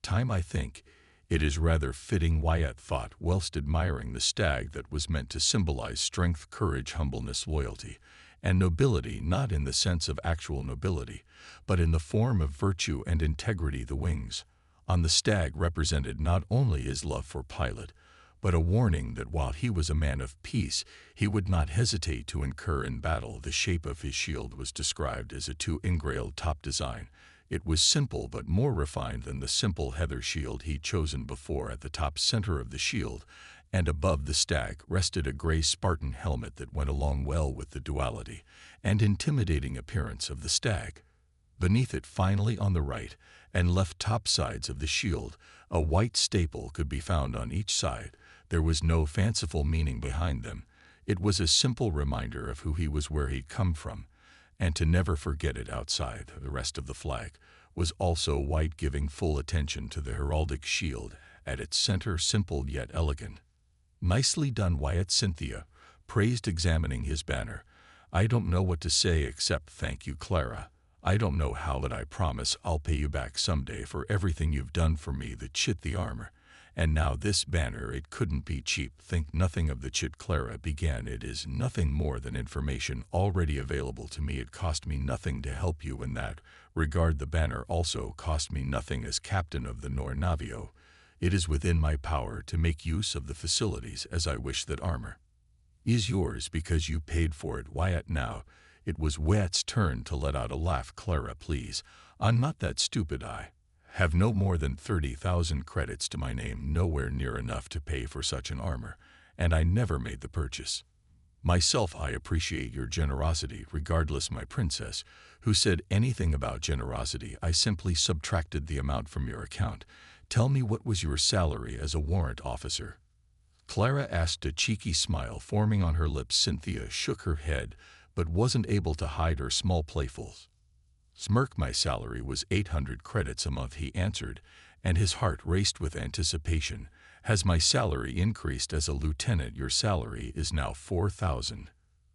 time I think it is rather fitting," Wyatt thought, whilst admiring the stag that was meant to symbolize strength, courage, humbleness, loyalty, and nobility, not in the sense of actual nobility, but in the form of virtue and integrity. The wings on the stag represented not only his love for Pilot, but a warning that while he was a man of peace, he would not hesitate to incur in battle. The shape of his shield was described as a 2-engrailed top design. It was simple but more refined than the simple heather shield he'd chosen before. At the top center of the shield and above the stag rested a gray Spartan helmet that went along well with the duality and intimidating appearance of the stag. Beneath it, finally, on the right and left top sides of the shield, a white staple could be found on each side. There was no fanciful meaning behind them. It was a simple reminder of who he was, where he'd come from, and to never forget it. Outside, the rest of the flag was also white, giving full attention to the heraldic shield at its center simple yet elegant. "Nicely done, Wyatt," Cynthia praised, examining his banner. "I don't know what to say except thank you, Clara. I don't know how, but I promise I'll pay you back someday for everything you've done for me." The chit, the armor. "And now this banner, it couldn't be cheap." "Think nothing of the chit," Clara began. "It is nothing more than information already available to me. It cost me nothing to help you in that regard. The banner also cost me nothing as captain of the Navio. It is within my power to make use of the facilities as I wish. That armor is yours because you paid for it, Wyatt." Now it was Wyatt's turn to let out a laugh. "Clara, please, I'm not that stupid. I have no more than 30,000 credits to my name, nowhere near enough to pay for such an armor, and I never made the purchase myself." "I appreciate your generosity. Regardless, my princess." "Who said anything about generosity? I simply subtracted the amount from your account. Tell me, what was your salary as a warrant officer?" Clara asked, a cheeky smile forming on her lips. Cynthia shook her head, but wasn't able to hide her small playful smirk. "My salary was 800 credits a month," he answered, and his heart raced with anticipation. "Has my salary increased as a lieutenant? Your salary is now 4,000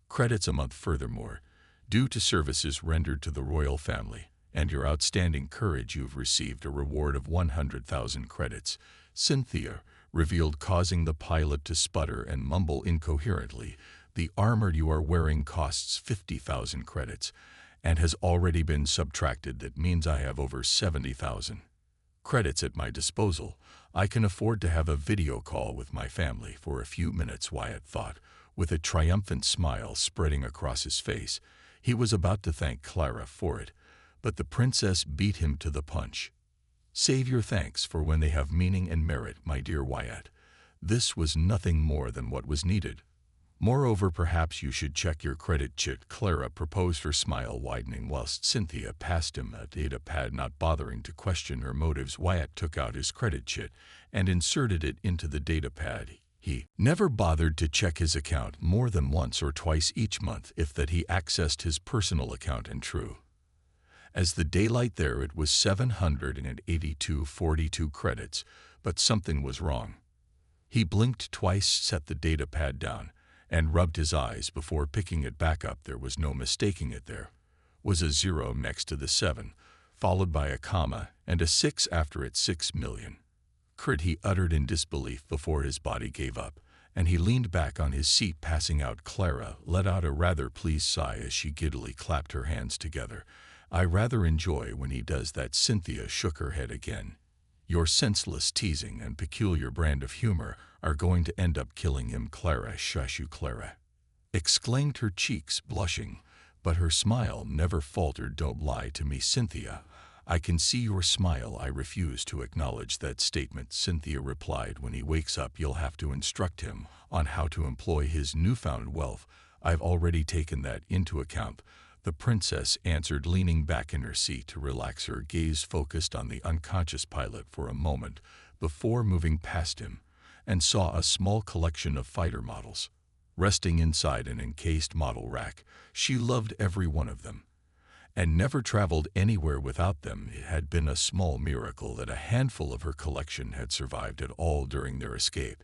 credits a month. Furthermore, due to services rendered to the royal family and your outstanding courage, you've received a reward of 100,000 credits." Cynthia revealed, causing the pilot to sputter and mumble incoherently. "The armor you are wearing costs 50,000 credits and has already been subtracted. That means I have over 70,000 credits at my disposal. I can afford to have a video call with my family for a few minutes," Wyatt thought, with a triumphant smile spreading across his face. He was about to thank Clara for it, but the princess beat him to the punch. "Save your thanks for when they have meaning and merit, my dear Wyatt. This was nothing more than what was needed. Moreover, perhaps you should check your credit chit," Clara proposed, her smile widening whilst Cynthia passed him a data pad. Not bothering to question her motives, Wyatt took out his credit chit and inserted it into the data pad. He never bothered to check his account more than once or twice each month, if that. He accessed his personal account, and true as the daylight there, it was 782.42 credits, but something was wrong. He blinked twice, set the data pad down, and rubbed his eyes before picking it back up. There was no mistaking it. There was a 0 next to the 7, followed by a comma and a 6 after it. 6 million cred, he uttered in disbelief before his body gave up, and he leaned back on his seat, passing out. Clara let out a rather pleased sigh as she giddily clapped her hands together. "I rather enjoy when he does that." Cynthia shook her head again. "Your senseless teasing and peculiar brand of humor are going to end up killing him." "Clara, shush you, Clara," exclaimed, her cheeks blushing, but her smile never faltered. "Don't lie to me, Cynthia. I can see your smile." "I refuse to acknowledge that statement," Cynthia replied. "When he wakes up, you'll have to instruct him on how to employ his newfound wealth. I've already taken that into account," the princess answered, leaning back in her seat to relax. Her gaze focused on the unconscious pilot for a moment before moving past him, and saw a small collection of fighter models resting inside an encased model rack. She loved every one of them and never traveled anywhere without them. It had been a small miracle that a handful of her collection had survived at all during their escape.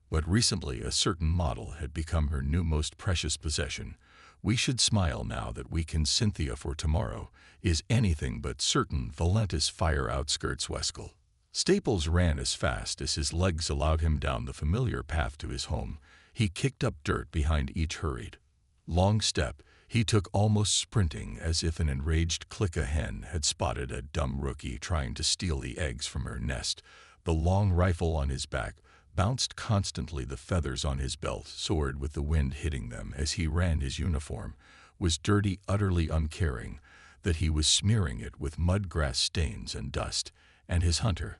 But recently a certain model had become her new most precious possession. "We should smile now that we can, Cynthia, for tomorrow is anything but certain." Valentis fire outskirts Weskel. Staples ran as fast as his legs allowed him down the familiar path to his home. He kicked up dirt behind each hurried long step he took, almost sprinting, as if an enraged clicker hen had spotted a dumb rookie trying to steal the eggs from her nest. The long rifle on his back bounced constantly. The feathers on his belt soared with the wind hitting them as he ran. His uniform was dirty, utterly uncaring that he was smearing it with mud, grass stains, and dust, and his hunter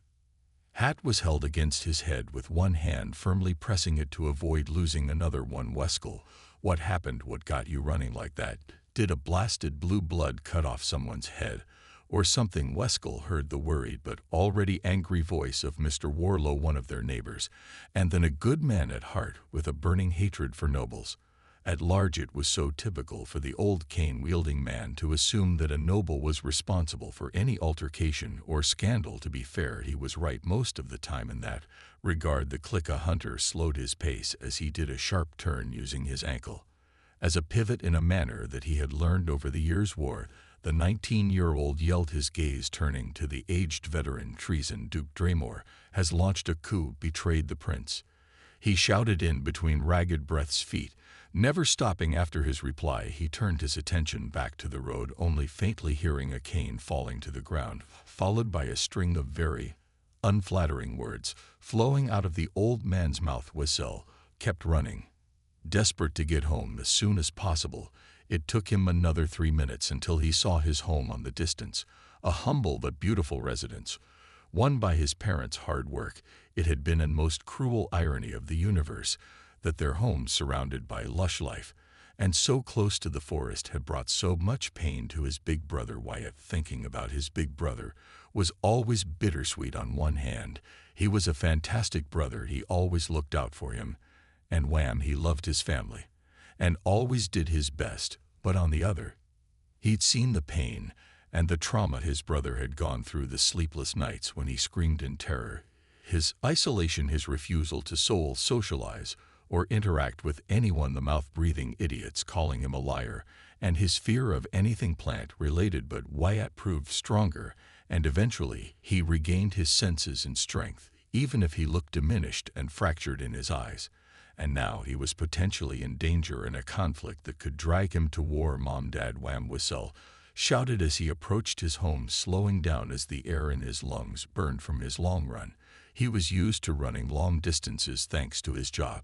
hat was held against his head with one hand firmly pressing it to avoid losing another one. "Weskel, what happened? What got you running like that? Did a blasted blue blood cut off someone's head or something?" Weskel heard the worried but already angry voice of Mr. Warlow, one of their neighbors, and then a good man at heart with a burning hatred for nobles. At large it was so typical for the old cane-wielding man to assume that a noble was responsible for any altercation or scandal. To be fair, he was right most of the time in that regard. The Clicker hunter slowed his pace as he did a sharp turn, using his ankle as a pivot in a manner that he had learned over the years' war. The 19-year-old yelled, his gaze turning to the aged veteran. Treason! Duke Draymore has launched a coup, betrayed the prince. He shouted in between ragged breaths. Feet never stopping. After his reply, he turned his attention back to the road, only faintly hearing a cane falling to the ground, followed by a string of very unflattering words flowing out of the old man's mouth. Wessel kept running, desperate to get home as soon as possible. It took him another 3 minutes until he saw his home on the distance, a humble but beautiful residence, won by his parents' hard work. It had been an most cruel irony of the universe that their home, surrounded by lush life and so close to the forest, had brought so much pain to his big brother Wyatt. Thinking about his big brother was always bittersweet. On one hand, he was a fantastic brother, he always looked out for him, and wham, he loved his family and always did his best. But on the other, he'd seen the pain and the trauma his brother had gone through, the sleepless nights when he screamed in terror, his isolation, his refusal to socialize or interact with anyone, the mouth-breathing idiots calling him a liar, and his fear of anything plant-related. But Wyatt proved stronger, and eventually he regained his senses and strength, even if he looked diminished and fractured in his eyes. And now he was potentially in danger in a conflict that could drag him to war. Mom, Dad, wham! Wessel shouted as he approached his home, slowing down as the air in his lungs burned from his long run. He was used to running long distances thanks to his job,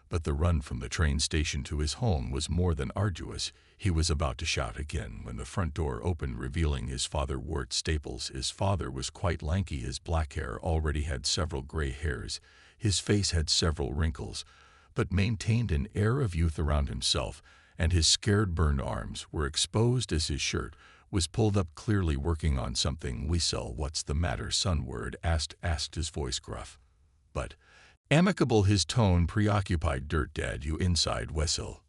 but the run from the train station to his home was more than arduous. He was about to shout again when the front door opened, revealing his father, Wirt Staples. His father was quite lanky. His black hair already had several gray hairs. His face had several wrinkles, but maintained an air of youth around himself, and his scared, burned arms were exposed as his shirt was pulled up, clearly working on something. Wessel, what's the matter, son? Wirt asked, his voice gruff but amicable, his tone preoccupied. Dirt, Dad, you inside? Wessel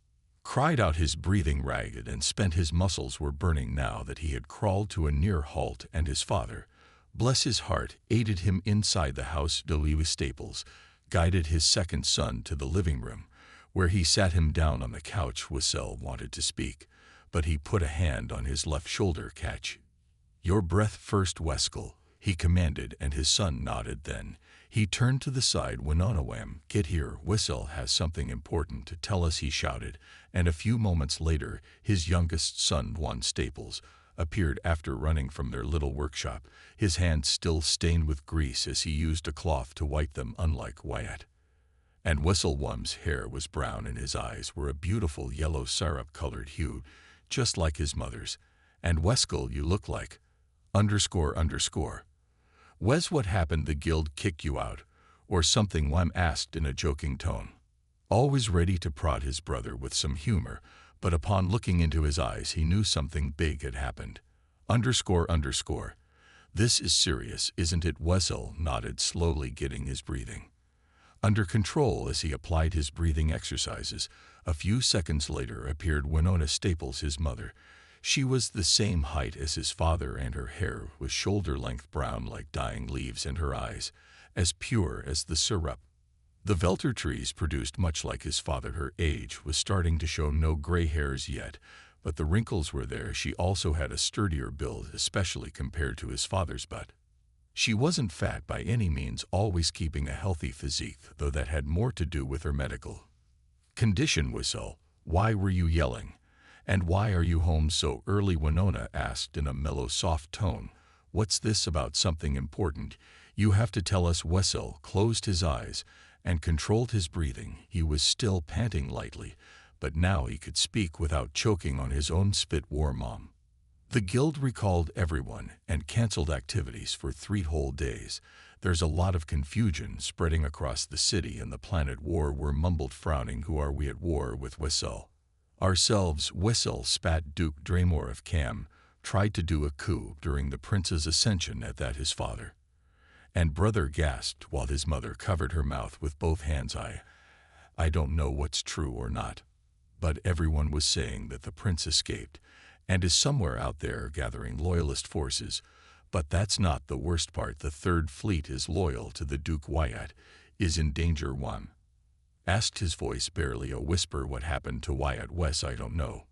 cried out, his breathing ragged and spent. His muscles were burning now that he had crawled to a near halt, and his father, bless his heart, aided him inside the house. Louis Staples guided his second son to the living room, where he sat him down on the couch. Wessel wanted to speak, but he put a hand on his left shoulder. Catch your breath first, Wessel, he commanded, and his son nodded. Then he turned to the side. Winona, wham! Get here. Wessel has something important to tell us, he shouted, and a few moments later his youngest son, Juan Staples, appeared after running from their little workshop, his hands still stained with grease as he used a cloth to wipe them. Unlike Wyatt and Wessel, Wum's hair was brown and his eyes were a beautiful yellow syrup-colored hue, just like his mother's. And Wessel, you look like ... Wes, what happened? The guild kicked you out, or something? Wham asked in a joking tone, always ready to prod his brother with some humor, but upon looking into his eyes he knew something big had happened. This is serious, isn't it? Wessel nodded, slowly getting his breathing under control as he applied his breathing exercises. A few seconds later appeared Winona Staples, his mother. She was the same height as his father, and her hair was shoulder-length brown like dying leaves, and her eyes as pure as the syrup the Velter trees produced. Much like his father, her age was starting to show. No gray hairs yet, but the wrinkles were there. She also had a sturdier build, especially compared to his father's, but she wasn't fat by any means, always keeping a healthy physique, though that had more to do with her medical condition. Wessel, why were you yelling? And why are you home so early? Winona asked in a mellow, soft tone. What's this about? Something important you have to tell us. Wessel closed his eyes and controlled his breathing. He was still panting lightly, but now he could speak without choking on his own spit. War, Mom. The guild recalled everyone and canceled activities for 3 whole days. There's a lot of confusion spreading across the city and the planet. War, were mumbled, frowning. Who are we at war with? Wessel. Ourselves. Wessel spat. Duke Draymore of Cam tried to do a coup during the prince's ascension. At that his father and brother gasped while his mother covered her mouth with both hands. I don't know what's true or not. But everyone was saying that the prince escaped and is somewhere out there gathering loyalist forces. But that's not the worst part. The Third Fleet is loyal to the Duke. Wyatt is in danger. One asked, his voice barely a whisper. What happened to Wyatt? Wes, I don't know.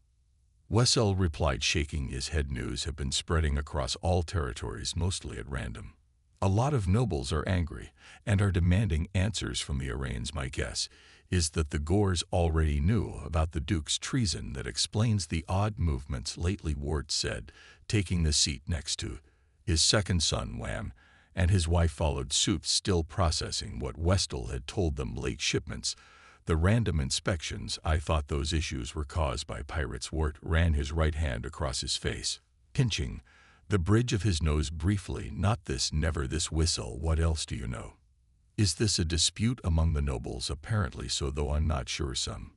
Wessel replied, shaking his head. News have been spreading across all territories, mostly at random. A lot of nobles are angry and are demanding answers from the Arains. My guess is that the Gores already knew about the Duke's treason. That explains the odd movements lately, Wart said, taking the seat next to his second son. Wham, and his wife followed suit, still processing what Westall had told them. Late shipments, the random inspections. I thought those issues were caused by pirates. Wart ran his right hand across his face, pinching the bridge of his nose briefly. Not this, never this. Whistle, what else do you know? Is this a dispute among the nobles? Apparently so, though I'm not sure. Some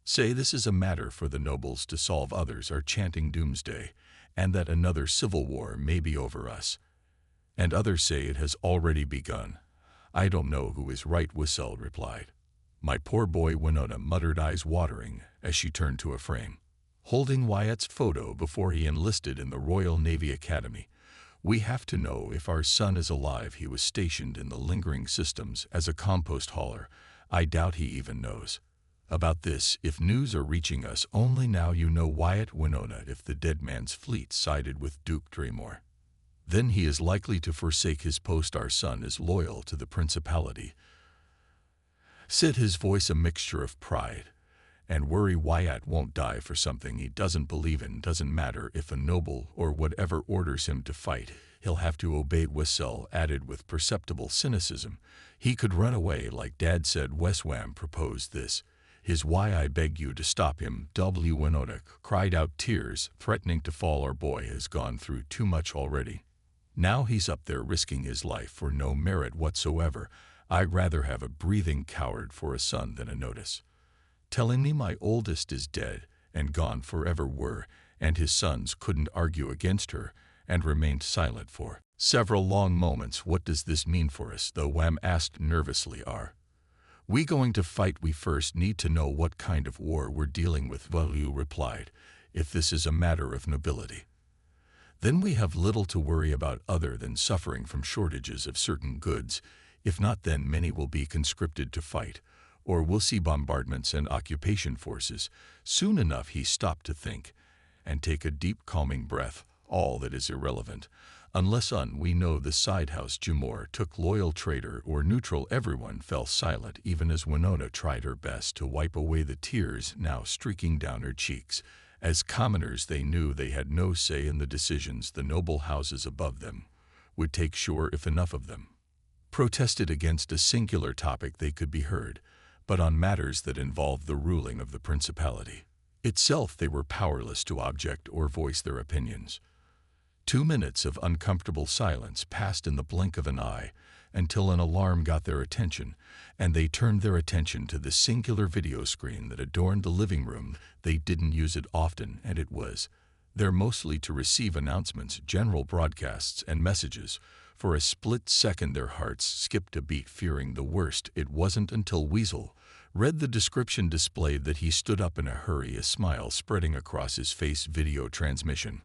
say this is a matter for the nobles to solve. Others are chanting doomsday and that another civil war may be over us. And others say it has already begun. I don't know who is right, Whistle replied. My poor boy, Winona muttered, eyes watering as she turned to a frame holding Wyatt's photo before he enlisted in the Royal Navy Academy. We have to know if our son is alive. He was stationed in the lingering systems as a compost hauler. I doubt he even knows about this. If news are reaching us only now, you know, Wyatt. Winona, if the dead man's fleet sided with Duke Draymore, then he is likely to forsake his post. Our son is loyal to the principality, said, his voice a mixture of pride and worry. Wyatt won't die for something he doesn't believe in. Doesn't matter if a noble or whatever orders him to fight, he'll have to obey. Wessel added with perceptible cynicism. He could run away like Dad said. Wham proposed this. His why, I beg you to stop him. Winona cried out, tears threatening to fall. Our boy has gone through too much already. Now he's up there risking his life for no merit whatsoever. I'd rather have a breathing coward for a son than a notice telling me my oldest is dead and gone forever. And his sons couldn't argue against her and remained silent for several long moments. What does this mean for us, though? Wham asked nervously. Are we going to fight? We first need to know what kind of war we're dealing with. Well, you replied, if this is a matter of nobility, then we have little to worry about other than suffering from shortages of certain goods. If not, then many will be conscripted to fight, or we'll see bombardments and occupation forces. Soon enough. He stopped to think and take a deep calming breath. All that is irrelevant, unless we know the side house. Jumor took loyal, traitor, or neutral. Everyone fell silent, even as Winona tried her best to wipe away the tears now streaking down her cheeks. As commoners, they knew they had no say in the decisions the noble houses above them would take. Sure, if enough of them protested against a singular topic, they could be heard. But on matters that involved the ruling of the principality itself, they were powerless to object or voice their opinions. 2 minutes of uncomfortable silence passed in the blink of an eye until an alarm got their attention, and they turned their attention to the singular video screen that adorned the living room. They didn't use it often, and it was there mostly to receive announcements, general broadcasts, and messages. For a split second their hearts skipped a beat, fearing the worst. It wasn't until Weasel read the description displayed that he stood up in a hurry, a smile spreading across his face. Video transmission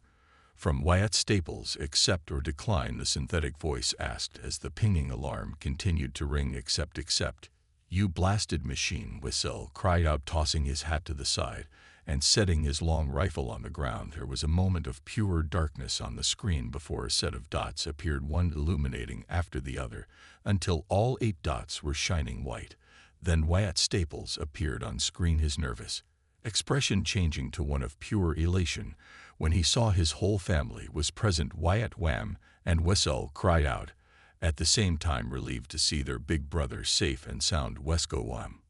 from Wyatt Staples. Accept or decline, the synthetic voice asked as the pinging alarm continued to ring. Accept. You blasted machine, Whistle cried out, tossing his hat to the side and setting his long rifle on the ground. There was a moment of pure darkness on the screen before a set of dots appeared, one illuminating after the other, until all 8 dots were shining white. Then Wyatt Staples appeared on screen, his nervous expression changing to one of pure elation when he saw his whole family was present. Wyatt, Wham, and Wessel cried out, at the same time, relieved to see their big brother safe and sound. Wesco, Wham.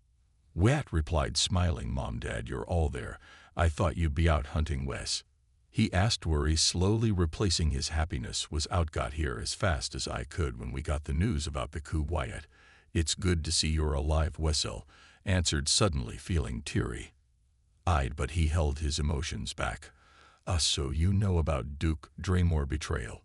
Wyatt replied, smiling, Mom, Dad, you're all there. I thought you'd be out hunting. Wes, he asked, worry slowly replacing his happiness. Was out. Got here as fast as I could when we got the news about the coup. Wyatt, it's good to see you're alive, Wessel answered, suddenly feeling teary-eyed, but he held his emotions back. So you know about Duke Draymore betrayal,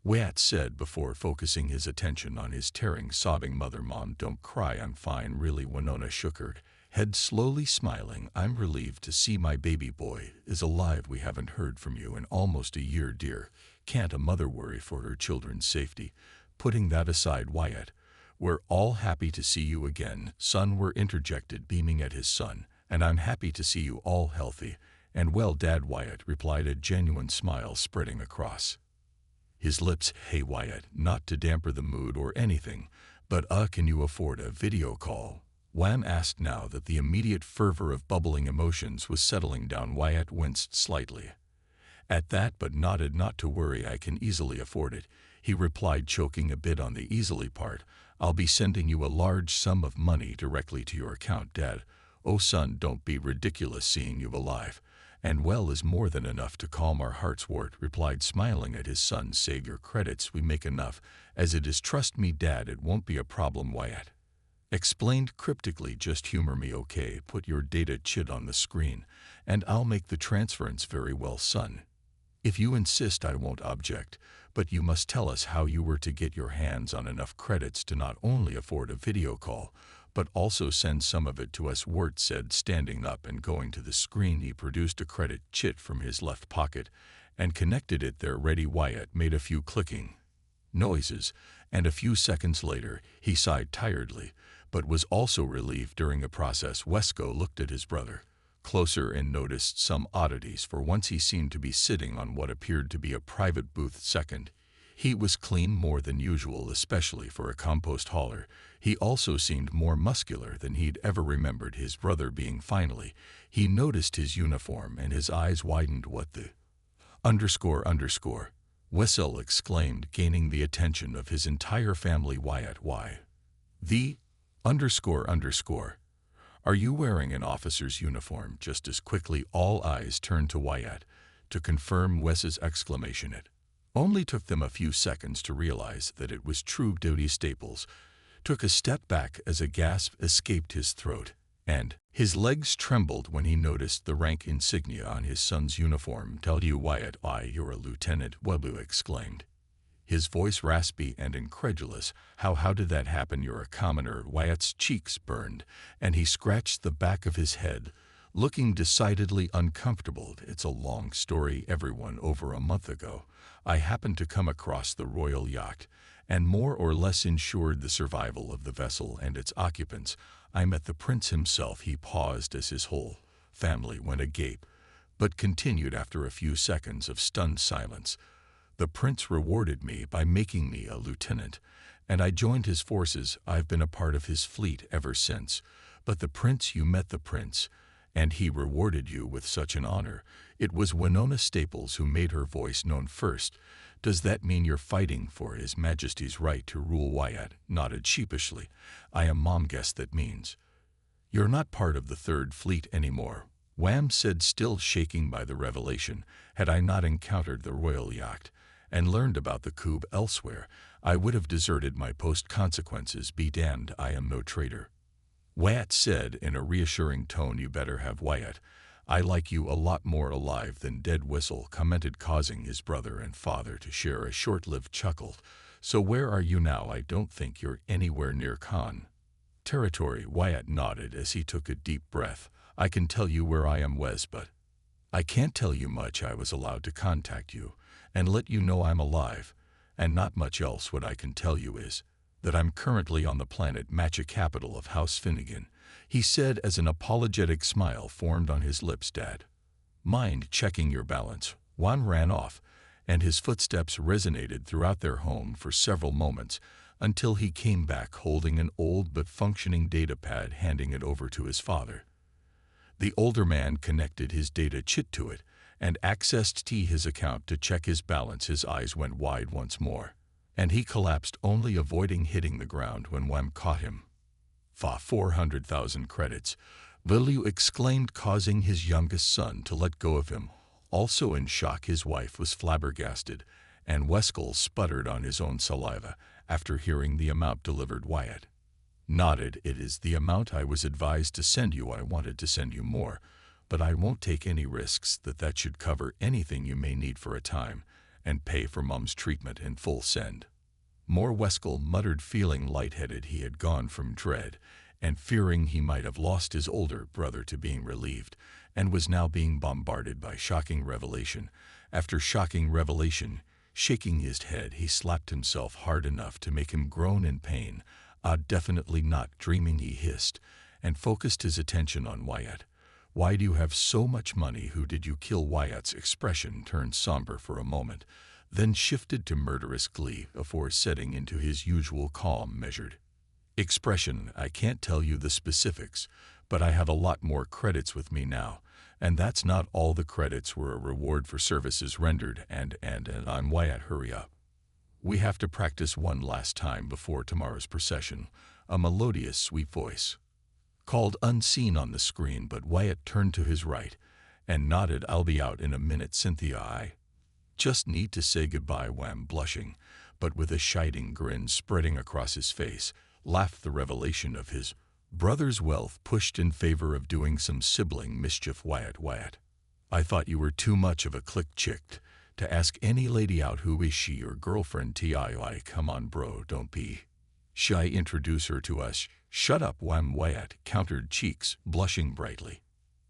Wyatt said before focusing his attention on his tearing, sobbing mother. Mom, don't cry, I'm fine, really. Winona shook her head slowly smiling. I'm relieved to see my baby boy is alive. We haven't heard from you in almost a year, dear. Can't a mother worry for her children's safety? Putting that aside, Wyatt, we're all happy to see you again, son. Were interjected, beaming at his son. And I'm happy to see you all healthy and well, Dad, Wyatt replied, a genuine smile spreading across his lips. Hey, Wyatt, not to damper the mood or anything, but can you afford a video call? Wham asked now that the immediate fervor of bubbling emotions was settling down. Wyatt winced slightly at that, but nodded. Not to worry, I can easily afford it, he replied, choking a bit on the easily part. I'll be sending you a large sum of money directly to your account, Dad. Oh, son, don't be ridiculous. Seeing you alive and well is more than enough to calm our hearts, Wart replied, smiling at his son. Save your credits, we make enough as it is. Trust me, Dad, it won't be a problem, Wyatt explained cryptically. Just humor me, okay? Put your data chit on the screen and I'll make the transference. Very well, son. If you insist, I won't object, but you must tell us how you were to get your hands on enough credits to not only afford a video call, but also send some of it to us, Wirt said, standing up and going to the screen. He produced a credit chit from his left pocket and connected it there. Ready? Wyatt made a few clicking noises, and a few seconds later he sighed tiredly, but was also relieved during the process. Wesco looked at his brother closer and noticed some oddities. For once he seemed to be sitting on what appeared to be a private booth. Second, he was clean more than usual, especially for a compost hauler. He also seemed more muscular than he'd ever remembered his brother being. Finally, he noticed his uniform and his eyes widened. What the __? Wessel exclaimed, gaining the attention of his entire family. Wyatt, why the __? Are you wearing an officer's uniform? Just as quickly all eyes turned to Wyatt to confirm Wes's exclamation. It only took them a few seconds to realize that it was true. Duty Staples took a step back as a gasp escaped his throat, and his legs trembled when he noticed the rank insignia on his son's uniform. Tell you, Wyatt, you're a lieutenant, Webu exclaimed, his voice raspy and incredulous. How did that happen? You're a commoner. Wyatt's cheeks burned, and he scratched the back of his head, looking decidedly uncomfortable. It's a long story, everyone. Over a month ago, I happened to come across the royal yacht, and more or less ensured the survival of the vessel and its occupants. I met the prince himself. He paused as his whole family went agape, but continued after a few seconds of stunned silence. The prince rewarded me by making me a lieutenant, and I joined his forces. I've been a part of his fleet ever since. But the prince, you met the prince, and he rewarded you with such an honor. It was Winona Staples who made her voice known first. Does that mean you're fighting for His Majesty's right to rule? Wyatt nodded sheepishly. I am. Mom, guess that means you're not part of the Third Fleet anymore, Wham said, still shaking by the revelation. Had I not encountered the royal yacht and learned about the coup elsewhere, I would have deserted my post. Consequences be damned, I am no traitor, Wyatt said in a reassuring tone. You better have, Wyatt. I like you a lot more alive than dead, Whistle commented, causing his brother and father to share a short-lived chuckle. So where are you now? I don't think you're anywhere near Khan territory, Wyatt nodded as he took a deep breath. I can tell you where I am, Wes, but I can't tell you much. I was allowed to contact you and let you know I'm alive, and not much else. What I can tell you is that I'm currently on the planet Matcha, capital of House Finnegan, he said as an apologetic smile formed on his lips. Dad, mind checking your balance? Juan ran off, and his footsteps resonated throughout their home for several moments until he came back holding an old but functioning data pad, handing it over to his father. The older man connected his data chit to it and accessed his account to check his balance. His eyes went wide once more, and he collapsed, only avoiding hitting the ground when Wham caught him. 400,000 credits, Lilu exclaimed, causing his youngest son to let go of him. Also in shock, his wife was flabbergasted, and Weskel sputtered on his own saliva after hearing the amount delivered. Wyatt nodded. It is the amount I was advised to send you. I wanted to send you more, but I won't take any risks. That should cover anything you may need for a time and pay for Mom's treatment in full. Send more, Weskel muttered, feeling lightheaded. He had gone from dread and fearing he might have lost his older brother to being relieved, and was now being bombarded by shocking revelation after shocking revelation. Shaking his head, he slapped himself hard enough to make him groan in pain. Definitely not dreaming, he hissed, and focused his attention on Wyatt. Why do you have so much money? Who did you kill? Wyatt's expression turned somber for a moment, then shifted to murderous glee before setting into his usual calm, measured expression. I can't tell you the specifics, but I have a lot more credits with me now, and that's not all. The credits were a reward for services rendered, and I'm Wyatt. Hurry up. We have to practice one last time before tomorrow's procession. A melodious, sweet voice called unseen on the screen, but Wyatt turned to his right and nodded. I'll be out in a minute, Cynthia. I just need to say goodbye. Wham, blushing, but with a shining grin spreading across his face, laughed the revelation of his brother's wealth pushed in favor of doing some sibling mischief. Wyatt, I thought you were too much of a click chick to ask any lady out. Who is she? Your girlfriend? TII. Come on, bro, don't be shy. Introduce her to us. Shut up, Wham. Wyatt countered, cheeks blushing brightly.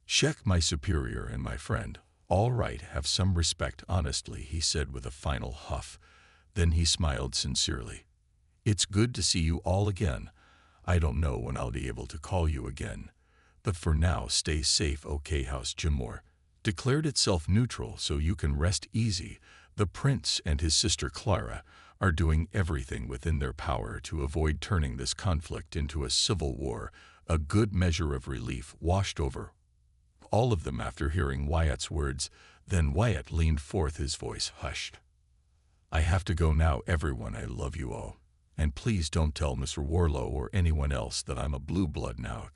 Check, my superior and my friend. All right, have some respect. Honestly, he said with a final huff. Then he smiled sincerely. It's good to see you all again. I don't know when I'll be able to call you again, but for now, stay safe, okay? House Jimore declared itself neutral, so you can rest easy. The prince and his sister Clara are doing everything within their power to avoid turning this conflict into a civil war. A good measure of relief washed over all of them after hearing Wyatt's words. Then Wyatt leaned forth, his voice hushed. I have to go now, everyone. I love you all. And please don't tell Mr. Warlow or anyone else that I'm a blue blood now.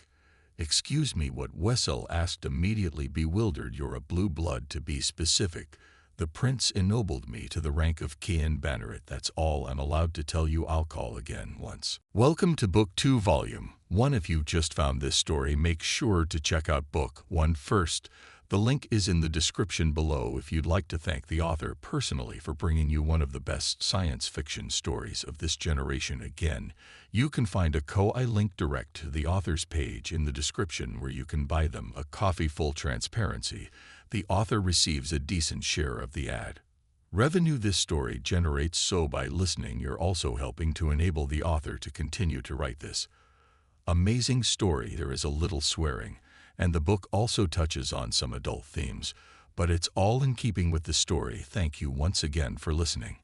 Excuse me, what? Wessel asked, immediately bewildered. You're a blue blood, to be specific. The prince ennobled me to the rank of Kian Banneret. That's all I'm allowed to tell you. I'll call again once. Welcome to Book 2, Volume 1. If you just found this story, make sure to check out Book 1 first. The link is in the description below if you'd like to thank the author personally for bringing you one of the best science fiction stories of this generation. Again, you can find a Ko-I link direct to the author's page in the description where you can buy them a coffee. Full transparency, the author receives a decent share of the ad revenue this story generates, so by listening you're also helping to enable the author to continue to write this amazing story. There is a little swearing, and the book also touches on some adult themes, but it's all in keeping with the story. Thank you once again for listening,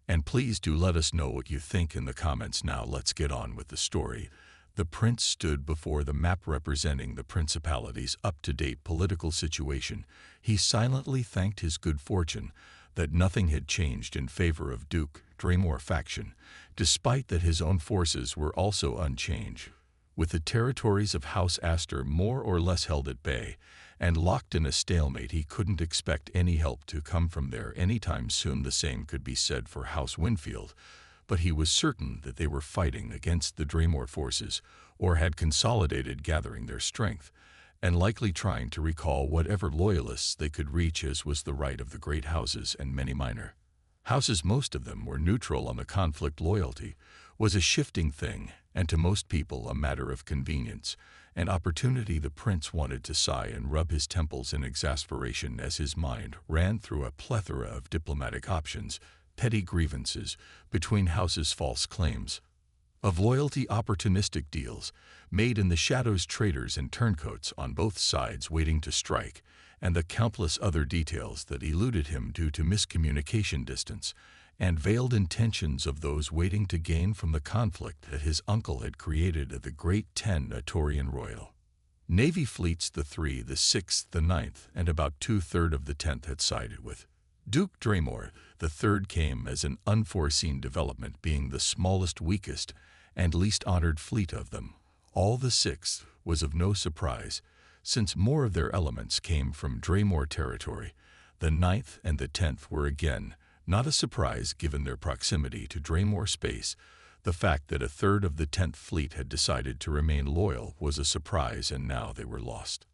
and please do let us know what you think in the comments. Now let's get on with the story. The prince stood before the map representing the principality's up-to-date political situation. He silently thanked his good fortune that nothing had changed in favor of Duke Draymore faction, despite that his own forces were also unchanged. With the territories of House Astor more or less held at bay and locked in a stalemate, he couldn't expect any help to come from there anytime soon. The same could be said for House Winfield, but he was certain that they were fighting against the Draymore forces, or had consolidated, gathering their strength, and likely trying to recall whatever loyalists they could reach, as was the right of the great houses and many minor houses. Most of them were neutral on the conflict. Loyalty was a shifting thing, and to most people a matter of convenience and opportunity. The prince wanted to sigh and rub his temples in exasperation as his mind ran through a plethora of diplomatic options, petty grievances between houses, false claims of loyalty, opportunistic deals made in the shadows, traitors and turncoats on both sides waiting to strike, and the countless other details that eluded him due to miscommunication, distance, and veiled intentions of those waiting to gain from the conflict that his uncle had created at the Great 10 Atorian Royal Navy fleets. The 3, the 6th, the 9th, and about 2/3 of the 10th had sided with Duke Draymore. The 3rd came as an unforeseen development, being the smallest, weakest, and least honored fleet of them all. The 6th was of no surprise, since more of their elements came from Draymore territory. The 9th and the 10th were again not a surprise given their proximity to Draymore space. The fact that a 1/3 of the 10th fleet had decided to remain loyal was a surprise, and now they were lost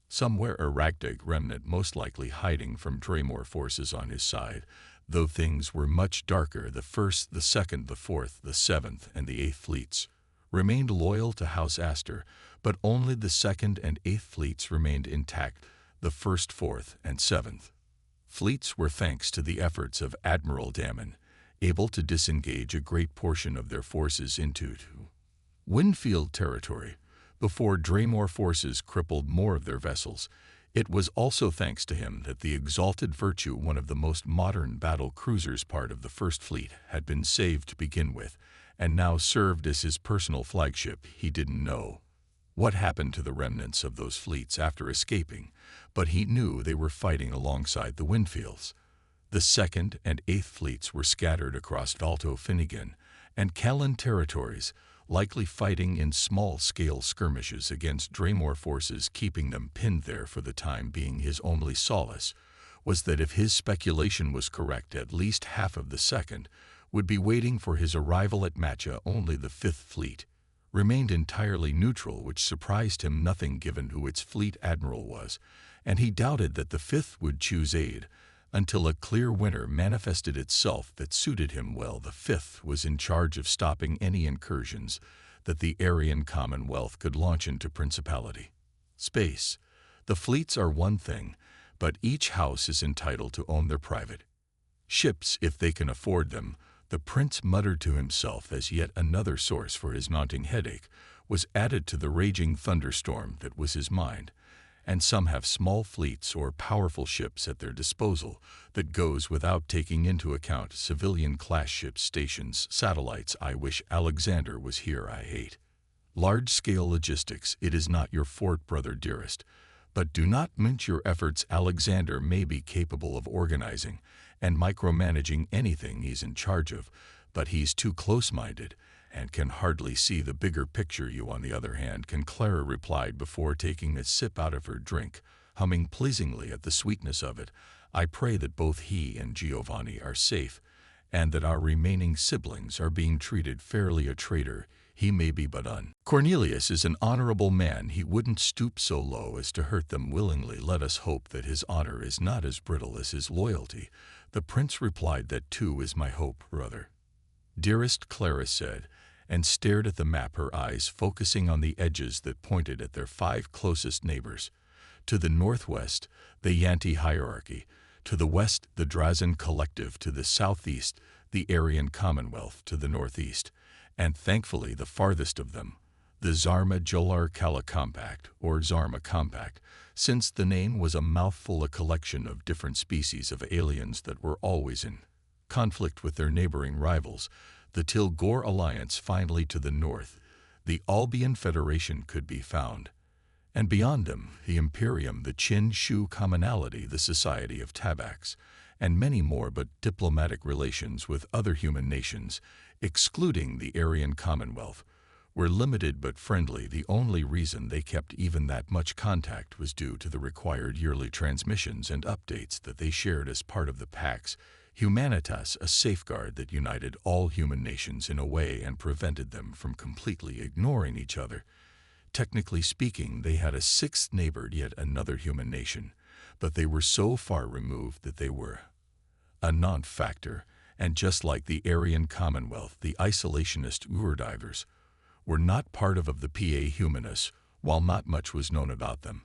somewhere, a ragtag remnant, most likely hiding from Draymore forces on his side. Though things were much darker, the 1st, the 2nd, the 4th, the 7th, and the 8th fleets remained loyal to House Astor, but only the 2nd and 8th fleets remained intact. The 1st, 4th, and 7th fleets were, thanks to the efforts of Admiral Damon, able to disengage a great portion of their forces into Winfield territory before Dremore forces crippled more of their vessels. It was also thanks to him that the Exalted Virtue, one of the most modern battle cruisers part of the 1st Fleet, had been saved to begin with, and now served as his personal flagship. He didn't know what happened to the remnants of those fleets after escaping, but he knew they were fighting alongside the Winfields. The 2nd and 8th fleets were scattered across Valto Finnegan and Callan territories, likely fighting in small-scale skirmishes against Dremore forces. Keeping them pinned there for the time being. His only solace was that if his speculation was correct, at least half of the 2nd would be waiting for his arrival at Matcha. Only the 5th Fleet remained entirely neutral, which surprised him nothing given who its fleet admiral was, and he doubted that the 5th would choose aid until a clear winter manifested itself that suited him well. The 5th was in charge of stopping any incursions that the Aryan Commonwealth could launch into Principality space. The fleets are one thing, but each house is entitled to own their private ships if they can afford them. The prince muttered to himself as yet another source for his mounting headache was added to the raging thunderstorm that was his mind. And some have small fleets or powerful ships at their disposal. That goes without taking into account civilian class ships, stations, satellites. I wish Alexander was here. I hate large-scale logistics. It is not your fort, brother dearest. But do not mince your efforts. Alexander may be capable of organizing and micromanaging anything he's in charge of, but he's too close-minded and can hardly see the bigger picture. You, on the other hand, can. Clara replied before taking a sip out of her drink, humming pleasingly at the sweetness of it. I pray that both he and Giovanni are safe, and that our remaining siblings are being treated fairly. A traitor he may be, but Cornelius is an honorable man. He wouldn't stoop so low as to hurt them willingly. Let us hope that his honor is not as brittle as his loyalty. The prince replied. That too is my hope, brother dearest, Clara said, and stared at the map, her eyes focusing on the edges that pointed at their 5 closest neighbors. To the northwest, the Yanti hierarchy; to the west, the Drazen collective; to the southeast, the Aryan Commonwealth; to the northeast, and thankfully the farthest of them, the Zarma Jolar Kala Compact, or Zarma Compact, since the name was a mouthful, a collection of different species of aliens that were always in conflict with their neighboring rivals. The Tilgor Alliance. Finally, to the north, the Albion Federation could be found, and beyond them, the Imperium, the Qin Shu Commonalty, the Society of Tabacs, and many more. But diplomatic relations with other human nations, excluding the Aryan Commonwealth, were limited but friendly. The only reason they kept even that much contact was due to the required yearly transmissions and updates that they shared as part of the Pax Humanitas, a safeguard that united all human nations in a way and prevented them from completely ignoring each other. Technically speaking, they had a 6th neighbor, yet another human nation, but they were so far removed that they were a non-factor, and just like the Aryan Commonwealth, the isolationist Urdivers were not part of the PA Humanus. While not much was known about them,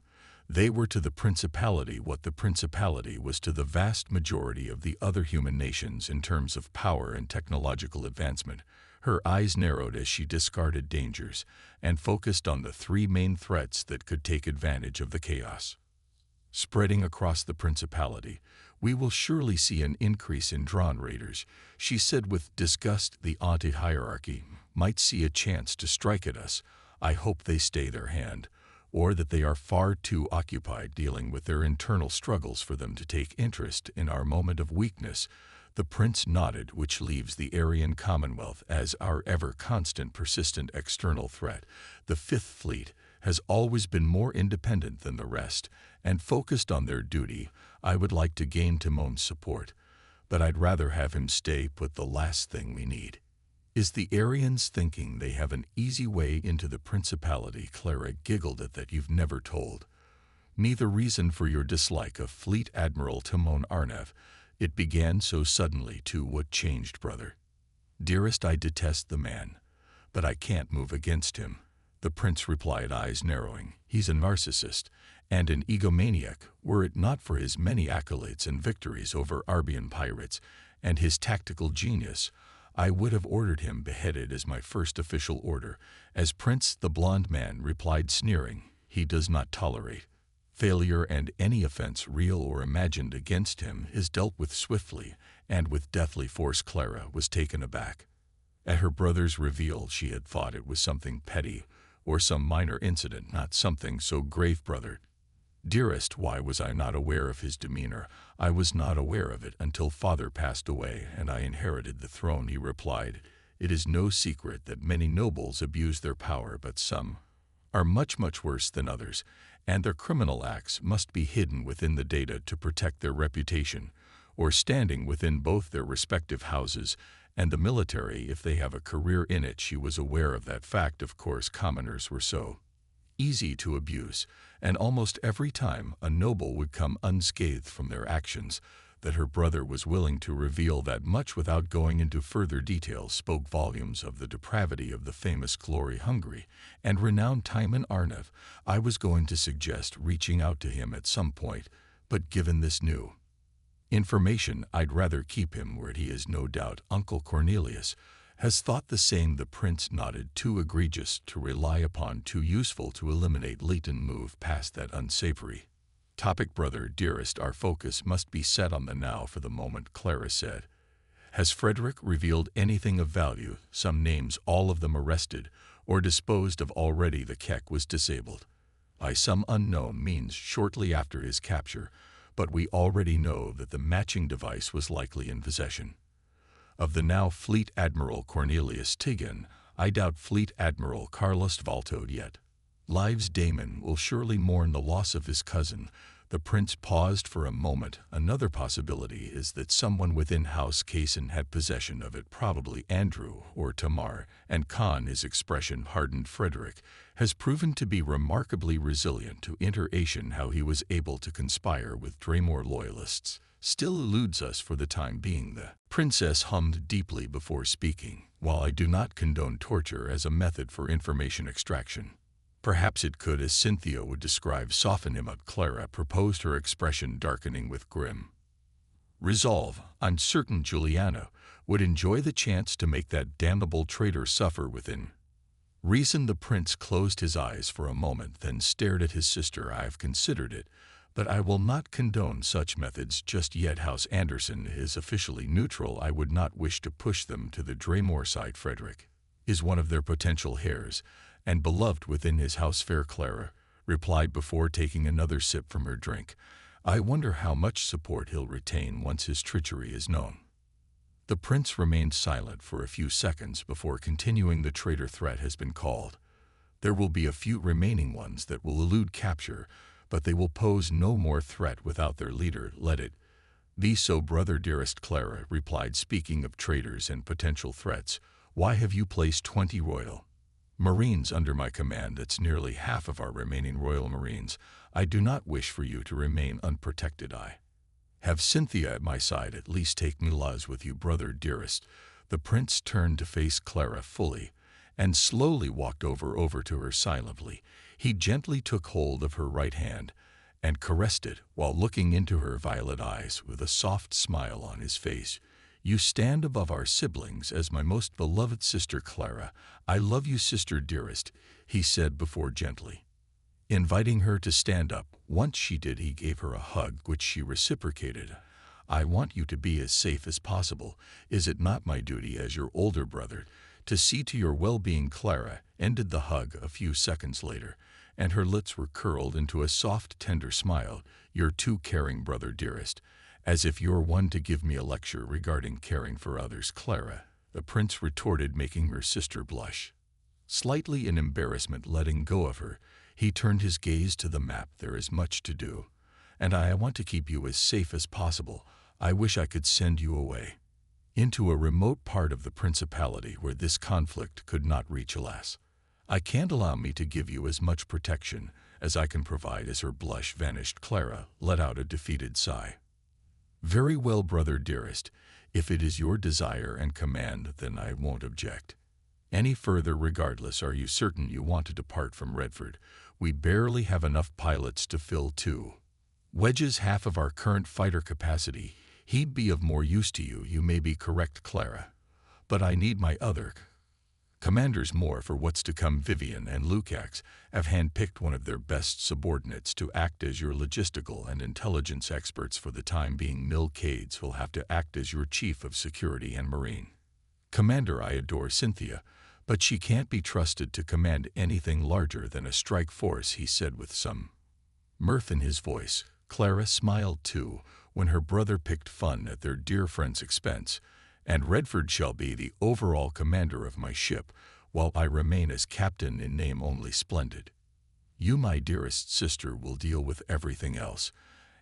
they were to the Principality what the Principality was to the vast majority of the other human nations in terms of power and technological advancement. Her eyes narrowed as she discarded dangers and focused on the 3 main threats that could take advantage of the chaos spreading across the Principality. We will surely see an increase in drone raiders, she said with disgust. The anti-hierarchy might see a chance to strike at us. I hope they stay their hand, or that they are far too occupied dealing with their internal struggles for them to take interest in our moment of weakness. The prince nodded, which leaves the Aryan Commonwealth as our ever-constant, persistent external threat. The 5th Fleet has always been more independent than the rest and focused on their duty. I would like to gain Timon's support, but I'd rather have him stay put. The last thing we need is the Aryans thinking they have an easy way into the Principality. Clara giggled at that. You've never told me the reason for your dislike of Fleet Admiral Timon Arnev. It began so suddenly too. What changed, brother dearest? I detest the man, but I can't move against him," the prince replied, eyes narrowing. "He's a narcissist and an egomaniac. Were it not for his many accolades and victories over Arbian pirates and his tactical genius, I would have ordered him beheaded as my first official order." As prince, the blond man replied, sneering, "He does not tolerate failure, and any offense, real or imagined, against him is dealt with swiftly and with deathly force." Clara was taken aback. At her brother's reveal, she had thought it was something petty or some minor incident, not something so grave. "Brother dearest, why was I not aware of his demeanor?" "I was not aware of it until father passed away and I inherited the throne," he replied. "It is no secret that many nobles abuse their power, but some are much worse than others, and their criminal acts must be hidden within the data to protect their reputation, or standing within both their respective houses and the military if they have a career in it." She was aware of that fact. Of course, commoners were so easy to abuse, and almost every time a noble would come unscathed from their actions, that her brother was willing to reveal that much without going into further details spoke volumes of the depravity of the famous glory-hungry and renowned Timon Arnav. I was going to suggest reaching out to him at some point, but given this new information, I'd rather keep him where he is. "No doubt Uncle Cornelius has thought the same," the prince nodded. "Too egregious to rely upon, too useful to eliminate. Leighton, move past that unsavory topic." "Brother dearest, our focus must be set on the now for the moment," Clara said. "Has Frederick revealed anything of value? Some names, all of them arrested or disposed of already." The Keck was disabled by some unknown means shortly after his capture, but we already know that the matching device was likely in possession of the now Fleet Admiral Cornelius Tigan. I doubt Fleet Admiral Carlos Valtode yet lives. Damon will surely mourn the loss of his cousin." The prince paused for a moment. "Another possibility is that someone within House Kaysen had possession of it, probably Andrew or Tamar and Khan." His expression hardened. "Frederick has proven to be remarkably resilient to iteration. How he was able to conspire with Draymore loyalists still eludes us for the time being." The princess hummed deeply before speaking. "While I do not condone torture as a method for information extraction, perhaps it could, as Cynthia would describe, soften him up." Clara proposed, her expression darkening with grim resolve. "I'm certain Juliana would enjoy the chance to make that damnable traitor suffer within reason." The prince closed his eyes for a moment, then stared at his sister. "I've considered it, but I will not condone such methods just yet. House Anderson is officially neutral. I would not wish to push them to the Draymore side. Frederick is one of their potential heirs, and beloved within his house." Fair, Clara replied before taking another sip from her drink. "I wonder how much support he'll retain once his treachery is known." The prince remained silent for a few seconds before continuing. "The traitor threat has been called. There will be a few remaining ones that will elude capture, but they will pose no more threat without their leader. Let it be so, brother dearest." Clara replied, "Speaking of traitors and potential threats, why have you placed 20 Royal Marines under my command? That's nearly half of our remaining Royal Marines. I do not wish for you to remain unprotected. I have Cynthia at my side. At least take Milaz with you." "Brother dearest." The prince turned to face Clara fully and slowly walked over to her silently. He gently took hold of her right hand and caressed it while looking into her violet eyes with a soft smile on his face. "You stand above our siblings as my most beloved sister, Clara. I love you, sister dearest," he said before gently inviting her to stand up. Once she did, he gave her a hug, which she reciprocated. "I want you to be as safe as possible. Is it not my duty as your older brother to see to your well-being?" Clara ended the hug a few seconds later, and her lips were curled into a soft, tender smile. "You're too caring, brother dearest. As if you're one to give me a lecture regarding caring for others." "Clara," the prince retorted, making her sister blush slightly in embarrassment. Letting go of her, he turned his gaze to the map. "There is much to do, and I want to keep you as safe as possible. I wish I could send you away into a remote part of the principality where this conflict could not reach. Alas, I can't. Allow me to give you as much protection as I can provide." As her blush vanished, Clara let out a defeated sigh. "Very well, brother dearest. If it is your desire and command, then I won't object." Any further regardless, are you certain you want to depart from Redford? We barely have enough pilots to fill 2 Wedge's half of our current fighter capacity. He'd be of more use to you, you may be correct, Clara. But I need my other commanders more for what's to come. Vivian and Lukacs have handpicked one of their best subordinates to act as your logistical and intelligence experts for the time being. Mil Cades will have to act as your chief of security and marine. Commander, I adore Cynthia, but she can't be trusted to command anything larger than a strike force, he said with some mirth in his voice. Clara smiled too when her brother picked fun at their dear friend's expense. And Redford shall be the overall commander of my ship, while I remain as captain in name only. Splendid. You, my dearest sister, will deal with everything else,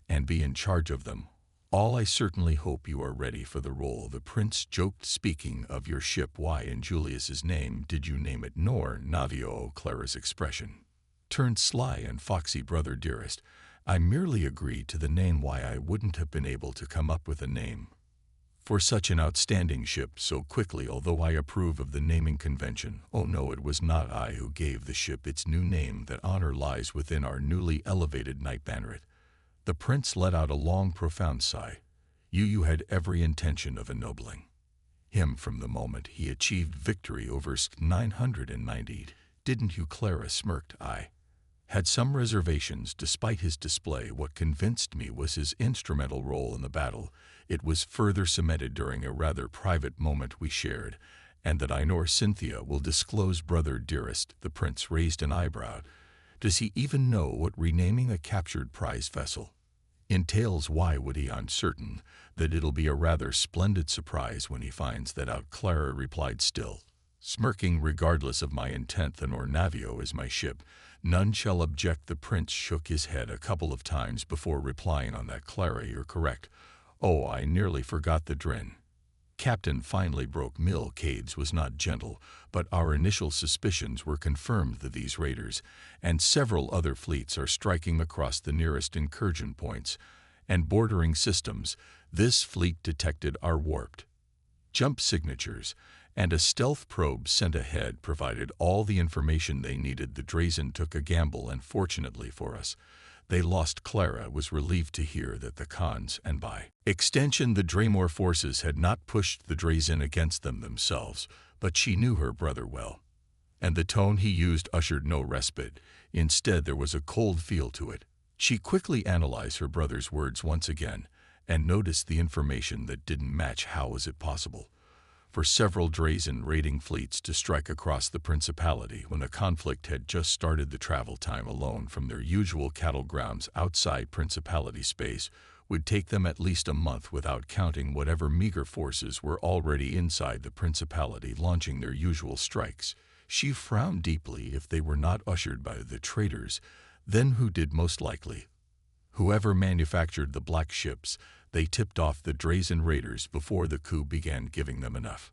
and be in charge of them all. I certainly hope you are ready for the role. The prince joked. Speaking of your ship, why in Julius's name did you name it Nor Navio? Clara's expression turned sly and foxy. Brother dearest, I merely agreed to the name. Why, I wouldn't have been able to come up with a name for such an outstanding ship so quickly, although I approve of the naming convention. Oh no, it was not I who gave the ship its new name. That honor lies within our newly elevated Knight Banneret. The prince let out a long, profound sigh. You had every intention of ennobling him from the moment he achieved victory over 990, didn't you? Clara smirked. I had some reservations despite his display. What convinced me was his instrumental role in the battle. It was further cemented during a rather private moment we shared, and that I nor Cynthia will disclose. Brother dearest, the prince raised an eyebrow. Does he even know what renaming a captured prize vessel entails? Why would he? I'm certain that it'll be a rather splendid surprise when he finds that out. Clara replied, still smirking. Regardless of my intent, the Nor Navio is my ship. None shall object. The prince shook his head a couple of times before replying. On that, Clara, you're correct. Oh, I nearly forgot the Drin. Captain finally broke. Mil Cades was not gentle, but our initial suspicions were confirmed that these raiders and several other fleets are striking across the nearest incursion points and bordering systems. This fleet detected our warped jump signatures, and a stealth probe sent ahead provided all the information they needed. The Drazen took a gamble, and fortunately for us, they lost. Clara was relieved to hear that the Khans, and by extension the Draymore forces, had not pushed the Drazen against them themselves, but she knew her brother well, and the tone he used ushered no respite. Instead, there was a cold feel to it. She quickly analyzed her brother's words once again, and noticed the information that didn't match. How was it possible for several Drazen raiding fleets to strike across the Principality when the conflict had just started? The travel time alone from their usual cattle grounds outside Principality space would take them at least a month, without counting whatever meager forces were already inside the Principality launching their usual strikes. She frowned deeply. If they were not ushered by the traitors, then who did? Most likely whoever manufactured the black ships. They tipped off the Drazen raiders before the coup began, giving them enough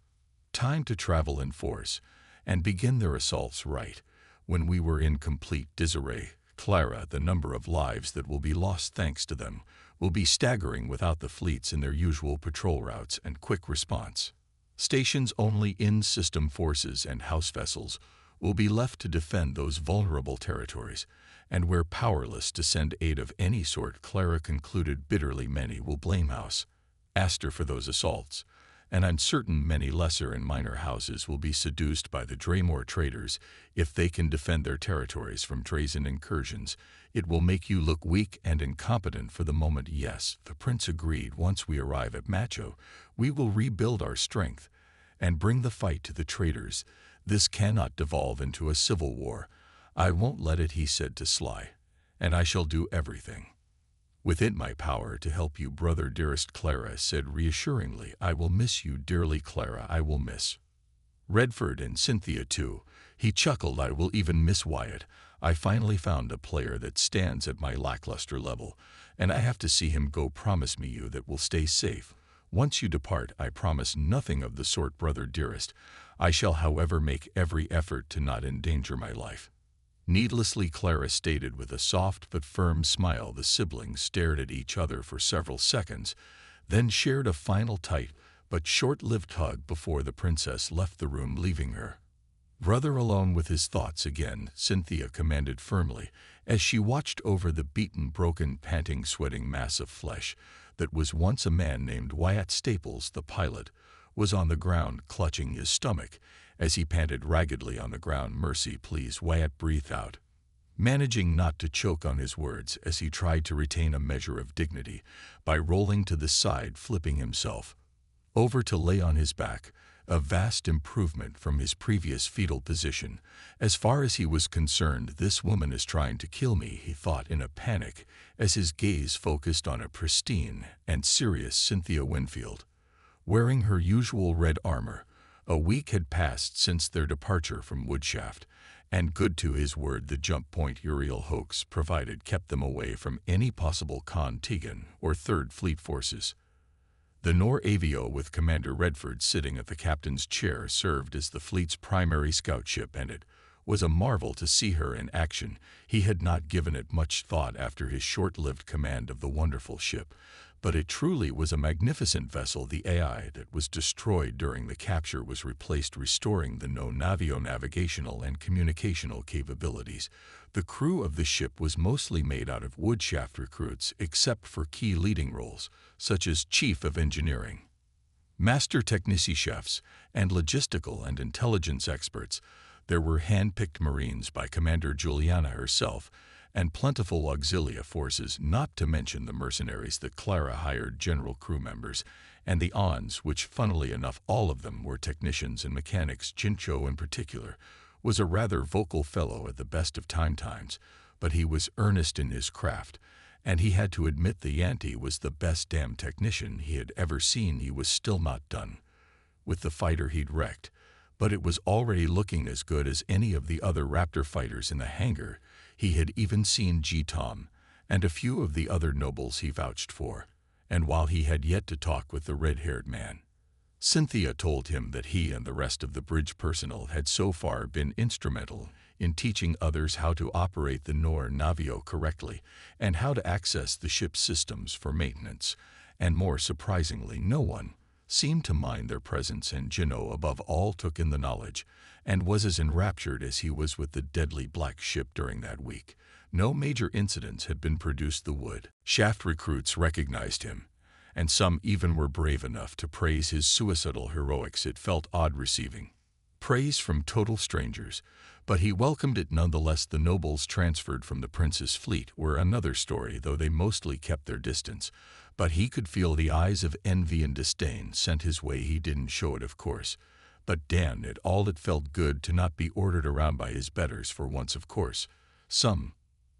time to travel in force and begin their assaults right when we were in complete disarray. Clara, the number of lives that will be lost thanks to them will be staggering without the fleets in their usual patrol routes and quick response stations. Only in-system forces and house vessels will be left to defend those vulnerable territories, and we're powerless to send aid of any sort. Clara concluded bitterly. Many will blame House Astor for those assaults, and I'm certain many lesser and minor houses will be seduced by the Draymore traders if they can defend their territories from Drazen incursions. It will make you look weak and incompetent for the moment. Yes, the prince agreed. Once we arrive at Macho, we will rebuild our strength and bring the fight to the traders. This cannot devolve into a civil war. I won't let it, he said to Sly, and I shall do everything within my power to help you. Brother dearest, Clara said reassuringly. I will miss you dearly, Clara. I will miss Redford and Cynthia too. He chuckled. I will even miss Wyatt. I finally found a player that stands at my lackluster level, and I have to see him go. Promise me you that will stay safe once you depart. I promise nothing of the sort, brother dearest. I shall, however, make every effort to not endanger my life needlessly, Clara stated with a soft but firm smile. The siblings stared at each other for several seconds, then shared a final tight but short-lived hug before the princess left the room, leaving her Rather alone with his thoughts again, Cynthia commanded firmly, as she watched over the beaten, broken, panting, sweating mass of flesh that was once a man named Wyatt Staples, the pilot, was on the ground clutching his stomach as he panted raggedly on the ground. "Mercy, please," Wyatt breathed out, managing not to choke on his words as he tried to retain a measure of dignity by rolling to the side, flipping himself over to lay on his back, a vast improvement from his previous fetal position. "As far as he was concerned, this woman is trying to kill me," he thought in a panic as his gaze focused on a pristine and serious Cynthia Winfield, wearing her usual red armor. A week had passed since their departure from Woodshaft, and good to his word the jump point Uriel hoax provided kept them away from any possible Con-Tegan or Third Fleet forces. The Nor Avio, with Commander Redford sitting at the captain's chair, served as the fleet's primary scout ship, and it was a marvel to see her in action. He had not given it much thought after his short-lived command of the wonderful ship, but it truly was a magnificent vessel. The AI that was destroyed during the capture was replaced, restoring the Navio navigational and communicational capabilities. The crew of the ship was mostly made out of Woodshaft recruits, except for key leading roles, such as Chief of Engineering, Master Technici chefs, and logistical and intelligence experts. There were hand-picked Marines by Commander Juliana herself, and plentiful auxilia forces, not to mention the mercenaries that Clara hired, general crew members, and the Ons, which, funnily enough, all of them were technicians and mechanics. Jincho, in particular, was a rather vocal fellow at the best of times, but he was earnest in his craft, and he had to admit the Yanti was the best damn technician he had ever seen. He was still not done with the fighter he'd wrecked, but it was already looking as good as any of the other Raptor fighters in the hangar. He had even seen G-Tom and a few of the other nobles he vouched for, and while he had yet to talk with the red-haired man, Cynthia told him that he and the rest of the bridge personnel had so far been instrumental in teaching others how to operate the Nor Navio correctly and how to access the ship's systems for maintenance, and more surprisingly, no one seemed to mind their presence, and Jino above all took in the knowledge and was as enraptured as he was with the deadly black ship during that week. No major incidents had been produced. The Woodshaft recruits recognized him, and some even were brave enough to praise his suicidal heroics. It felt odd receiving praise from total strangers, but he welcomed it nonetheless. The nobles transferred from the prince's fleet were another story, though they mostly kept their distance, but he could feel the eyes of envy and disdain sent his way. He didn't show it, of course, but damn it all, it felt good to not be ordered around by his betters for once. Of course, some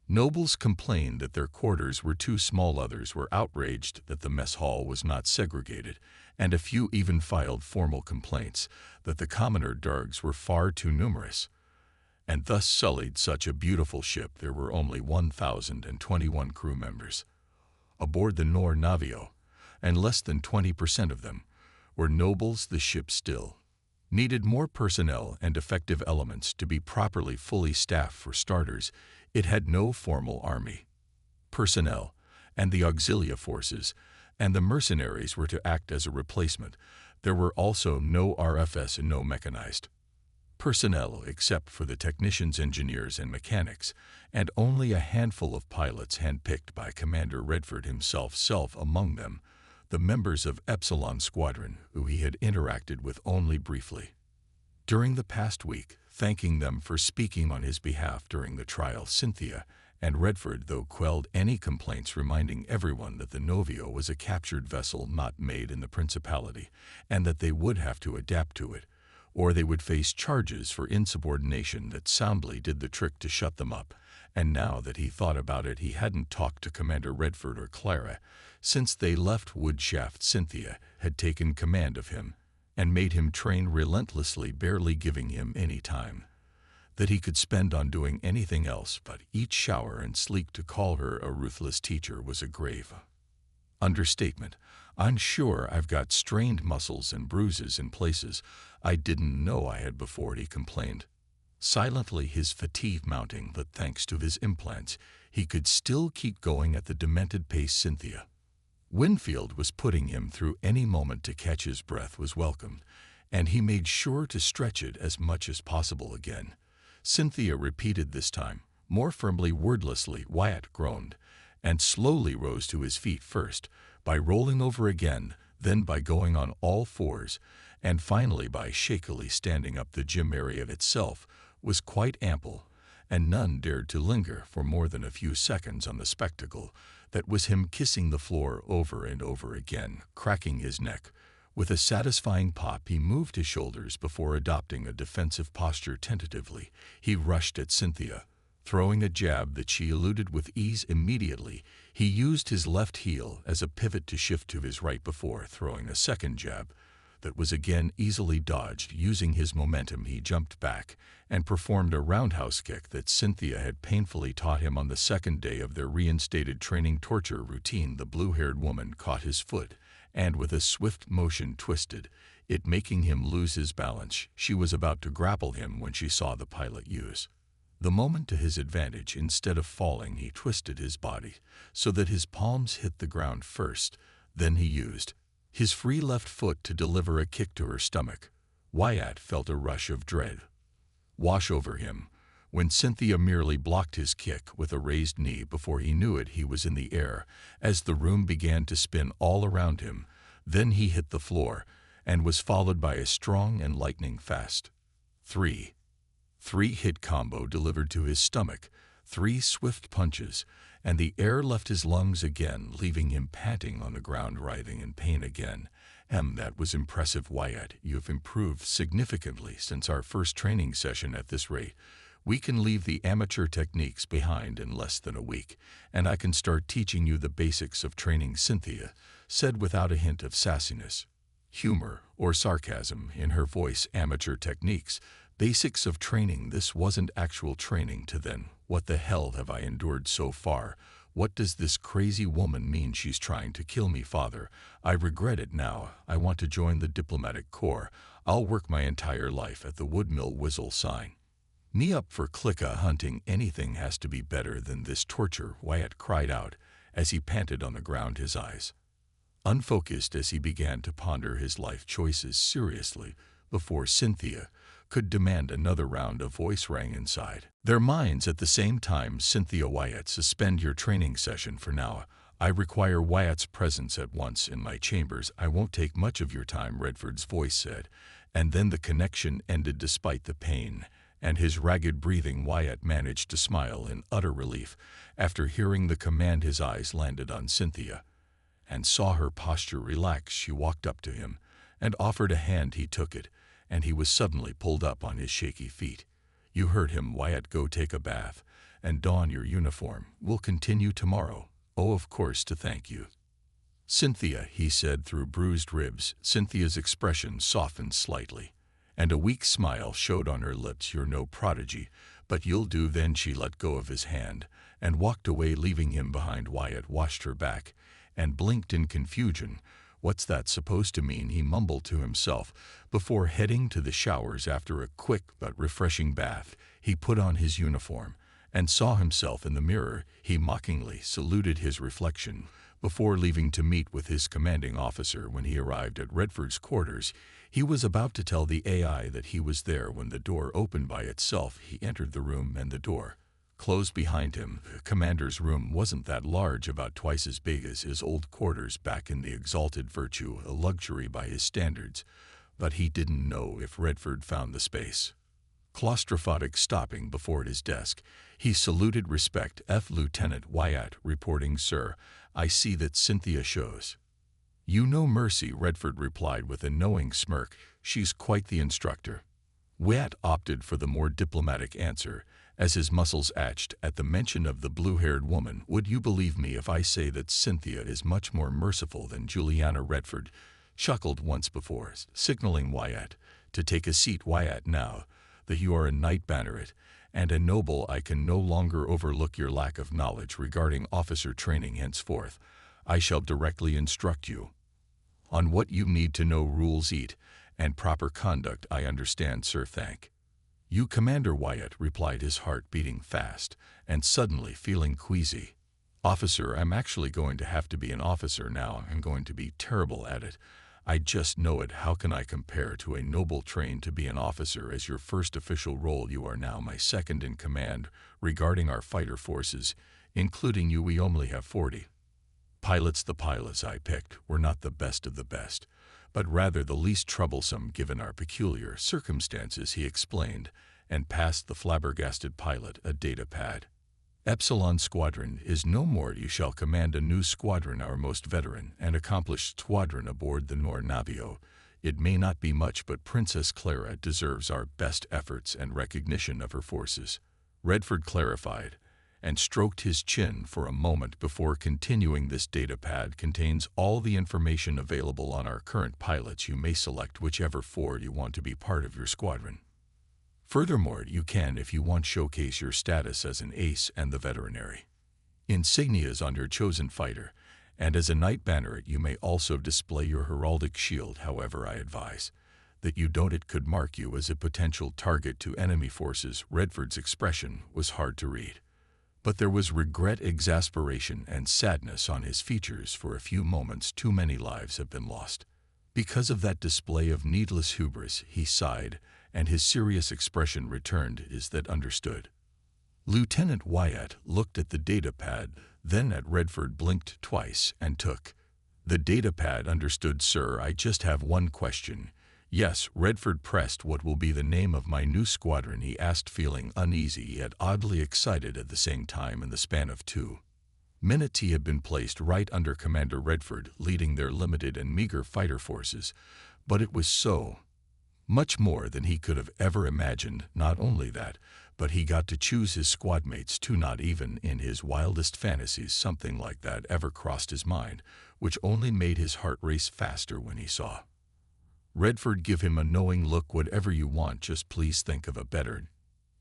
nobles complained that their quarters were too small, others were outraged that the mess hall was not segregated, and a few even filed formal complaints that the commoner dargs were far too numerous, and thus sullied such a beautiful ship. There were only 1,021 crew members aboard the Nor Navio, and less than 20% of them were nobles. The ship still needed more personnel and effective elements to be properly fully staffed. For starters, it had no formal army personnel, and the auxilia forces and the mercenaries were to act as a replacement. There were also no RFS and no mechanized personnel except for the technicians, engineers, and mechanics, and only a handful of pilots handpicked by Commander Redford himself, among them the members of Epsilon Squadron, who he had interacted with only briefly during the past week, thanking them for speaking on his behalf during the trial. Cynthia and Redford, though, quelled any complaints, reminding everyone that the Novio was a captured vessel not made in the Principality, and that they would have to adapt to it, or they would face charges for insubordination. That soundly did the trick to shut them up, and now that he thought about it, he hadn't talked to Commander Redford or Clara since they left Woodshaft. Cynthia had taken command of him and made him train relentlessly, barely giving him any time that he could spend on doing anything else but eat, shower, and sleep. To call her a ruthless teacher was a grave understatement. "I'm sure I've got strained muscles and bruises in places I didn't know I had before," he complained, silently, his fatigue mounting, but thanks to his implants, he could still keep going at the demented pace Cynthia Winfield was putting him through. Any moment to catch his breath was welcomed, and he made sure to stretch it as much as possible again. Cynthia repeated this time, more firmly, wordlessly. Wyatt groaned, and slowly rose to his feet, first by rolling over again, then by going on all fours, and finally by shakily standing up. The gym area itself was quite ample, and none dared to linger for more than a few seconds on the spectacle that was him kissing the floor over and over again, cracking his neck. With a satisfying pop, he moved his shoulders before adopting a defensive posture. Tentatively, he rushed at Cynthia, throwing a jab that she eluded with ease. Immediately, he used his left heel as a pivot to shift to his right before throwing a second jab that was again easily dodged. Using his momentum, he jumped back and performed a roundhouse kick that Cynthia had painfully taught him on the second day of their reinstated training torture routine. The blue-haired woman caught his foot and with a swift motion twisted it, making him lose his balance. She was about to grapple him when she saw the pilot use the moment to his advantage. Instead of falling, he twisted his body so that his palms hit the ground first. Then he used his free left foot to deliver a kick to her stomach. Wyatt felt a rush of dread wash over him when Cynthia merely blocked his kick with a raised knee. Before he knew it, he was in the air as the room began to spin all around him. Then he hit the floor and was followed by a strong and lightning-fast three-hit combo delivered to his stomach. 3 swift punches, and the air left his lungs again, leaving him panting on the ground, writhing in pain again. That was impressive, Wyatt. You've improved significantly since our first training session. At this rate, we can leave the amateur techniques behind in less than a week, and I can start teaching you the basics of training, Cynthia said without a hint of sassiness, humor, or sarcasm in her voice. Amateur techniques, basics of training. This wasn't actual training to then. What the hell have I endured so far? What does this crazy woman mean? She's trying to kill me, Father. I regret it now. I want to join the diplomatic corps. I'll work my entire life at the Woodmill Whistle sign. Me up for clicker hunting. Anything has to be better than this torture, Wyatt cried out as he panted on the ground, his eyes unfocused as he began to ponder his life choices seriously before Cynthia could demand another round. A voice rang inside their minds at the same time. Cynthia, Wyatt, suspend your training session for now. I require Wyatt's presence at once in my chambers. I won't take much of your time, Redford's voice said, and then the connection ended despite the pain and his ragged breathing. Wyatt managed to smile in utter relief after hearing the command. His eyes landed on Cynthia and saw her posture relax. She walked up to him and offered a hand. He took it, and he was suddenly pulled up on his shaky feet. You heard him, Wyatt. Go take a bath and don your uniform. We'll continue tomorrow. Oh, of course, to thank you, Cynthia, he said through bruised ribs. Cynthia's expression softened slightly, and a weak smile showed on her lips. You're no prodigy, but you'll do. Then she let go of his hand and walked away, leaving him behind. Wyatt watched her back and blinked in confusion. What's that supposed to mean? He mumbled to himself before heading to the showers. After a quick but refreshing bath, he put on his uniform and saw himself in the mirror. He mockingly saluted his reflection before leaving to meet with his commanding officer. When he arrived at Redford's quarters, he was about to tell the AI that he was there when the door opened by itself. He entered the room and the door closed behind him. The commander's room wasn't that large, about twice as big as his old quarters back in the Exalted Virtue, a luxury by his standards, but he didn't know if Redford found the space claustrophobic. Stopping before his desk, he saluted. Respect, Lieutenant Wyatt reporting, sir. I see that Cynthia shows you no mercy, Redford replied with a knowing smirk. She's quite the instructor. Wyatt opted for the more diplomatic answer as his muscles ached at the mention of the blue-haired woman. Would you believe me if I say that Cynthia is much more merciful than Juliana? Redford chuckled once before, signaling Wyatt to take a seat. Wyatt, now that you are a Knight Banneret and a noble, I can no longer overlook your lack of knowledge regarding officer training. Henceforth, I shall directly instruct you on what you need to know. Rules, eat, and proper conduct. I understand, sir. Thank you, Commander. Wyatt replied, his heart beating fast and suddenly feeling queasy. Officer, I'm actually going to have to be an officer now. I'm going to be terrible at it. I just know it. How can I compare to a noble train to be an officer as your first official role? You are now my second in command. Regarding our fighter forces, including you, we only have 40 pilots. The pilots I picked were not the best of the best, but rather the least troublesome given our peculiar circumstances, he explained, and passed the flabbergasted pilot a data pad. Epsilon Squadron is no more. You shall command a new squadron, our most veteran and accomplished squadron aboard the Nor Navio. It may not be much, but Princess Clara deserves our best efforts and recognition of her forces, Redford clarified, and stroked his chin for a moment before continuing. This data pad contains all the information available on our current pilots. You may select whichever 4 you want to be part of your squadron. Furthermore, you can, if you want, showcase your status as an ace and the veterinary insignias on your chosen fighter, and as a knight banneret you may also display your heraldic shield. However, I advise that you don't. It could mark you as a potential target to enemy forces. Redford's expression was hard to read, but there was regret, exasperation, and sadness on his features. For a few moments, too many lives have been lost because of that display of needless hubris. He sighed, and his serious expression returned. Is that understood? Lieutenant Wyatt looked at the data pad, then at Redford, blinked twice, and took the data pad. Understood, sir. I just have one question. Yes, Redford pressed. What will be the name of my new squadron? He asked, feeling uneasy yet oddly excited at the same time. In the span of 2 minutes he had been placed right under Commander Redford, leading their limited and meager fighter forces, but it was so much more than he could have ever imagined. Not only that, but he got to choose his squadmates too. Not even in his wildest fantasies something like that ever crossed his mind, which only made his heart race faster when he saw Redford give him a knowing look. Whatever you want, just please think of a better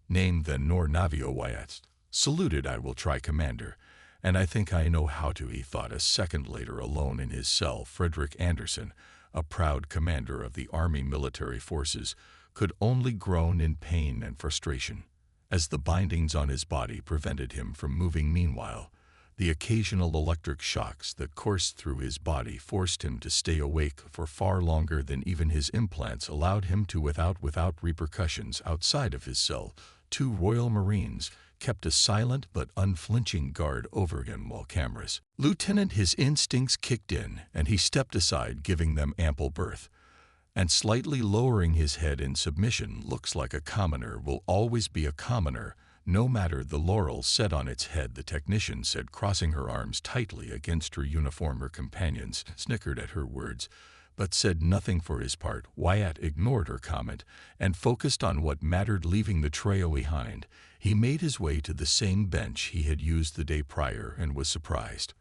name than Nor Navio. Wyatt saluted. I will try, Commander, and I think I know how to, he thought. A second later, alone in his cell, Frederick Anderson, a proud commander of the Army military forces, could only groan in pain and frustration, as the bindings on his body prevented him from moving. Meanwhile, the occasional electric shocks that coursed through his body forced him to stay awake for far longer than even his implants allowed him to. Without repercussions outside of his cell, 2 Royal Marines kept a silent but unflinching guard over him while cameras. Lieutenant, his instincts kicked in, and he stepped aside, giving them ample berth, and slightly lowering his head in submission. Looks like a commoner will always be a commoner, no matter the laurels set on its head, the technician said, crossing her arms tightly against her uniform. Her companions snickered at her words, but said nothing for his part. Wyatt ignored her comment and focused on what mattered. Leaving the trio behind, he made his way to the same bench he had used the day prior and was surprised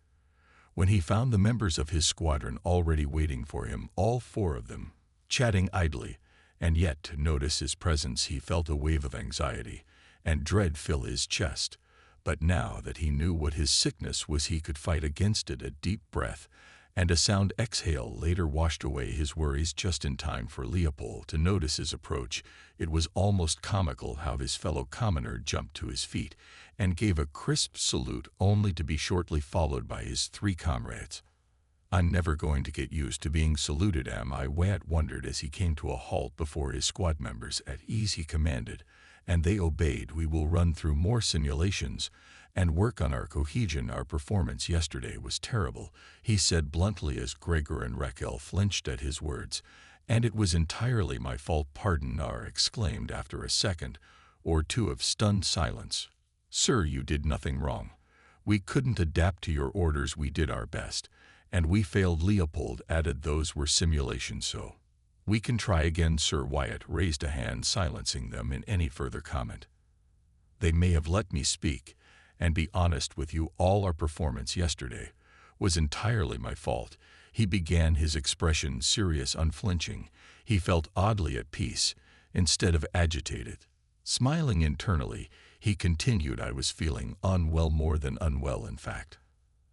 when he found the members of his squadron already waiting for him, all 4 of them chatting idly, and yet to notice his presence he felt a wave of anxiety and dread fill his chest. But now that he knew what his sickness was, he could fight against it. A deep breath and a sound exhale later washed away his worries just in time for Leopold to notice his approach. It was almost comical how his fellow commoner jumped to his feet and gave a crisp salute, only to be shortly followed by his 3 comrades. I'm never going to get used to being saluted, am I? Wyatt wondered as he came to a halt before his squad members. At ease, he commanded, and they obeyed. We will run through more simulations and work on our cohesion. Our performance yesterday was terrible, he said bluntly as Gregor and Raquel flinched at his words. And it was entirely my fault. Pardon, Nar exclaimed after a second or 2 of stunned silence. Sir, you did nothing wrong. We couldn't adapt to your orders. We did our best, and we failed. Leopold added, those were simulations, so we can try again, sir. Wyatt raised a hand, silencing them in any further comment. They may have let me speak and be honest with you. All our performance yesterday was entirely my fault. He began, his expression serious, unflinching. He felt oddly at peace instead of agitated. Smiling internally, he continued, I was feeling unwell, more than unwell, in fact.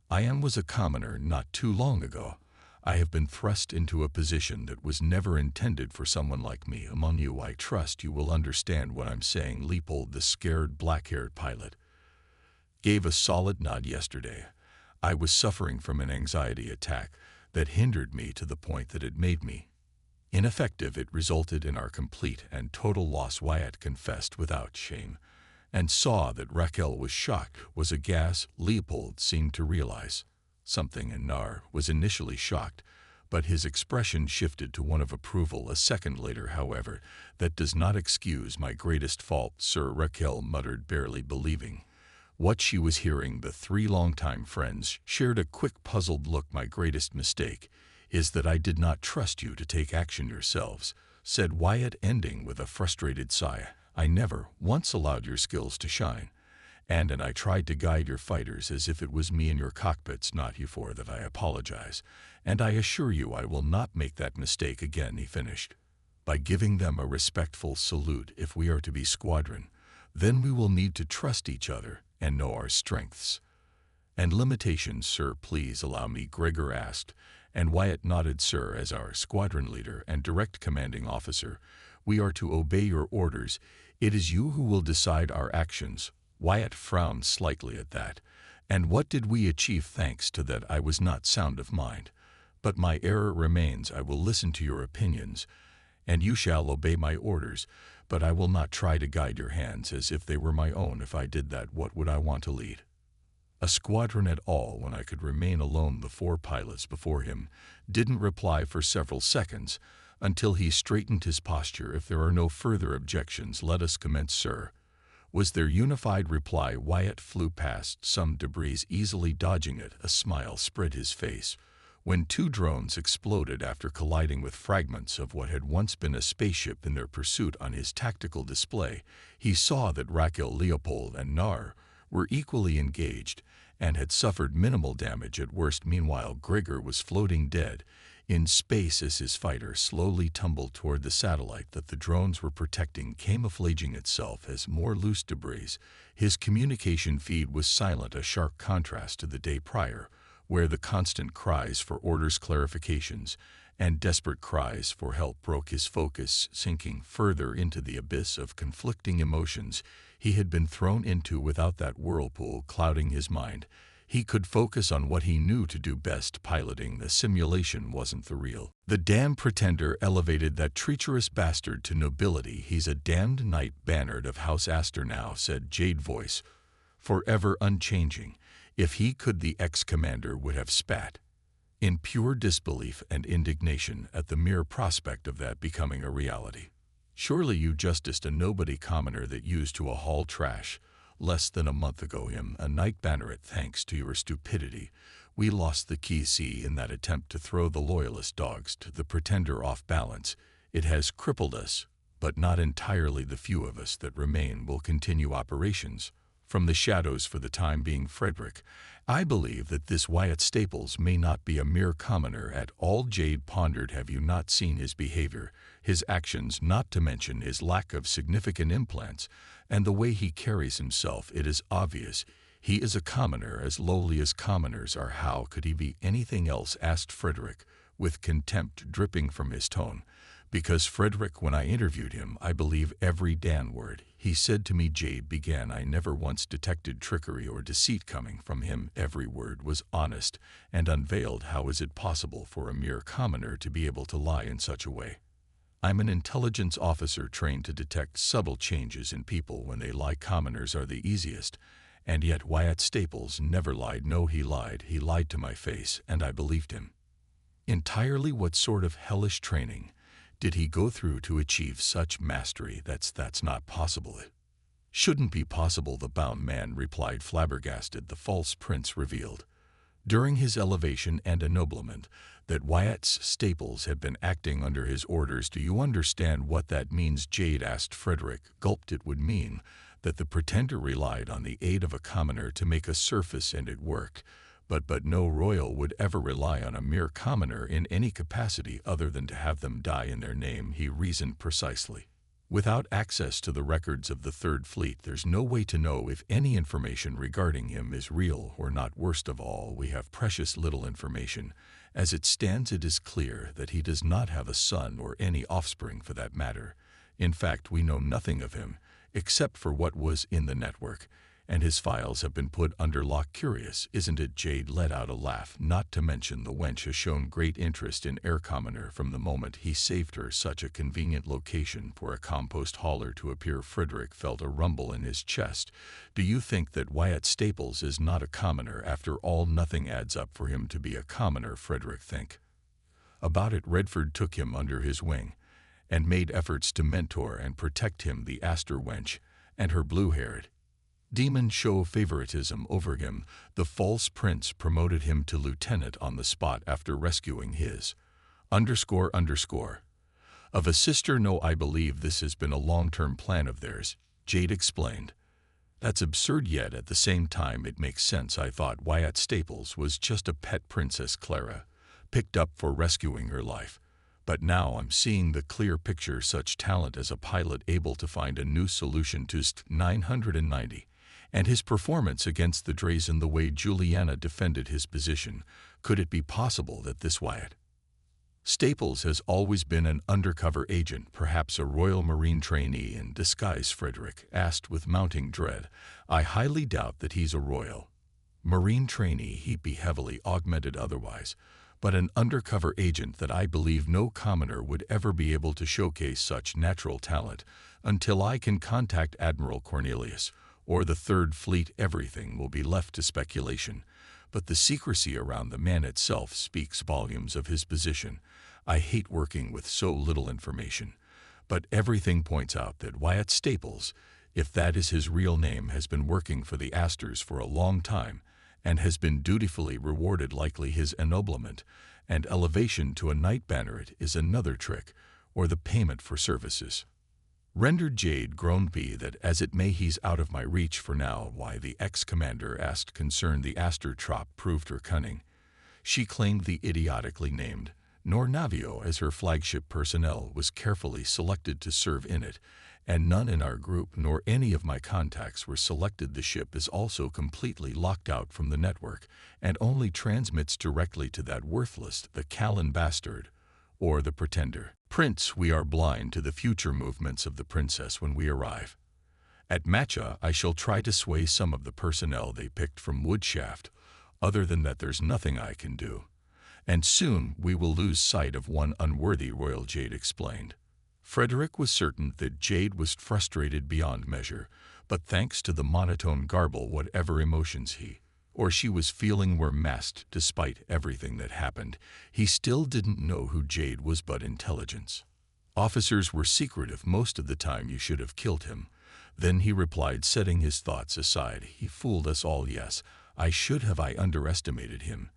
I was a commoner not too long ago. I have been thrust into a position that was never intended for someone like me. Among you, I trust you will understand what I'm saying. Leopold, the scared black-haired pilot, gave a solid nod. Yesterday, I was suffering from an anxiety attack that hindered me to the point that it made me ineffective. It resulted in our complete and total loss. Wyatt confessed without shame, and saw that Raquel was shocked, was aghast. Leopold seemed to realize something, and Nar was initially shocked, but his expression shifted to one of approval a second later. However, that does not excuse my greatest fault, sir, Raquel muttered, barely believing what she was hearing. The three longtime friends shared a quick, puzzled look. My greatest mistake is that I did not trust you to take action yourselves, said Wyatt, ending with a frustrated sigh. I never once allowed your skills to shine, and I tried to guide your fighters as if it was me in your cockpits, not you. For that I apologize, and I assure you I will not make that mistake again. He finished by giving them a respectful salute. If we are to be squadron, then we will need to trust each other and know our strengths and limitations. Sir, please allow me, Gregor asked, and Wyatt nodded. Sir, as our squadron leader and direct commanding officer, we are to obey your orders. It is you who will decide our actions. Wyatt frowned slightly at that. And what did we achieve thanks to that? I was not sound of mind. But my error remains. I will listen to your opinions, and you shall obey my orders, but I will not try to guide your hands as if they were my own. If I did that, what would I want to lead a squadron at all when I could remain alone? The four pilots before him didn't reply for several seconds until he straightened his posture. If there are no further objections, let us commence, sir, was their unified reply. Wyatt flew past some debris, easily dodging it. A smile spread his face when two drones exploded after colliding with fragments of what had once been a spaceship in their pursuit. On his tactical display, he saw that Raquel, Leopold, and Nar were equally engaged and had suffered minimal damage at worst. Meanwhile, Gregor was floating dead in space as his fighter slowly tumbled toward the satellite that the drones were protecting, camouflaging itself as more loose debris. His communication feed was silent, a sharp contrast to the day prior, where the constant cries for orders, clarifications, and desperate cries for help broke his focus, sinking further into the abyss of conflicting emotions he had been thrown into. Without that whirlpool clouding his mind, he could focus on what he knew to do best. Piloting the simulation wasn't the real. The damned pretender elevated that treacherous bastard to nobility. He's a damned knight Bannard of House Astor now, said Jade voice, forever unchanging. If he could, the ex-commander would have spat in pure disbelief and indignation at the mere prospect of that becoming a reality. Surely you justiced a nobody commoner that used to haul trash less than a month ago. Him, a knight Banneret. Thanks to your stupidity, we lost the key. See, in that attempt to throw the loyalist dogs to the pretender off balance, it has crippled us, but not entirely. The few of us that remain will continue operations from the shadows for the time being. Frederick, I believe that this Wyatt Staples may not be a mere commoner at all. Jade pondered. Have you not seen his behavior, his actions, not to mention his lack of significant implants, and the way he carries himself? It is obvious he is a commoner, as lowly as commoners are. How could he be anything else? Asked Frederick, with contempt dripping from his tone. Because, Frederick, when I interviewed him, I believe every damn word he said to me. Jade began. I never once detected trickery or deceit coming from him. Every word was honest and unveiled. How is it possible for a mere commoner to be able to lie in such a way? I'm an intelligence officer trained to detect subtle changes in people when they lie. Commoners are the easiest, and yet Wyatt Staples never lied. No, he lied. He lied to my face, and I believed him entirely. What sort of hellish training did he go through to achieve such mastery? That's not possible. It shouldn't be possible, the bound man replied, flabbergasted. The false prince revealed during his elevation and ennoblement that Wyatt Staples had been acting under his orders. Do you understand what that means? Jade asked. Frederick gulped. It would mean that the pretender relied on the aid of a commoner to make a surface, and it worked. But no royal would ever rely on a mere commoner in any capacity other than to have them die in their name. He reasoned precisely. Without access to the records of the Third Fleet, there's no way to know if any information regarding him is real or not. Worst of all, we have precious little information. As it stands, it is clear that he does not have a son or any offspring for that matter. In fact, we know nothing of him except for what was in the network, and his files have been put under lock. Curious, isn't it? Jade let out a laugh. Not to mention the wench has shown great interest in Air Commoner from the moment he saved her. Such a convenient location for a compost hauler to appear. Frederick felt a rumble in his chest. Do you think that Wyatt Staples is not a commoner? After all, nothing adds up for him to be a commoner. Frederick think about it. Redford took him under his wing and made efforts to mentor and protect him. The Astor wench and her blue-haired demon show favoritism over him. The false prince promoted him to lieutenant on the spot after rescuing his of a sister. No, I believe this has been a long-term plan of theirs, Jade explained. That's absurd, yet at the same time it makes sense. I thought Wyatt Staples was just a pet Princess Clara, picked up for rescuing her life. But now I'm seeing the clear picture. Such talent as a pilot, able to find a new solution to ST-990, and his performance against the Drazen, the way Juliana defended his position. Could it be possible that this Wyatt Staples has always been an undercover agent, perhaps a Royal Marine trainee in disguise? Frederick asked with mounting dread. I highly doubt that he's a Royal Marine trainee. He'd be heavily augmented otherwise, but an undercover agent that I believe no commoner would ever be able to showcase such natural talent. Until I can contact Admiral Cornelius or the Third Fleet, everything will be left to speculation. But the secrecy around the man itself speaks volumes of his position. I hate working with so little information, but everything points out that Wyatt Staples, if that is his real name, has been working for the Astors for a long time and has been dutifully rewarded. Likely his ennoblement and elevation to a Knight Banneret is another trick, or the payment for services rendered. Jade groaned. Be that as it may, he's out of my reach for now. Why? The ex-commander asked, concerned. The Astor trop proved her cunning. She claimed the idiotically named Navio as her flagship. Personnel was carefully selected to serve in it, and none in our group nor any of my contacts were selected. The ship is also completely locked out from the network and only transmits directly to that worthless, the Callan bastard, or the Pretender. Prince, we are blind to the future movements of the princess. When we arrive at Matcha, I shall try to sway some of the personnel they picked from Woodshaft. Other than that, there's nothing I can do. And soon we will lose sight of one unworthy royal, Jade explained. Frederick was certain that Jade was frustrated beyond measure, but thanks to the monotone garble, whatever emotions he or she was feeling were masked. Despite everything that happened, he still didn't know who Jade was. But intelligence officers were secretive most of the time. You should have killed him. Then he replied, setting his thoughts aside. He fooled us all. Yes, I should have. I underestimated him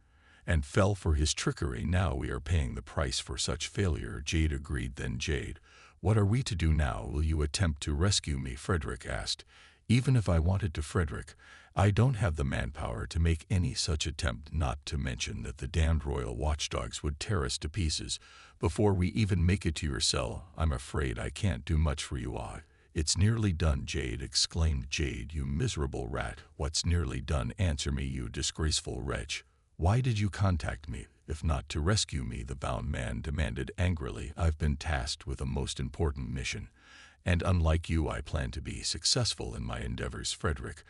and fell for his trickery. Now we are paying the price for such failure. Jade agreed. Then Jade, what are we to do now? Will you attempt to rescue me? Frederick asked. Even if I wanted to, Frederick, I don't have the manpower to make any such attempt, not to mention that the damned royal watchdogs would tear us to pieces before we even make it to your cell. I'm afraid I can't do much for you. It's nearly done, Jade exclaimed. Jade, you miserable rat. What's nearly done? Answer me, you disgraceful wretch. Why did you contact me, if not to rescue me? The bound man demanded angrily. I've been tasked with a most important mission, and unlike you, I plan to be successful in my endeavors. Frederick,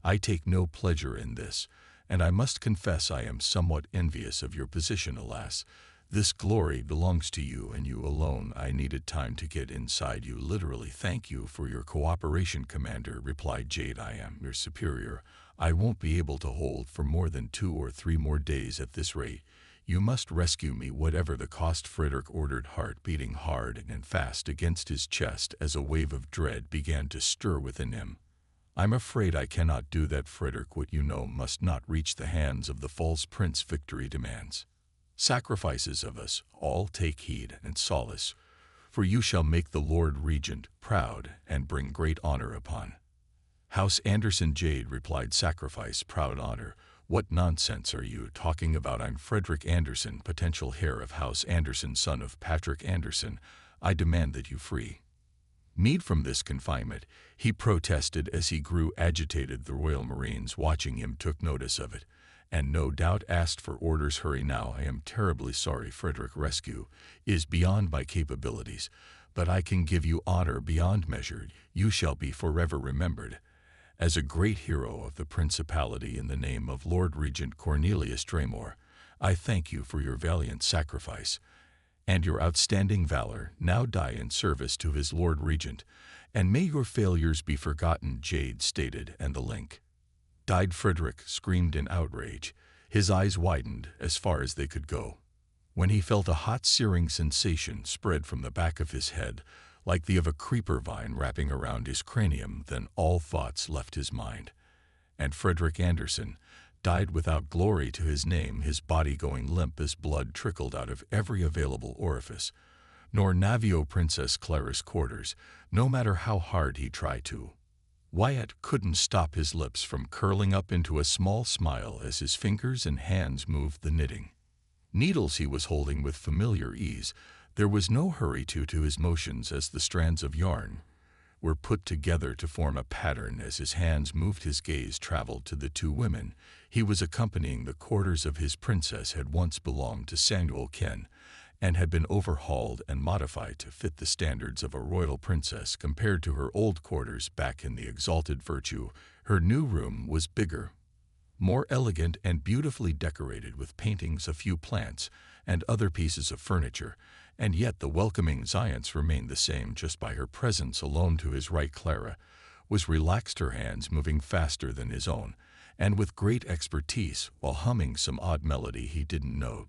I take no pleasure in this, and I must confess I am somewhat envious of your position. Alas, this glory belongs to you and you alone. I needed time to get inside you, literally. Thank you for your cooperation, Commander, replied Jade. I am your superior. I won't be able to hold for more than 2 or 3 more days at this rate. You must rescue me, whatever the cost. Frederick ordered, heart beating hard and fast against his chest as a wave of dread began to stir within him. I'm afraid I cannot do that, Frederick. What you know must not reach the hands of the false prince. Victory demands sacrifices of us all. Take heed and solace, for you shall make the Lord Regent proud and bring great honor upon House Anderson. Jade replied, sacrifice, proud honor. What nonsense are you talking about? I'm Frederick Anderson, potential heir of House Anderson, son of Patrick Anderson. I demand that you free me from this confinement, he protested as he grew agitated. The Royal Marines watching him took notice of it, and no doubt asked for orders. Hurry now. I am terribly sorry, Frederick. Rescue is beyond my capabilities, but I can give you honor beyond measure. You shall be forever remembered As a great hero of the Principality in the name of Lord Regent Cornelius Dremore, I thank you for your valiant sacrifice and your outstanding valor. Now die in service to his Lord Regent, and may your failures be forgotten, Jade stated, and the link died. Frederick screamed in outrage. His eyes widened as far as they could go, when he felt a hot searing sensation spread from the back of his head, like the of a creeper vine wrapping around his cranium. Then all thoughts left his mind, and Frederick Anderson died without glory to his name, his body going limp as blood trickled out of every available orifice. Nor Navio Princess Clara's quarters, no matter how hard he tried to. Wyatt couldn't stop his lips from curling up into a small smile as his fingers and hands moved the knitting needles he was holding with familiar ease. There was no hurry to his motions as the strands of yarn were put together to form a pattern. As his hands moved, his gaze traveled to the two women he was accompanying. The quarters of his princess had once belonged to Samuel Ken, and had been overhauled and modified to fit the standards of a royal princess. Compared to her old quarters back in the Exalted Virtue, her new room was bigger, more elegant, and beautifully decorated with paintings, a few plants, and other pieces of furniture. And yet the welcoming science remained the same. Just by her presence alone to his right, Clara was relaxed, her hands moving faster than his own, and with great expertise, while humming some odd melody he didn't know.